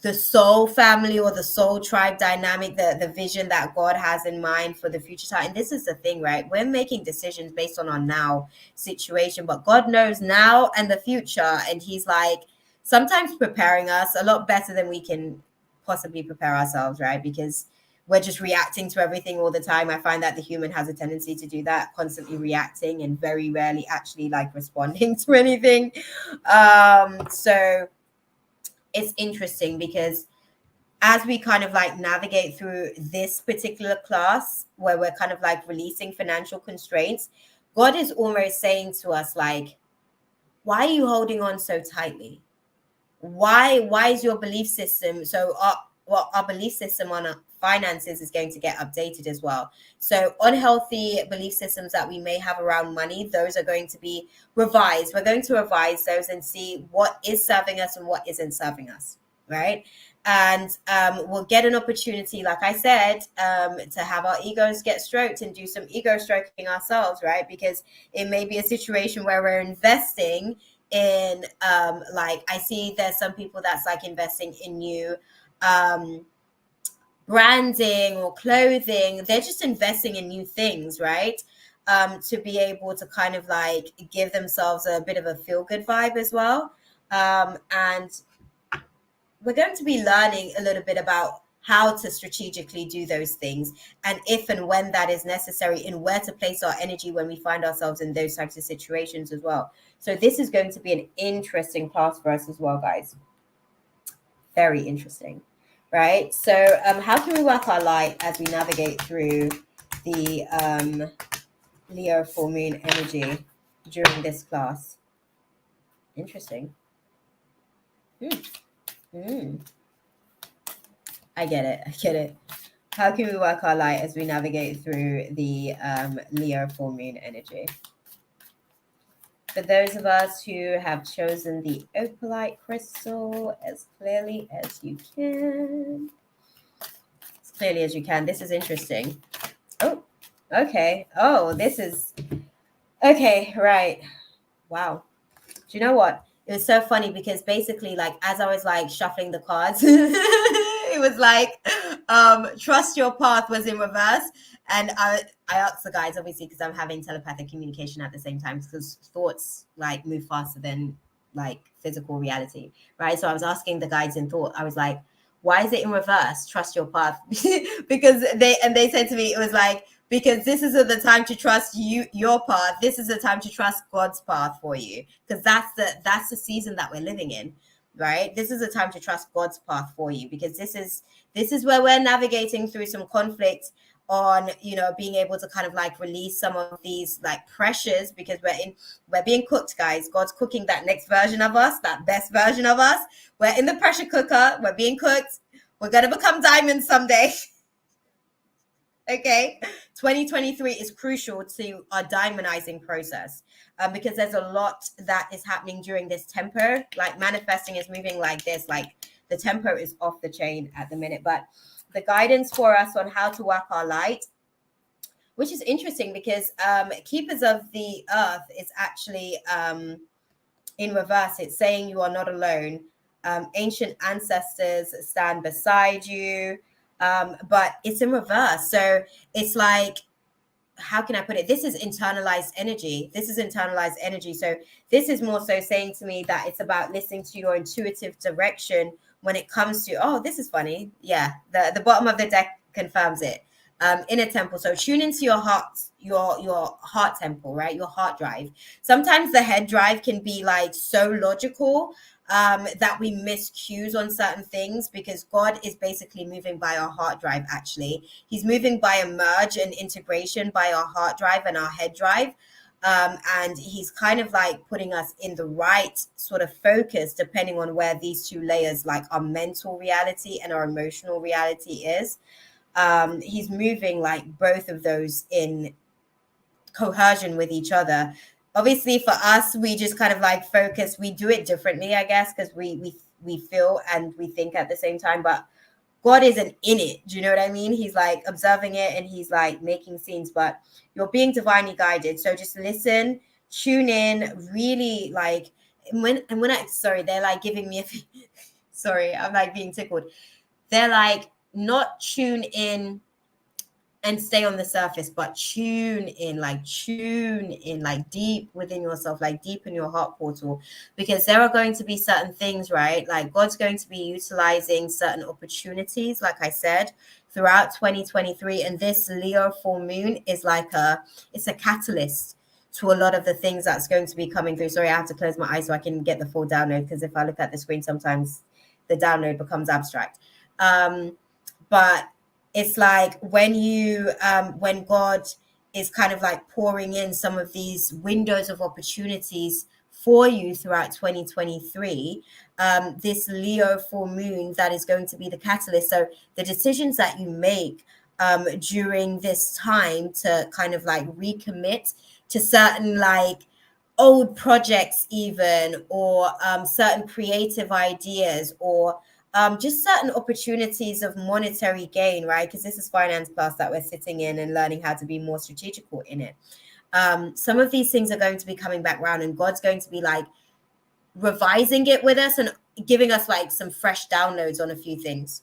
the soul family or the soul tribe dynamic, the vision that God has in mind for the future time. And this is the thing, right? We're making decisions based on our now situation, but God knows now and the future. And he's like sometimes preparing us a lot better than we can possibly prepare ourselves, right? Because we're just reacting to everything all the time. I find that the human has a tendency to do that, constantly reacting and very rarely actually like responding to anything. So it's interesting because as we kind of like navigate through this particular class where we're kind of like releasing financial constraints, God is almost saying to us, like, why are you holding on so tightly? Why is your belief system so our belief system on finances is going to get updated as well. So unhealthy belief systems that we may have around money, those are going to be revised. We're going to revise those and see what is serving us and what isn't serving us, right? And we'll get an opportunity, like I said, to have our egos get stroked and do some ego stroking ourselves, right? Because it may be a situation where we're investing in like, I see there's some people that's like investing in new branding or clothing. They're just investing in new things, right? To be able to kind of like give themselves a bit of a feel-good vibe as well. And we're going to be learning a little bit about how to strategically do those things, and if and when that is necessary, and where to place our energy when we find ourselves in those types of situations as well. So this is going to be an interesting class for us as well, guys. Very interesting, right? So how can we work our light as we navigate through the Leo full moon energy during this class? Interesting. I get it. How can we work our light as we navigate through the Leo full moon energy? For those of us who have chosen the opalite crystal, as clearly as you can. As clearly as you can. This is interesting. Oh, okay. Oh, this is... Okay, right. Wow. Do you know what? It was so funny because basically, like, as I was like shuffling the cards, it was like trust your path was in reverse. And I asked the guys, obviously, because I'm having telepathic communication at the same time, because thoughts like move faster than like physical reality, right? So I was asking the guides in thought, I was like, why is it in reverse? Trust your path. Because they said to me, it was like, because this isn't the time to trust your path. This is the time to trust God's path for you, because that's the season that we're living in, right? This is the time to trust God's path for you, because this is where we're navigating through some conflict on, being able to kind of like release some of these like pressures, because we're being cooked, guys. God's cooking that next version of us, that best version of us. We're in the pressure cooker. We're being cooked. We're gonna become diamonds someday. Okay, 2023 is crucial to our diamondizing process, because there's a lot that is happening during this tempo. Like, manifesting is moving like this, like the tempo is off the chain at the minute. But the guidance for us on how to work our light, which is interesting because Keepers of the Earth is actually in reverse. It's saying you are not alone. Ancient ancestors stand beside you. But it's in reverse. So it's like, how can I put it? This is internalized energy. So this is more so saying to me that it's about listening to your intuitive direction when it comes to, oh, this is funny. Yeah, the bottom of the deck confirms it. Inner temple. So tune into your heart, your heart temple, right? Your heart drive. Sometimes the head drive can be like so logical that we miss cues on certain things, because God is basically moving by our heart drive. Actually, He's moving by a merge and integration by our heart drive and our head drive. And He's kind of like putting us in the right sort of focus depending on where these two layers, like our mental reality and our emotional reality, is. He's moving like both of those in cohesion with each other. Obviously for us, we just kind of like focus, we do it differently, I guess, because we feel and we think at the same time, but God isn't in it. Do you know what I mean? He's like observing it and He's like making scenes, but you're being divinely guided. So just listen, tune in, really like, when I, sorry, they're like giving me sorry, I'm like being tickled. They're like, not tune in and stay on the surface, but tune in like deep within yourself, like deep in your heart portal, because there are going to be certain things, right? Like God's going to be utilizing certain opportunities, like I said, throughout 2023. And this Leo full moon is like it's a catalyst to a lot of the things that's going to be coming through. Sorry, I have to close my eyes so I can get the full download, because if I look at the screen, sometimes the download becomes abstract. But it's like when God is kind of like pouring in some of these windows of opportunities for you throughout 2023, this Leo full moon, that is going to be the catalyst. So the decisions that you make during this time to kind of like recommit to certain like old projects even, or certain creative ideas, or just certain opportunities of monetary gain, right? Because this is Finance Plus that we're sitting in and learning how to be more strategical in it. Some of these things are going to be coming back around, and God's going to be like revising it with us and giving us like some fresh downloads on a few things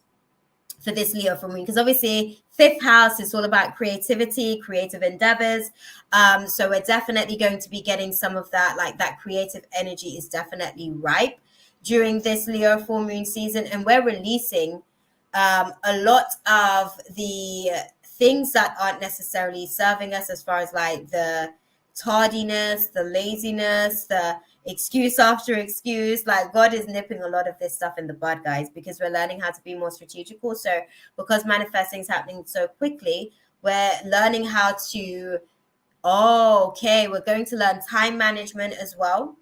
for this Leo for me, because obviously fifth house is all about creativity, creative endeavors. So we're definitely going to be getting some of that, like that creative energy is definitely ripe during this Leo full moon season, and we're releasing a lot of the things that aren't necessarily serving us, as far as like the tardiness, the laziness, the excuse after excuse. Like God is nipping a lot of this stuff in the bud, guys, because we're learning how to be more strategical. So because manifesting is happening so quickly, we're learning how to, we're going to learn time management as well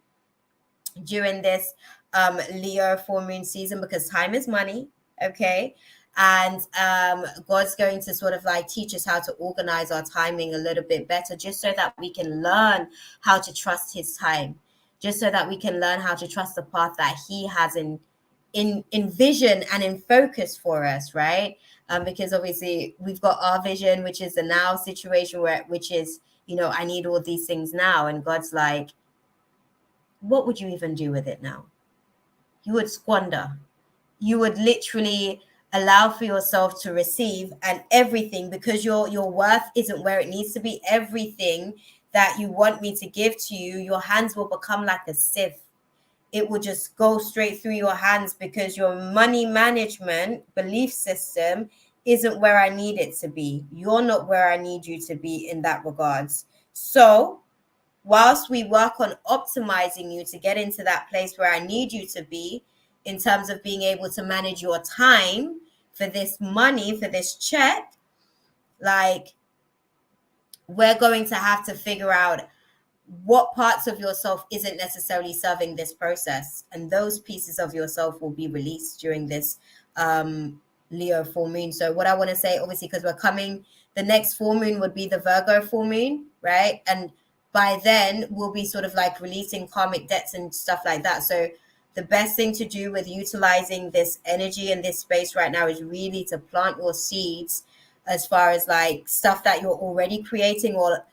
during this Leo full moon season, because time is money. Okay. And God's going to sort of like teach us how to organize our timing a little bit better, just so that we can learn how to trust His time, just so that we can learn how to trust the path that He has in vision and in focus for us, right? Because obviously we've got our vision, which is the now situation, which is, I need all these things now. And God's like, what would you even do with it now? You would squander. You would literally allow for yourself to receive, and everything, because your worth isn't where it needs to be. Everything that you want me to give to you, your hands will become like a sieve. It will just go straight through your hands, because your money management belief system isn't where I need it to be. You're not where I need you to be in that regards. So whilst we work on optimizing you to get into that place where I need you to be, in terms of being able to manage your time for this money, for this check, like we're going to have to figure out what parts of yourself isn't necessarily serving this process. And those pieces of yourself will be released during this Leo full moon. So what I want to say, obviously, because we're coming, the next full moon would be the Virgo full moon, right? And by then we'll be sort of like releasing karmic debts and stuff like that. So the best thing to do with utilizing this energy in this space right now is really to plant your seeds, as far as like stuff that you're already creating, or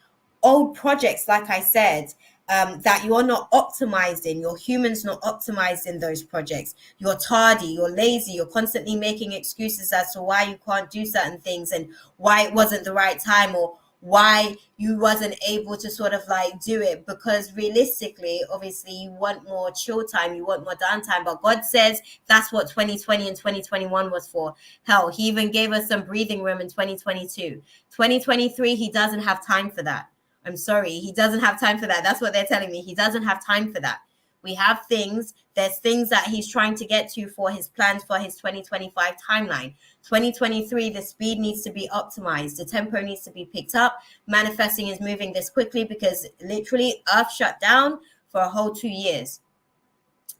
old projects, like I said, that you're not optimized in. Your humans not optimized in those projects. You're tardy, you're lazy, you're constantly making excuses as to why you can't do certain things and why it wasn't the right time, or why you wasn't able to sort of like do it, because realistically, obviously, you want more chill time, you want more downtime, but God says that's what 2020 and 2021 was for. Hell, he even gave us some breathing room in 2022. 2023, he doesn't have time for that. I'm sorry, he doesn't have time for that. That's what they're telling me. He doesn't have time for that. We have things, there's things that he's trying to get to for his plans for his 2025 timeline. 2023, the speed needs to be optimized. The tempo needs to be picked up. Manifesting is moving this quickly because literally Earth shut down for a whole 2 years.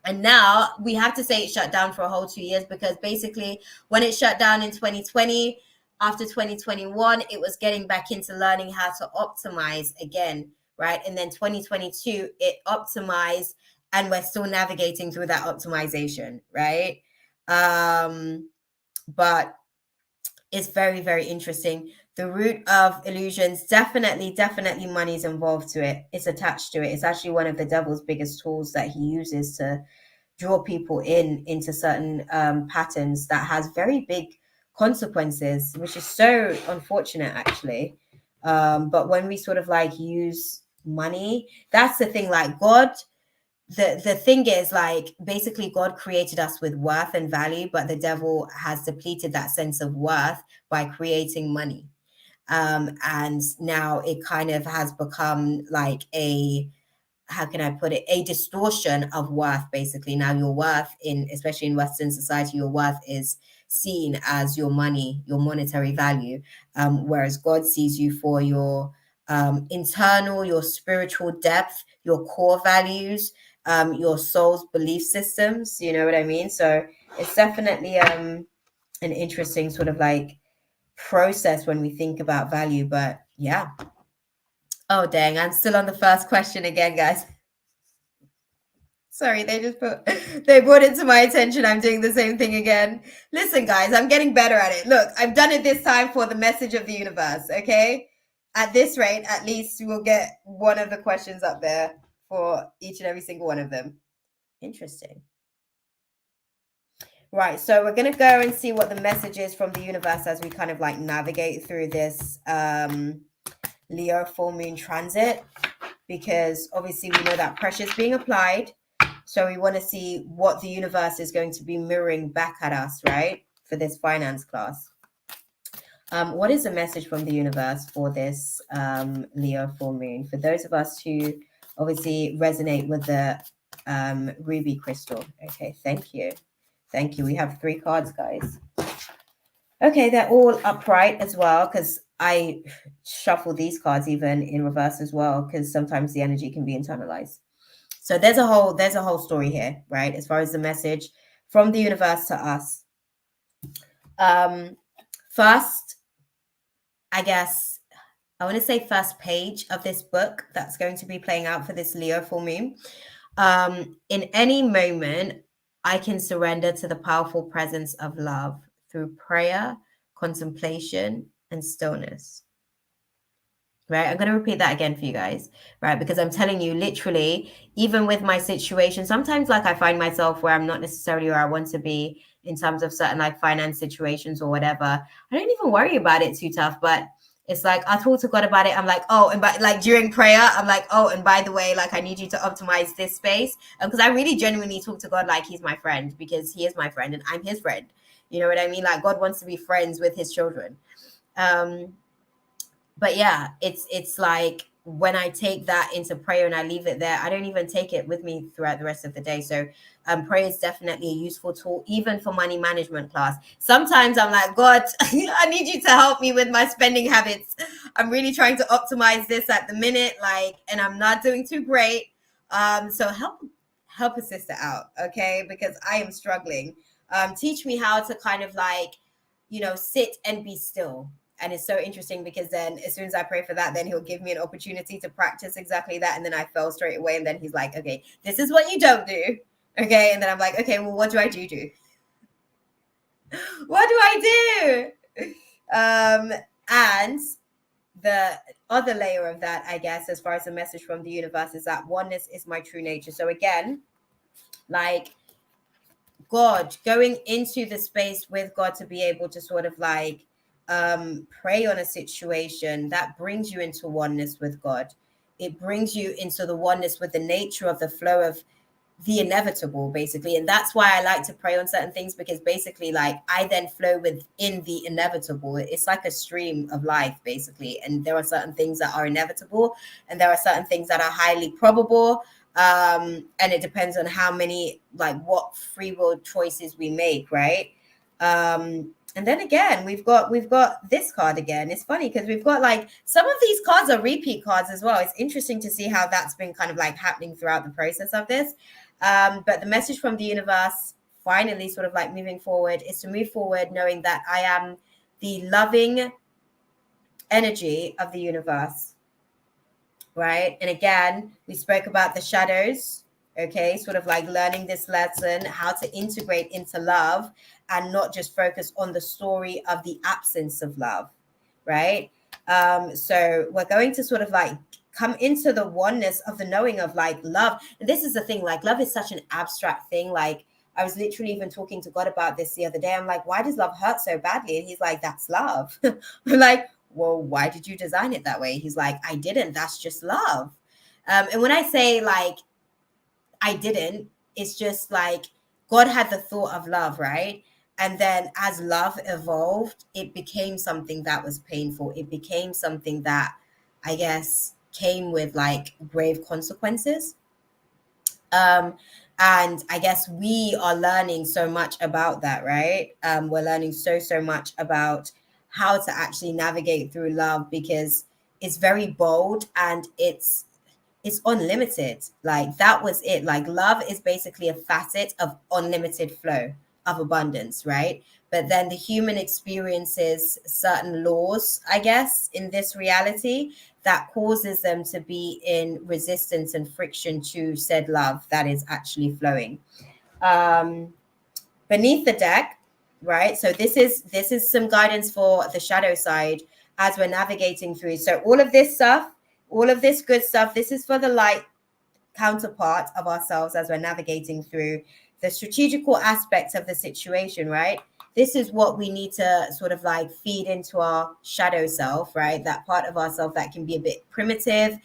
And now we have to say it shut down for a whole 2 years because basically when it shut down in 2020, after 2021, it was getting back into learning how to optimize again, right? And then 2022, it optimized and we're still navigating through that optimization, right? But it's very, very interesting. The root of illusions, definitely money's involved to it. It's attached to it. It's actually one of the devil's biggest tools that he uses to draw people into certain patterns that has very big consequences, which is so unfortunate actually. But when we sort of like use money, that's the thing, like God, the thing is, like, basically God created us with worth and value, but the devil has depleted that sense of worth by creating money. And now it kind of has become like a, how can I put it, a distortion of worth. Basically now your worth, in especially in Western society, your worth is seen as your money, your monetary value, whereas God sees you for your internal, your spiritual depth, your core values, your soul's belief systems, you know what I mean? So it's definitely an interesting sort of like process when we think about value. But yeah. Oh dang, I'm still on the first question again, guys. Sorry, they brought it to my attention. I'm doing the same thing again. Listen, guys, I'm getting better at it. Look, I've done it this time for the message of the universe, okay? At this rate, at least we'll get one of the questions up there for each and every single one of them. Interesting. Right, so we're going to go and see what the message is from the universe as we kind of like navigate through this Leo full moon transit, because obviously we know that pressure is being applied. So we want to see what the universe is going to be mirroring back at us, right? For this finance class. What is the message from the universe for this Leo full moon? For those of us who obviously resonate with the ruby crystal. Okay, thank you. Thank you. We have 3 cards, guys. Okay, they're all upright as well, because I shuffle these cards even in reverse as well, because sometimes the energy can be internalized. So there's a whole story here, right? As far as the message from the universe to us. First, I guess I want to say first page of this book that's going to be playing out for this Leo full moon. In any moment, I can surrender to the powerful presence of love through prayer, contemplation, and stillness. Right, I'm going to repeat that again for you guys, right? Because I'm telling you, literally, even with my situation, sometimes like I find myself where I'm not necessarily where I want to be in terms of certain like finance situations or whatever. I don't even worry about it too tough, but it's like I talk to God about it. I'm like, oh, and by like during prayer, I'm like, oh, and by the way, like I need you to optimize this space, because I really genuinely talk to God like he's my friend, because he is my friend and I'm his friend. You know what I mean? Like God wants to be friends with his children. But yeah, it's like when I take that into prayer and I leave it there, I don't even take it with me throughout the rest of the day. So prayer is definitely a useful tool, even for money management class. Sometimes I'm like, God, I need you to help me with my spending habits. I'm really trying to optimize this at the minute, like, and I'm not doing too great. So help a sister out, okay? Because I am struggling. Teach me how to kind of like, you know, sit and be still. And it's so interesting because then as soon as I pray for that, then he'll give me an opportunity to practice exactly that. And then I fell straight away. And then he's like, okay, this is what you don't do. Okay. And then I'm like, okay, well, what do I do? What do I do? And the other layer of that, I guess, as far as the message from the universe, is that oneness is my true nature. So again, like God, going into the space with God to be able to sort of like pray on a situation, that brings you into oneness with God. It brings you into the oneness with the nature of the flow of the inevitable, basically. And that's why I like to pray on certain things, because basically, like, I then flow within the inevitable. It's like a stream of life, basically. And there are certain things that are inevitable, and there are certain things that are highly probable. And it depends on how many, like, what free will choices we make, right? And then again, we've got this card again. It's funny because we've got, like, some of these cards are repeat cards as well. It's interesting to see how that's been kind of like happening throughout the process of this. But the message from the universe, finally, sort of like moving forward, is to move forward knowing that I am the loving energy of the universe, right? And again, we spoke about the shadows, okay? Sort of like learning this lesson, how to integrate into love and not just focus on the story of the absence of love, right? So we're going to sort of like come into the oneness of the knowing of like love. And this is the thing, like, love is such an abstract thing. Like, I was literally even talking to God about this the other day. I'm like, why does love hurt so badly? And he's like, that's love. I'm like, well, why did you design it that way? He's like, I didn't. That's just love. And when I say like, I didn't, it's just like God had the thought of love, right? And then as love evolved, it became something that was painful. It became something that, I guess, came with like grave consequences. And I guess we are learning so much about that, right? We're learning so much about how to actually navigate through love, because it's very bold and it's unlimited. Like, that was it. Like, love is basically a facet of unlimited flow of abundance, right? But then the human experiences certain laws, I guess, in this reality that causes them to be in resistance and friction to said love that is actually flowing. Beneath the deck, right? So this is some guidance for the shadow side as we're navigating through. So all of this stuff, all of this good stuff, this is for the light counterpart of ourselves as we're navigating through the strategical aspects of the situation, right? This is what we need to sort of like feed into our shadow self, right? That part of ourself that can be a bit primitive,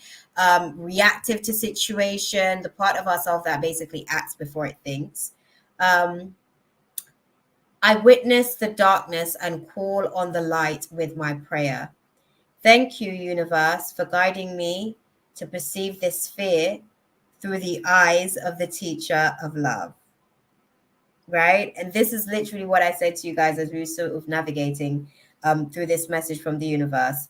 reactive to situation, the part of ourself that basically acts before it thinks. I witness the darkness and call on the light with my prayer. Thank you, universe, for guiding me to perceive this fear through the eyes of the teacher of love. Right? And this is literally what I said to you guys as we were sort of navigating through this message from the universe.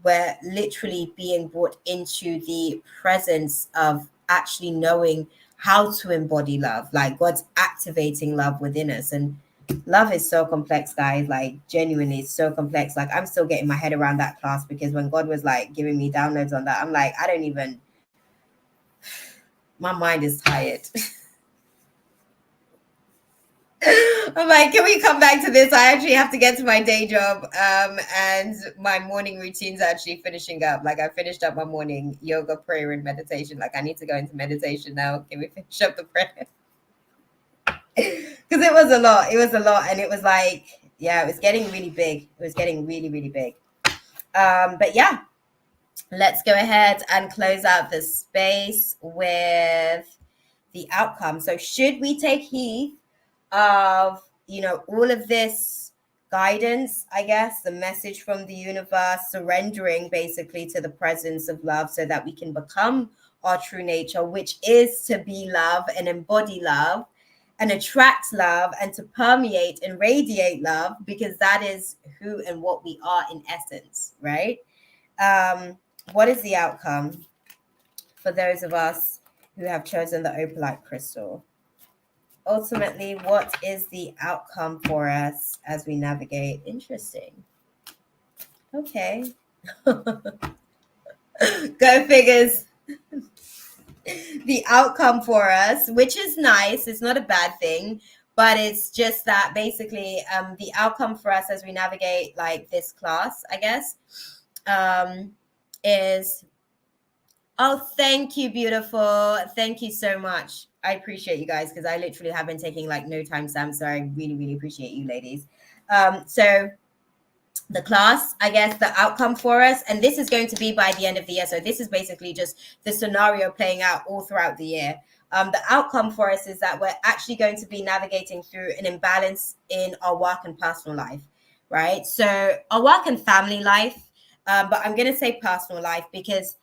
We're literally being brought into the presence of actually knowing how to embody love. Like, God's activating love within us. And love is so complex, guys. Like, genuinely, it's so complex. Like, I'm still getting my head around that class, because when God was like giving me downloads on that, I'm like, I don't even, my mind is tired. I'm like, can we come back to this? I actually have to get to my day job, and my morning routine's actually finishing up. Like, I finished up my morning yoga, prayer, and meditation. Like, I need to go into meditation now. Can we finish up the prayer? Because it was a lot. It was a lot, and it was like, yeah, it was getting really big. It was getting really, really big. But yeah, let's go ahead and close out the space with the outcome. So, should we take heed of, you know, all of this guidance, I guess, the message from the universe, surrendering basically to the presence of love so that we can become our true nature, which is to be love and embody love and attract love and to permeate and radiate love, because that is who and what we are in essence, right? What is the outcome for those of us who have chosen the opalite crystal? Ultimately, what is the outcome for us as we navigate? Interesting. Okay. Go figures. The outcome for us, which is nice, it's not a bad thing, but it's just that basically the outcome for us as we navigate like this class, I guess, is, oh, thank you, beautiful. Thank you so much. I appreciate you guys, because I literally have been taking like no time stamps. So I really, really appreciate you ladies. So the class, I guess, the outcome for us. And this is going to be by the end of the year. So this is basically just the scenario playing out all throughout the year. The outcome for us is that we're actually going to be navigating through an imbalance in our work and personal life, right? So our work and family life, but I'm going to say personal life because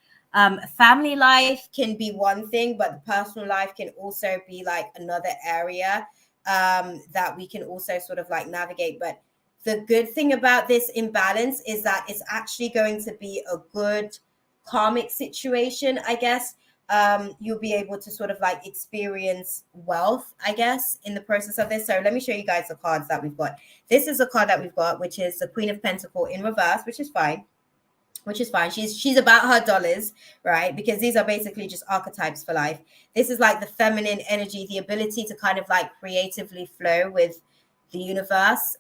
family life can be one thing, but the personal life can also be like another area that we can also sort of like navigate. But the good thing about this imbalance is that it's actually going to be a good karmic situation, I guess. You'll be able to sort of like experience wealth, I guess, in the process of this. So let me show you guys the cards that we've got. This is a card that we've got, which is the Queen of Pentacles in reverse, which is fine. She's about her dollars, right? Because these are basically just archetypes for life. This is like the feminine energy, the ability to kind of like creatively flow with the universe.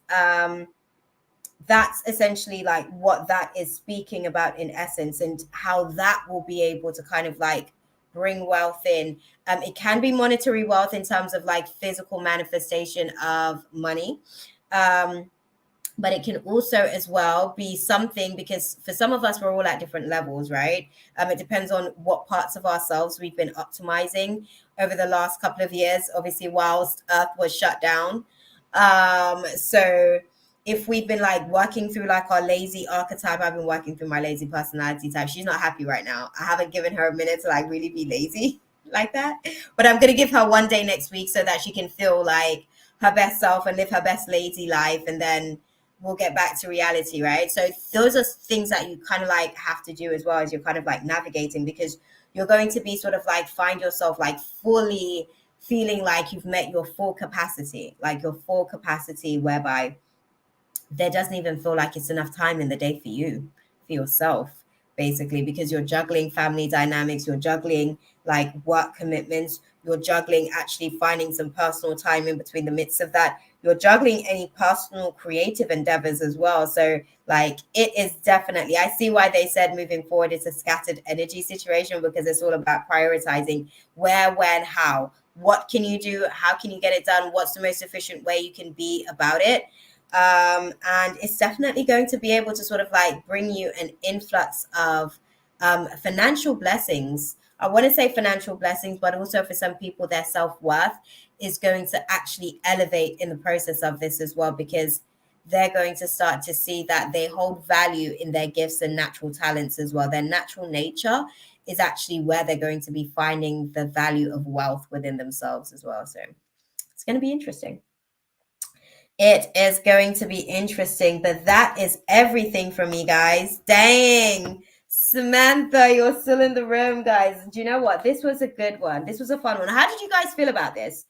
That's essentially like what that is speaking about in essence, and how that will be able to kind of like bring wealth in. It can be monetary wealth in terms of like physical manifestation of money. But it can also as well be something, because for some of us, we're all at different levels, right? It depends on what parts of ourselves we've been optimizing over the last couple of years, obviously, whilst Earth was shut down. So if we've been like working through like our lazy archetype, I've been working through my lazy personality type. She's not happy right now. I haven't given her a minute to like really be lazy like that. But I'm going to give her one day next week so that she can feel like her best self and live her best lazy life. And then we'll get back to reality, right? So those are things that you kind of like have to do as well as you're kind of like navigating, because you're going to be sort of like find yourself like fully feeling like you've met your full capacity, whereby there doesn't even feel like it's enough time in the day for you, for yourself, basically, because you're juggling family dynamics, you're juggling like work commitments, you're juggling actually finding some personal time in between the midst of that. You're juggling any personal creative endeavors as well. So like it is definitely, I see why they said moving forward it's a scattered energy situation, because it's all about prioritizing where, when, how. What can you do? How can you get it done? What's the most efficient way you can be about it? And it's definitely going to be able to sort of like bring you an influx of financial blessings. I want to say financial blessings, but also for some people, their self-worth is going to actually elevate in the process of this as well, because they're going to start to see that they hold value in their gifts and natural talents as well. Their natural nature is actually where they're going to be finding the value of wealth within themselves as well. So it's going to be interesting. It is going to be interesting, but that is everything from me, guys. Dang. Samantha, you're still in the room, guys. Do you know what? This was a good one. This was a fun one. How did you guys feel about this?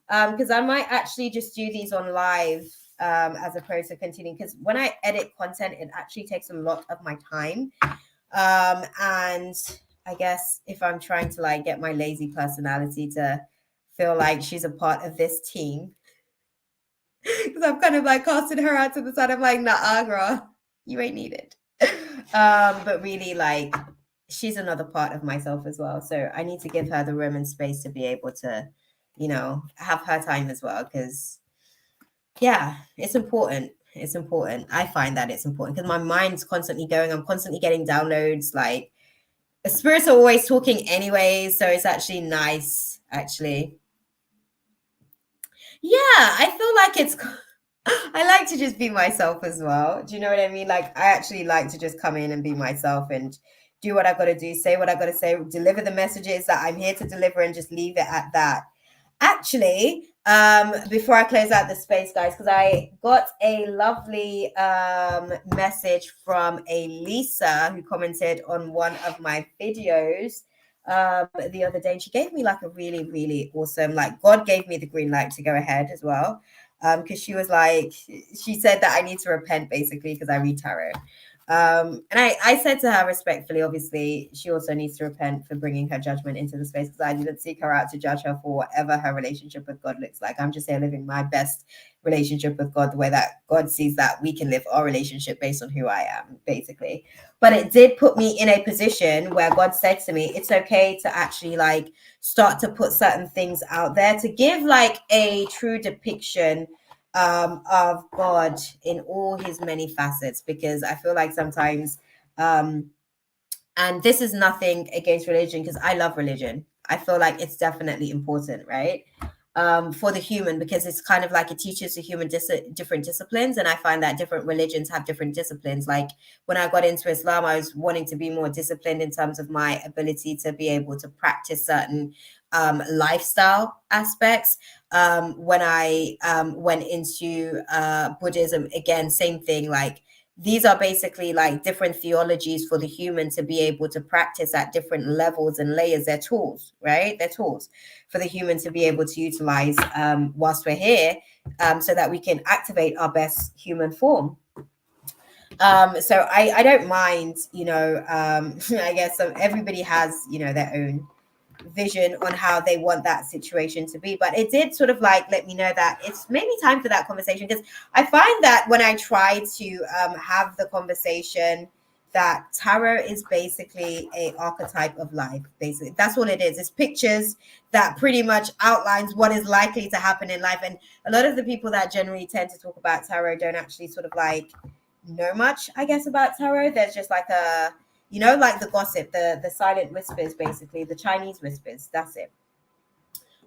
Because I might actually just do these on live as opposed to continuing, because when I edit content, it actually takes a lot of my time. And I guess if I'm trying to like get my lazy personality to feel like she's a part of this team, because I'm kind of like casting her out to the side. I'm like, nah, girl, you ain't needed. But really, like, she's another part of myself as well. So I need to give her the room and space to be able to, you know, have her time as well. Because, yeah, it's important. It's important. I find that it's important because my mind's constantly going. I'm constantly getting downloads. Like, the spirits are always talking anyway. So it's actually nice, actually. Yeah, I feel like it's I like to just be myself as well. Do you know what I mean? Like I actually like to just come in and be myself and do what I got to do, say what I got to say, deliver the messages that I'm here to deliver, and just leave it at that. Actually, before I close out the space, guys, because I got a lovely message from a Lisa who commented on one of my videos the other day, and she gave me like a really, really awesome, like God gave me the green light to go ahead as well. Because she was like, she said that I need to repent basically because I read tarot. And I said to her respectfully, obviously, she also needs to repent for bringing her judgment into the space, because I didn't seek her out to judge her for whatever her relationship with God looks like. I'm just here living my best relationship with God, the way that God sees that we can live our relationship based on who I am, basically. But it did put me in a position where God said to me, it's okay to actually like start to put certain things out there to give like a true depiction of God in all his many facets, because I feel like sometimes, and this is nothing against religion, because I love religion. I feel like it's definitely important, right? For the human, because it's kind of like it teaches the human different disciplines. And I find that different religions have different disciplines. Like when I got into Islam, I was wanting to be more disciplined in terms of my ability to be able to practice certain lifestyle aspects. When I went into Buddhism, again, same thing. Like these are basically like different theologies for the human to be able to practice at different levels and layers. They're tools, right? They're tools for the human to be able to utilize whilst we're here, so that we can activate our best human form. So I don't mind, I guess everybody has, their own vision on how they want that situation to be. But it did sort of like let me know that it's maybe time for that conversation, because I find that when I try to have the conversation, that tarot is basically a archetype of life. Basically, that's all it is. It's pictures that pretty much outlines what is likely to happen in life. And a lot of the people that generally tend to talk about tarot don't actually sort of like know much, I guess, about tarot. There's just like a, like the gossip, the silent whispers, basically the Chinese whispers. That's it.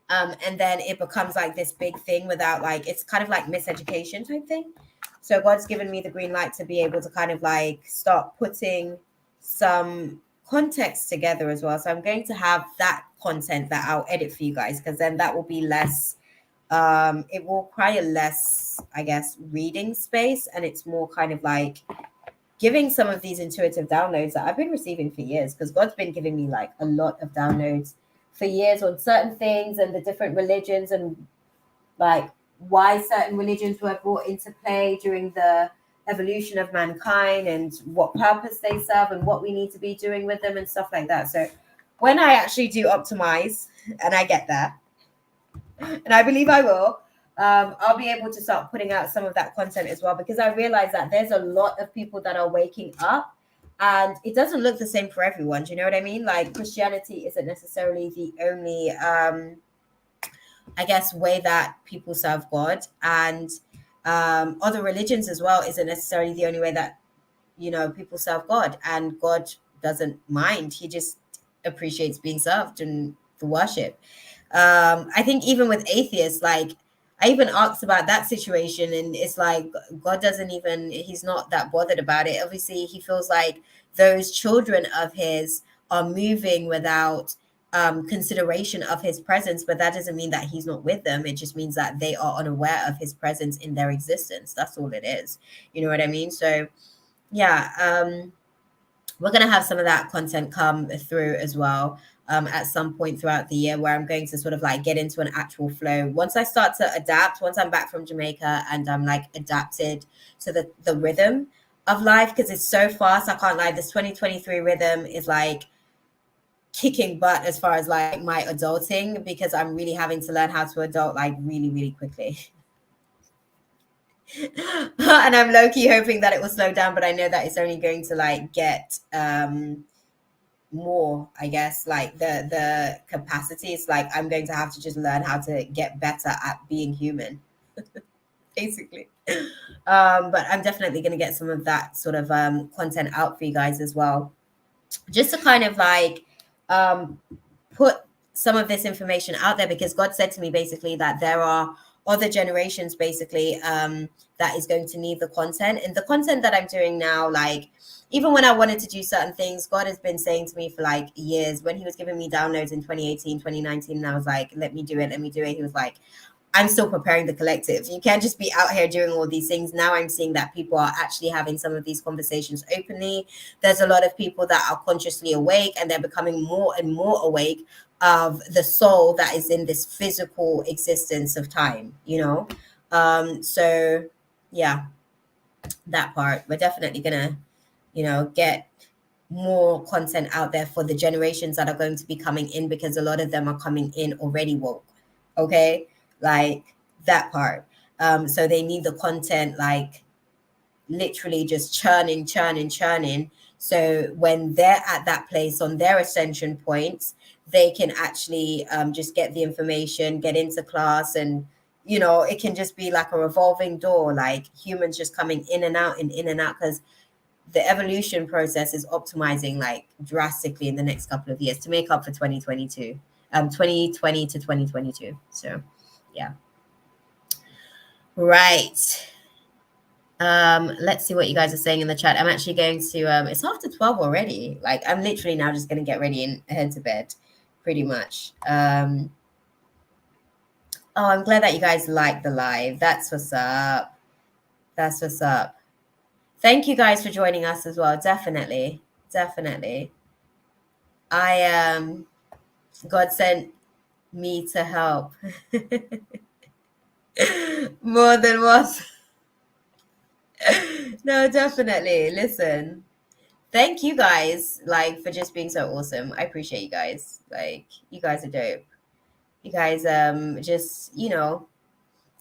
And then it becomes like this big thing without, like, it's kind of like miseducation type thing. So God's given me the green light to be able to kind of like start putting some context together as well. So I'm going to have that content that I'll edit for you guys, because then that will be less, it will require less, I guess, reading space, and it's more kind of like giving some of these intuitive downloads that I've been receiving for years, because God's been giving me like a lot of downloads for years on certain things and the different religions, and like why certain religions were brought into play during the evolution of mankind, and what purpose they serve, and what we need to be doing with them and stuff like that. So when I actually do optimize, and I get there, and I believe I will, I'll be able to start putting out some of that content as well, because I realize that there's a lot of people that are waking up, and it doesn't look the same for everyone. Do you know what I mean? Like Christianity isn't necessarily the only, I guess, way that people serve God, and other religions as well isn't necessarily the only way that people serve God, and God doesn't mind. He just appreciates being served and the worship. I think even with atheists, like I even asked about that situation, and it's like God doesn't even, he's not that bothered about it. Obviously, he feels like those children of his are moving without consideration of his presence, but that doesn't mean that he's not with them. It just means that they are unaware of his presence in their existence. That's all it is. You know what I mean? So yeah, we're going to have some of that content come through as well at some point throughout the year, where I'm going to sort of like get into an actual flow. Once I start to adapt, once I'm back from Jamaica and I'm like adapted to the rhythm of life, because it's so fast. I can't lie. This 2023 rhythm is like kicking butt as far as like my adulting, because I'm really having to learn how to adult like really, really quickly. And I'm low-key hoping that it will slow down, but I know that it's only going to like get more, I guess, like the capacity. It's like I'm going to have to just learn how to get better at being human, basically. But I'm definitely going to get some of that sort of content out for you guys as well, just to kind of like put some of this information out there, because God said to me basically that there are other generations basically that is going to need the content, and the content that I'm doing now, like even when I wanted to do certain things, God has been saying to me for like years. When he was giving me downloads in 2018, 2019, and I was like, let me do it, he was like, I'm still preparing the collective. You can't just be out here doing all these things. Now I'm seeing that people are actually having some of these conversations openly. There's a lot of people that are consciously awake, and they're becoming more and more awake of the soul that is in this physical existence of time, So yeah, that part. We're definitely gonna, get more content out there for the generations that are going to be coming in, because a lot of them are coming in already woke. Okay, like that part. So they need the content like literally just churning. So when they're at that place on their ascension points, they can actually just get the information, get into class, and you know, it can just be like a revolving door, like humans just coming in and out and in and out, because the evolution process is optimizing like drastically in the next couple of years to make up for 2022, 2020 to 2022. So yeah. Right. Let's see what you guys are saying in the chat. I'm actually going to it's after 12 already. Like I'm literally now just gonna get ready and head to bed, pretty much. Oh, I'm glad that you guys like the live. That's what's up. That's what's up. Thank you guys for joining us as well. Definitely. Definitely. God sent me to help. More than once. No, definitely. Listen. Thank you guys, like, for just being so awesome. I appreciate you guys. Like, you guys are dope. You guys just, you know,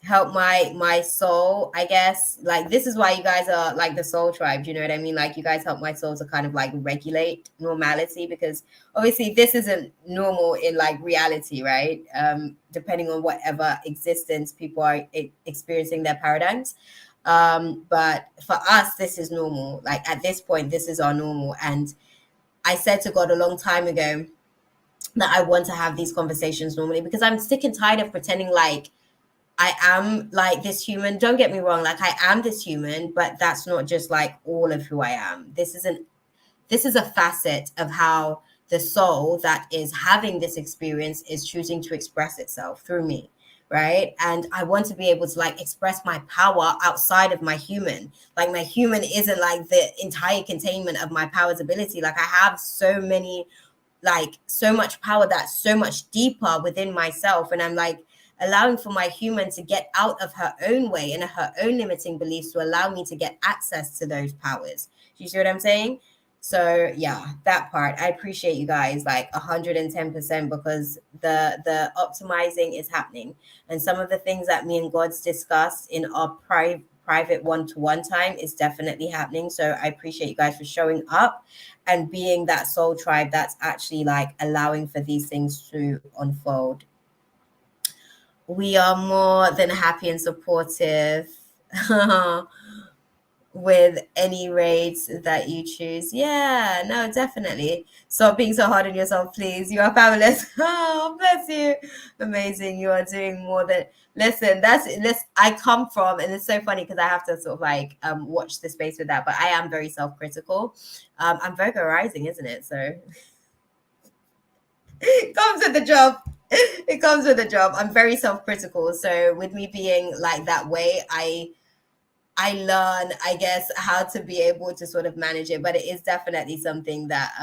help my soul, I guess. Like, this is why you guys are like the soul tribe, you know what I mean? Like, you guys help my soul to kind of like regulate normality, because obviously this isn't normal in like reality, right? Depending on whatever existence people are experiencing their paradigms. But for us, this is normal. Like, at this point, this is our normal. And I said to God a long time ago that I want to have these conversations normally, because I'm sick and tired of pretending like I am like this human. Don't get me wrong, like I am this human, but that's not just like all of who I am. This is a facet of how the soul that is having this experience is choosing to express itself through me, right? And I want to be able to like express my power outside of my human. Like, my human isn't like the entire containment of my power's ability. Like, I have so many, like, so much power that's so much deeper within myself, and I'm like allowing for my human to get out of her own way and her own limiting beliefs to allow me to get access to those powers. Do you see what I'm saying? So yeah, that part, I appreciate you guys like 110%, because the optimizing is happening, and some of the things that me and God's discussed in our private one-to-one time is definitely happening. So I appreciate you guys for showing up and being that soul tribe that's actually like allowing for these things to unfold. We are more than happy and supportive with any rates that you choose. Yeah, no, definitely. Stop being so hard on yourself, please. You are fabulous. Oh, bless you. Amazing. You are doing more than. Listen, I come from, and it's so funny because I have to sort of like watch the space with that, but I am very self-critical. I'm Virgo rising, isn't it? So it comes with the job. It comes with the job. I'm very self-critical. So with me being like that way, I learn, I guess, how to be able to sort of manage it. But it is definitely something that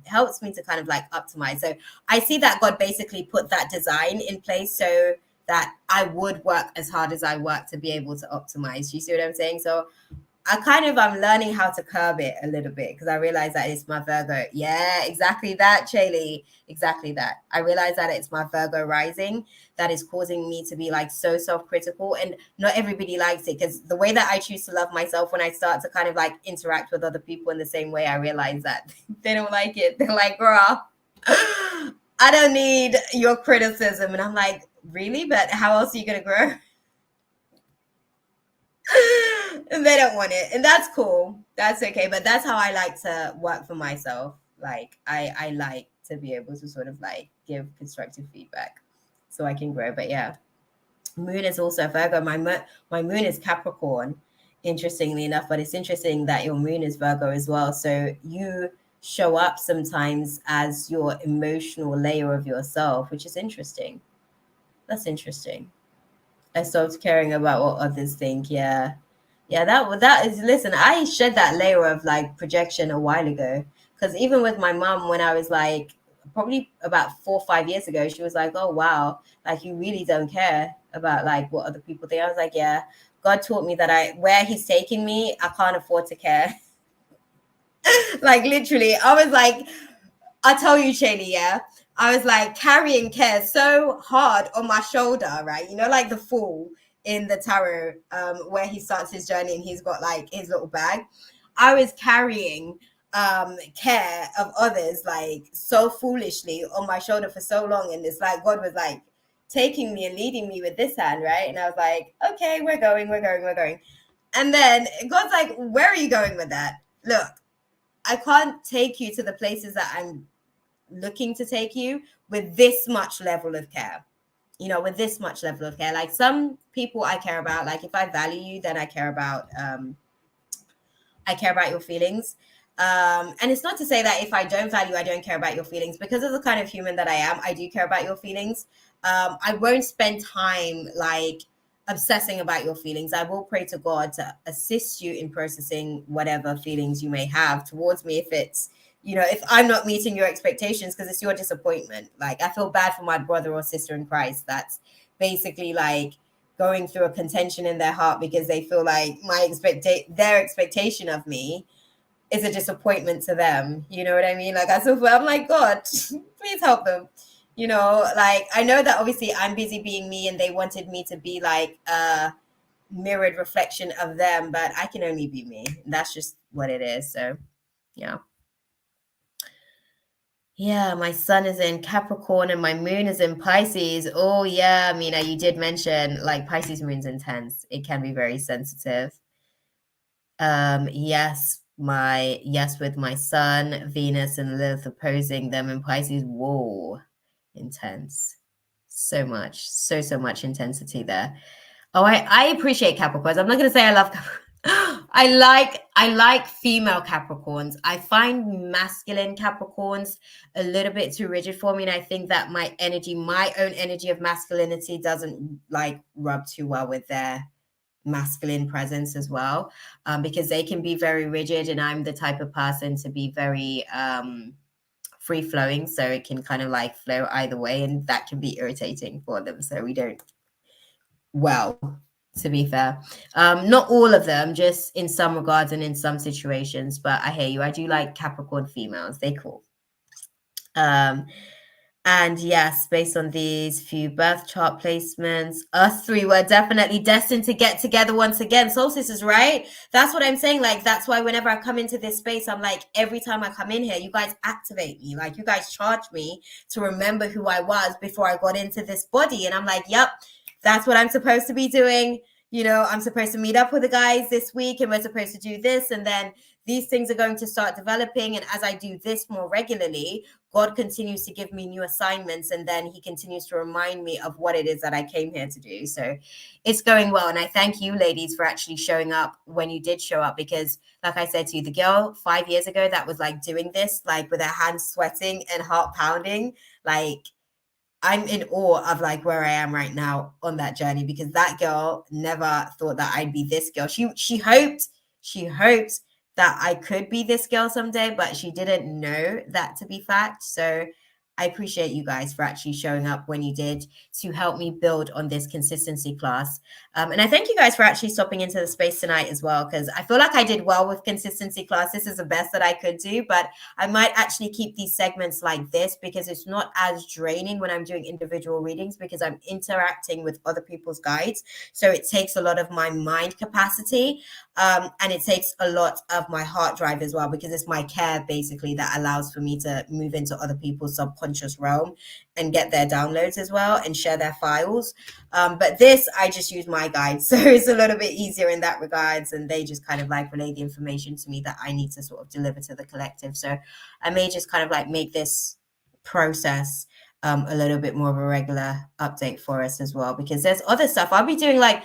helps me to kind of like optimize. So I see that God basically put that design in place so that I would work as hard as I work to be able to optimize. You see what I'm saying? So I'm learning how to curb it a little bit, because I realize that it's my Virgo. Yeah, exactly that, Chaley. Exactly that. I realize that it's my Virgo rising that is causing me to be like so self-critical, and not everybody likes it, because the way that I choose to love myself, when I start to kind of like interact with other people in the same way, I realize that they don't like it. They're like, girl, I don't need your criticism. And I'm like, really? But how else are you going to grow? And they don't want it, and that's cool, that's okay. But that's how I like to work for myself. Like, I like to be able to sort of like give constructive feedback so I can grow. But yeah, moon is also Virgo. My moon is Capricorn, interestingly enough. But it's interesting that your moon is Virgo as well, so you show up sometimes as your emotional layer of yourself, which is interesting. That's interesting. I stopped caring about what others think. Yeah. Yeah, that is, listen, I shed that layer of like projection a while ago. Because even with my mom, when I was like probably about 4 or 5 years ago, she was like, oh wow, like you really don't care about like what other people think. I was like, yeah, God taught me that where he's taking me, I can't afford to care. Like, literally, I was like, I'll tell you, Shaylee, yeah. I was like carrying care so hard on my shoulder, right? You know, like the fool in the tarot, where he starts his journey and he's got like his little bag. I was carrying care of others like so foolishly on my shoulder for so long. And it's like God was like, taking me and leading me with this hand, right? And I was like, okay, we're going. And then God's like, where are you going with that? Look, I can't take you to the places that I'm looking to take you with this much level of care. With this much level of care. Like, some people I care about, like if I value you, then I care about your feelings. And it's not to say that if I don't value, I don't care about your feelings, because of the kind of human that I am, I do care about your feelings. I won't spend time like obsessing about your feelings. I will pray to God to assist you in processing whatever feelings you may have towards me. If it's, if I'm not meeting your expectations, because it's your disappointment. Like, I feel bad for my brother or sister in Christ that's basically like going through a contention in their heart because they feel like their expectation of me is a disappointment to them. You know what I mean? Like, I'm like, God, please help them. Like, I know that obviously I'm busy being me and they wanted me to be like a mirrored reflection of them, but I can only be me. That's just what it is. So yeah. Yeah, my sun is in Capricorn and my moon is in Pisces. Oh yeah, Mina, you did mention like Pisces moon's intense. It can be very sensitive. Yes, with my sun, Venus, and Lilith opposing them in Pisces. Whoa, intense. So much, so much intensity there. Oh, I appreciate Capricorns. I'm not gonna say I love Capricorns. I like female Capricorns. I find masculine Capricorns a little bit too rigid for me, and I think that my own energy of masculinity doesn't like rub too well with their masculine presence as well, because they can be very rigid, and I'm the type of person to be very free flowing, so it can kind of like flow either way, and that can be irritating for them. So we don't, well, to be fair, not all of them, just in some regards and in some situations. But I hear you. I do like Capricorn females. They're cool. And yes, based on these few birth chart placements, us three were definitely destined to get together once again. Solstice is right. That's what I'm saying. Like, that's why whenever I come into this space, I'm like, every time I come in here, you guys activate me. Like, you guys charge me to remember who I was before I got into this body. And I'm like, yep, that's what I'm supposed to be doing. I'm supposed to meet up with the guys this week and we're supposed to do this. And then these things are going to start developing. And as I do this more regularly, God continues to give me new assignments, and then he continues to remind me of what it is that I came here to do. So it's going well. And I thank you, ladies, for actually showing up when you did show up, because like I said to you, the girl 5 years ago that was like doing this, like with her hands sweating and heart pounding, like, I'm in awe of like where I am right now on that journey, because that girl never thought that I'd be this girl. She hoped that I could be this girl someday, but she didn't know that to be fact. So I appreciate you guys for actually showing up when you did to help me build on this consistency class. And I thank you guys for actually stopping into the space tonight as well, because I feel like I did well with consistency class. This is the best that I could do, but I might actually keep these segments like this because it's not as draining when I'm doing individual readings, because I'm interacting with other people's guides. So it takes a lot of my mind capacity, and it takes a lot of my heart drive as well, because it's my care basically that allows for me to move into other people's subconscious realm and get their downloads as well and share their files. But this, I just use my guides. So it's a little bit easier in that regards. And they just kind of like relay the information to me that I need to sort of deliver to the collective. So I may just kind of like make this process a little bit more of a regular update for us as well, because there's other stuff. I'll be doing like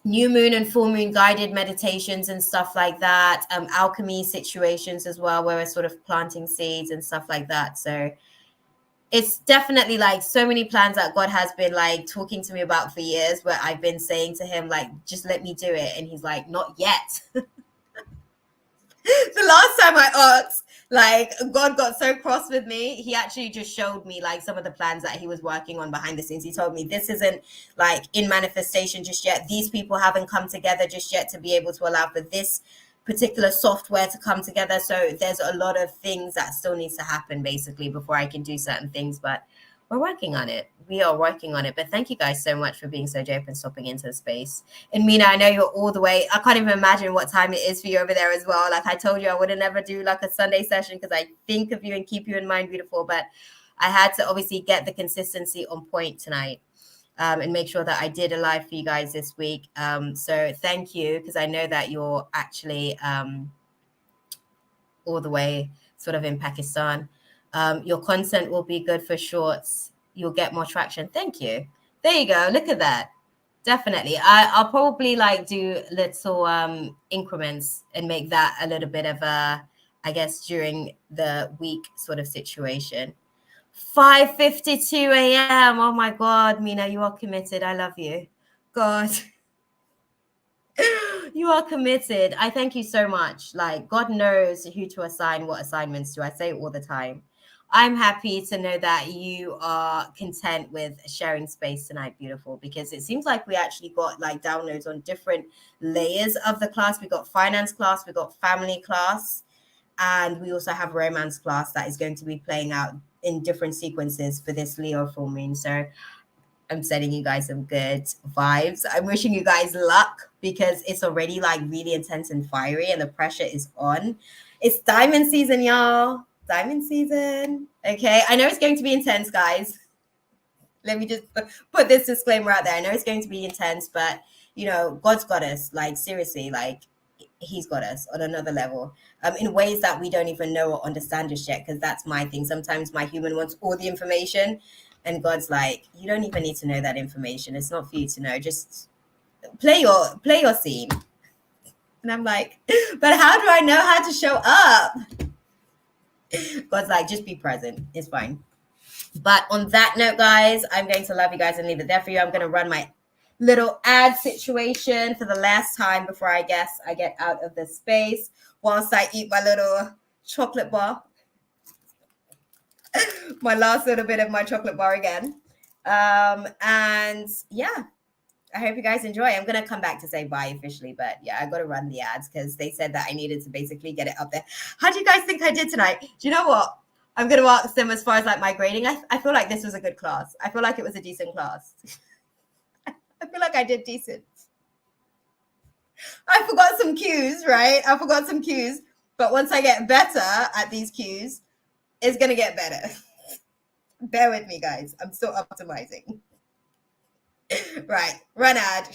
new moon and full moon guided meditations and stuff like that, alchemy situations as well, where we're sort of planting seeds and stuff like that. So it's definitely like so many plans that God has been like talking to me about for years, where I've been saying to him, like, just let me do it. And he's like, not yet. The last time I asked, like, God got so cross with me. He actually just showed me like some of the plans that he was working on behind the scenes. He told me this isn't like in manifestation just yet. These people haven't come together just yet to be able to allow for this particular software to come together. So there's a lot of things that still needs to happen basically before I can do certain things, but we're working on it. We are working on it. But thank you guys so much for being so dope and stopping into the space. And Mina, I know you're all the way. I can't even imagine what time it is for you over there as well. Like I told you, I would never do like a Sunday session because I think of you and keep you in mind, beautiful. But I had to obviously get the consistency on point tonight. And make sure that I did a live for you guys this week. So thank you, because I know that you're actually all the way sort of in Pakistan. Your content will be good for shorts. You'll get more traction. Thank you. There you go. Look at that. Definitely. I'll probably like do little increments and make that a little bit of a, I guess, during the week sort of situation. 5:52 a.m. Oh my God, Mina, you are committed. I love you. God, you are committed. I thank you so much. Like, God knows who to assign what assignments to. I say it all the time. I'm happy to know that you are content with sharing space tonight, beautiful, because it seems like we actually got like downloads on different layers of the class. We got finance class, we got family class, and we also have romance class that is going to be playing out in different sequences for this Leo full moon. So I'm sending you guys some good vibes. I'm wishing you guys luck because it's already like really intense and fiery and the pressure is on. It's diamond season, y'all. Diamond season. Okay. I know it's going to be intense, guys. Let me just put this disclaimer out there. I know it's going to be intense, but you know, God's got us. Like, seriously, like, he's got us on another level, in ways that we don't even know or understand just yet, because that's my thing. Sometimes my human wants all the information, and God's like, you don't even need to know that information. It's not for you to know. Just play your scene. And I'm like, but how do I know how to show up? God's like, just be present. It's fine. But on that note, guys, I'm going to love you guys and leave it there for you. I'm going to run my little ad situation for the last time before I guess I get out of this space whilst I eat my little chocolate bar. My last little bit of my chocolate bar again. And yeah, I hope you guys enjoy. I'm going to come back to say bye officially, but yeah, I got to run the ads because they said that I needed to basically get it up there. How do you guys think I did tonight? Do you know what? I'm going to ask them as far as like my grading. I feel like this was a good class. I feel like it was a decent class. I feel like I did decent. I forgot some cues, right? I forgot some cues. But once I get better at these cues, it's going to get better. Bear with me, guys. I'm still optimizing. Right. Run ad.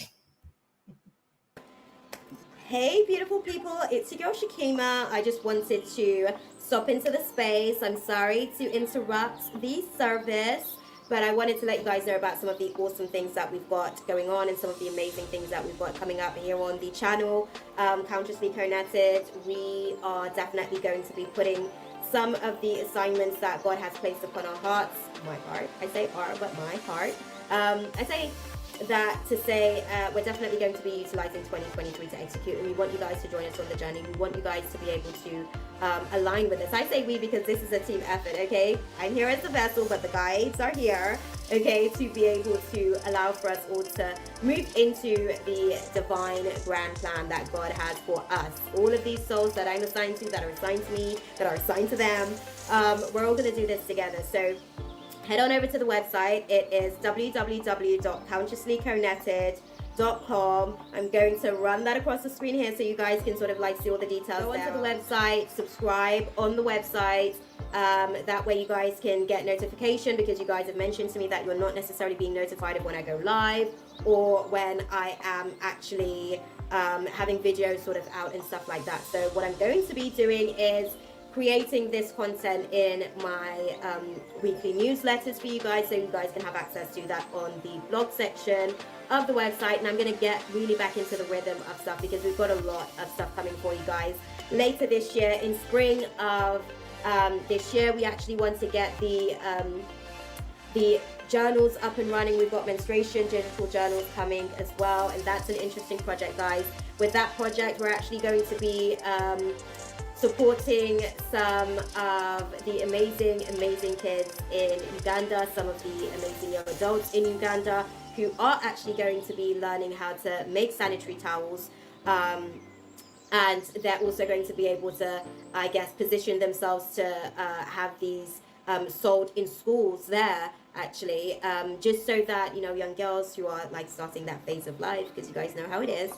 Hey, beautiful people. It's your girl, Shakima. I just wanted to stop into the space. I'm sorry to interrupt the service, but I wanted to let you guys know about some of the awesome things that we've got going on and some of the amazing things that we've got coming up here on the channel. Consciously Connected, we are definitely going to be putting some of the assignments that God has placed upon our hearts. My heart. I say our, but my heart. I say that to say we're definitely going to be utilizing 2023 to execute, and we want you guys to join us on the journey. We want you guys to be able to align with us. I say we because this is a team effort, okay? I'm here as the vessel, but the guides are here, okay, to be able to allow for us all to move into the divine grand plan that God has for us. All of these souls that I'm assigned to, that are assigned to me, that are assigned to them, we're all going to do this together. So head on over to the website. It is www.consciouslyconnected.com. I'm going to run that across the screen here so you guys can sort of like see all the details. Go onto the website, subscribe on the website. That way you guys can get notification, because you guys have mentioned to me that you're not necessarily being notified of when I go live or when I am actually having videos sort of out and stuff like that. So what I'm going to be doing is creating this content in my weekly newsletters for you guys, so you guys can have access to that on the blog section of the website. And I'm going to get really back into the rhythm of stuff, because we've got a lot of stuff coming for you guys later this year. In spring of this year, we actually want to get the journals up and running. We've got menstruation genital journals coming as well, and that's an interesting project, guys. With that project, we're actually going to be supporting some of the amazing kids in Uganda, some of the amazing young adults in Uganda who are actually going to be learning how to make sanitary towels, and they're also going to be able to, I guess, position themselves to have these sold in schools there, actually, just so that, you know, young girls who are like starting that phase of life, because you guys know how it is,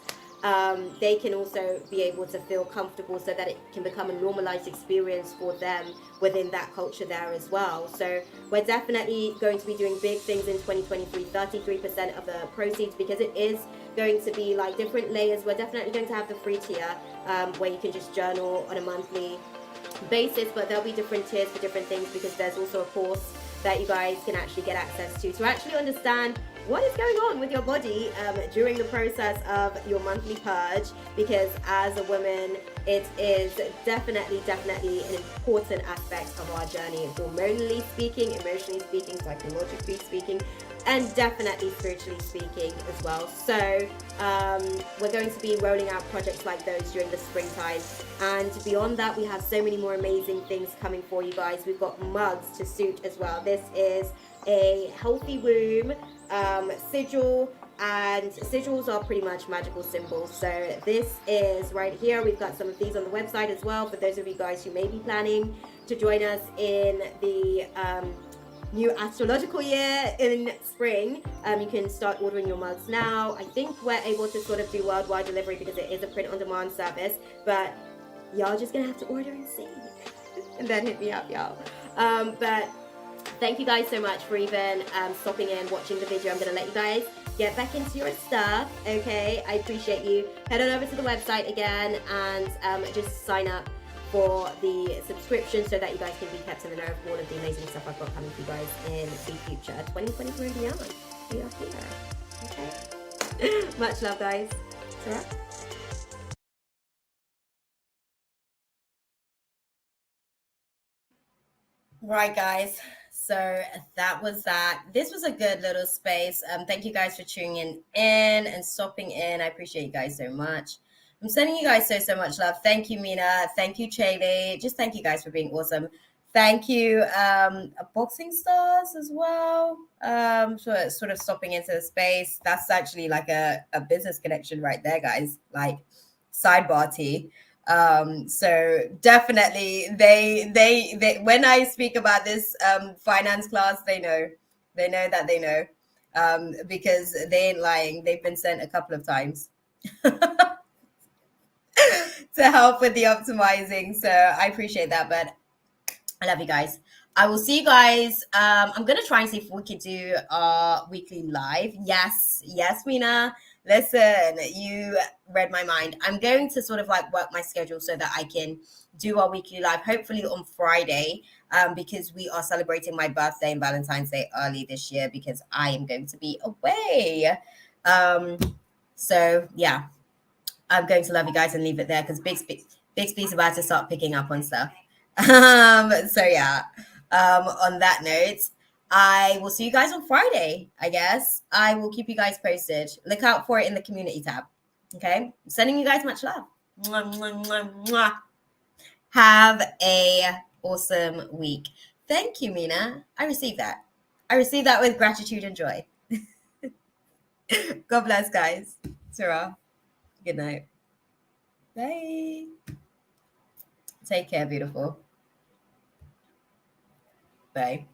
they can also be able to feel comfortable so that it can become a normalized experience for them within that culture there as well. So we're definitely going to be doing big things in 2023, 33% of the proceeds, because it is going to be like different layers. We're definitely going to have the free tier where you can just journal on a monthly basis, but there'll be different tiers for different things, because there's also a course that you guys can actually get access to actually understand what is going on with your body during the process of your monthly purge, because as a woman it is definitely an important aspect of our journey, hormonally speaking, emotionally speaking, psychologically speaking, and definitely spiritually speaking as well. So we're going to be rolling out projects like those during the springtime, and beyond that we have so many more amazing things coming for you guys. We've got mugs to suit as well. This is a healthy womb sigil, and sigils are pretty much magical symbols. So this is right here. We've got some of these on the website as well for those of you guys who may be planning to join us in the new astrological year in spring. You can start ordering your mugs now. I think we're able to sort of do worldwide delivery because it is a print on demand service, but y'all just gonna have to order and see and then hit me up, y'all. But thank you guys so much for even stopping in, watching the video. I'm gonna let you guys get back into your stuff, okay? I appreciate you. Head on over to the website again and just sign up for the subscription so that you guys can be kept in the know of all of the amazing stuff I've got coming to you guys in the future, 2023 and beyond. We are here, okay? Much love, guys. Sarah? Right, guys. So that was that. This was a good little space. Thank you guys for tuning in and stopping in. I appreciate you guys so much. I'm sending you guys so much love. Thank you, Mina. Thank you, Chaley. Just thank you guys for being awesome. Thank you, Boxing Stars as well. For sort of stopping into the space. That's actually like a business connection right there, guys. Like sidebar tea. So definitely they when I speak about this finance class, they know that they know, because they ain't lying. They've been sent a couple of times to help with the optimizing. So I appreciate that, but I love you guys. I will see you guys. I'm gonna try and see if we can do our weekly live. Yes, Mina. Listen, you read my mind. I'm going to sort of like work my schedule so that I can do our weekly live, hopefully on Friday, because we are celebrating my birthday and Valentine's Day early this year because I am going to be away. So yeah, I'm going to love you guys and leave it there because Bixby's about to start picking up on stuff. So yeah, on that note, I will see you guys on Friday, I guess. I will keep you guys posted. Look out for it in the community tab. Okay? I'm sending you guys much love. Mwah, mwah, mwah, mwah. Have a awesome week. Thank you, Mina. I received that. I received that with gratitude and joy. God bless, guys. Sarah. Good night. Bye. Take care, beautiful. Bye.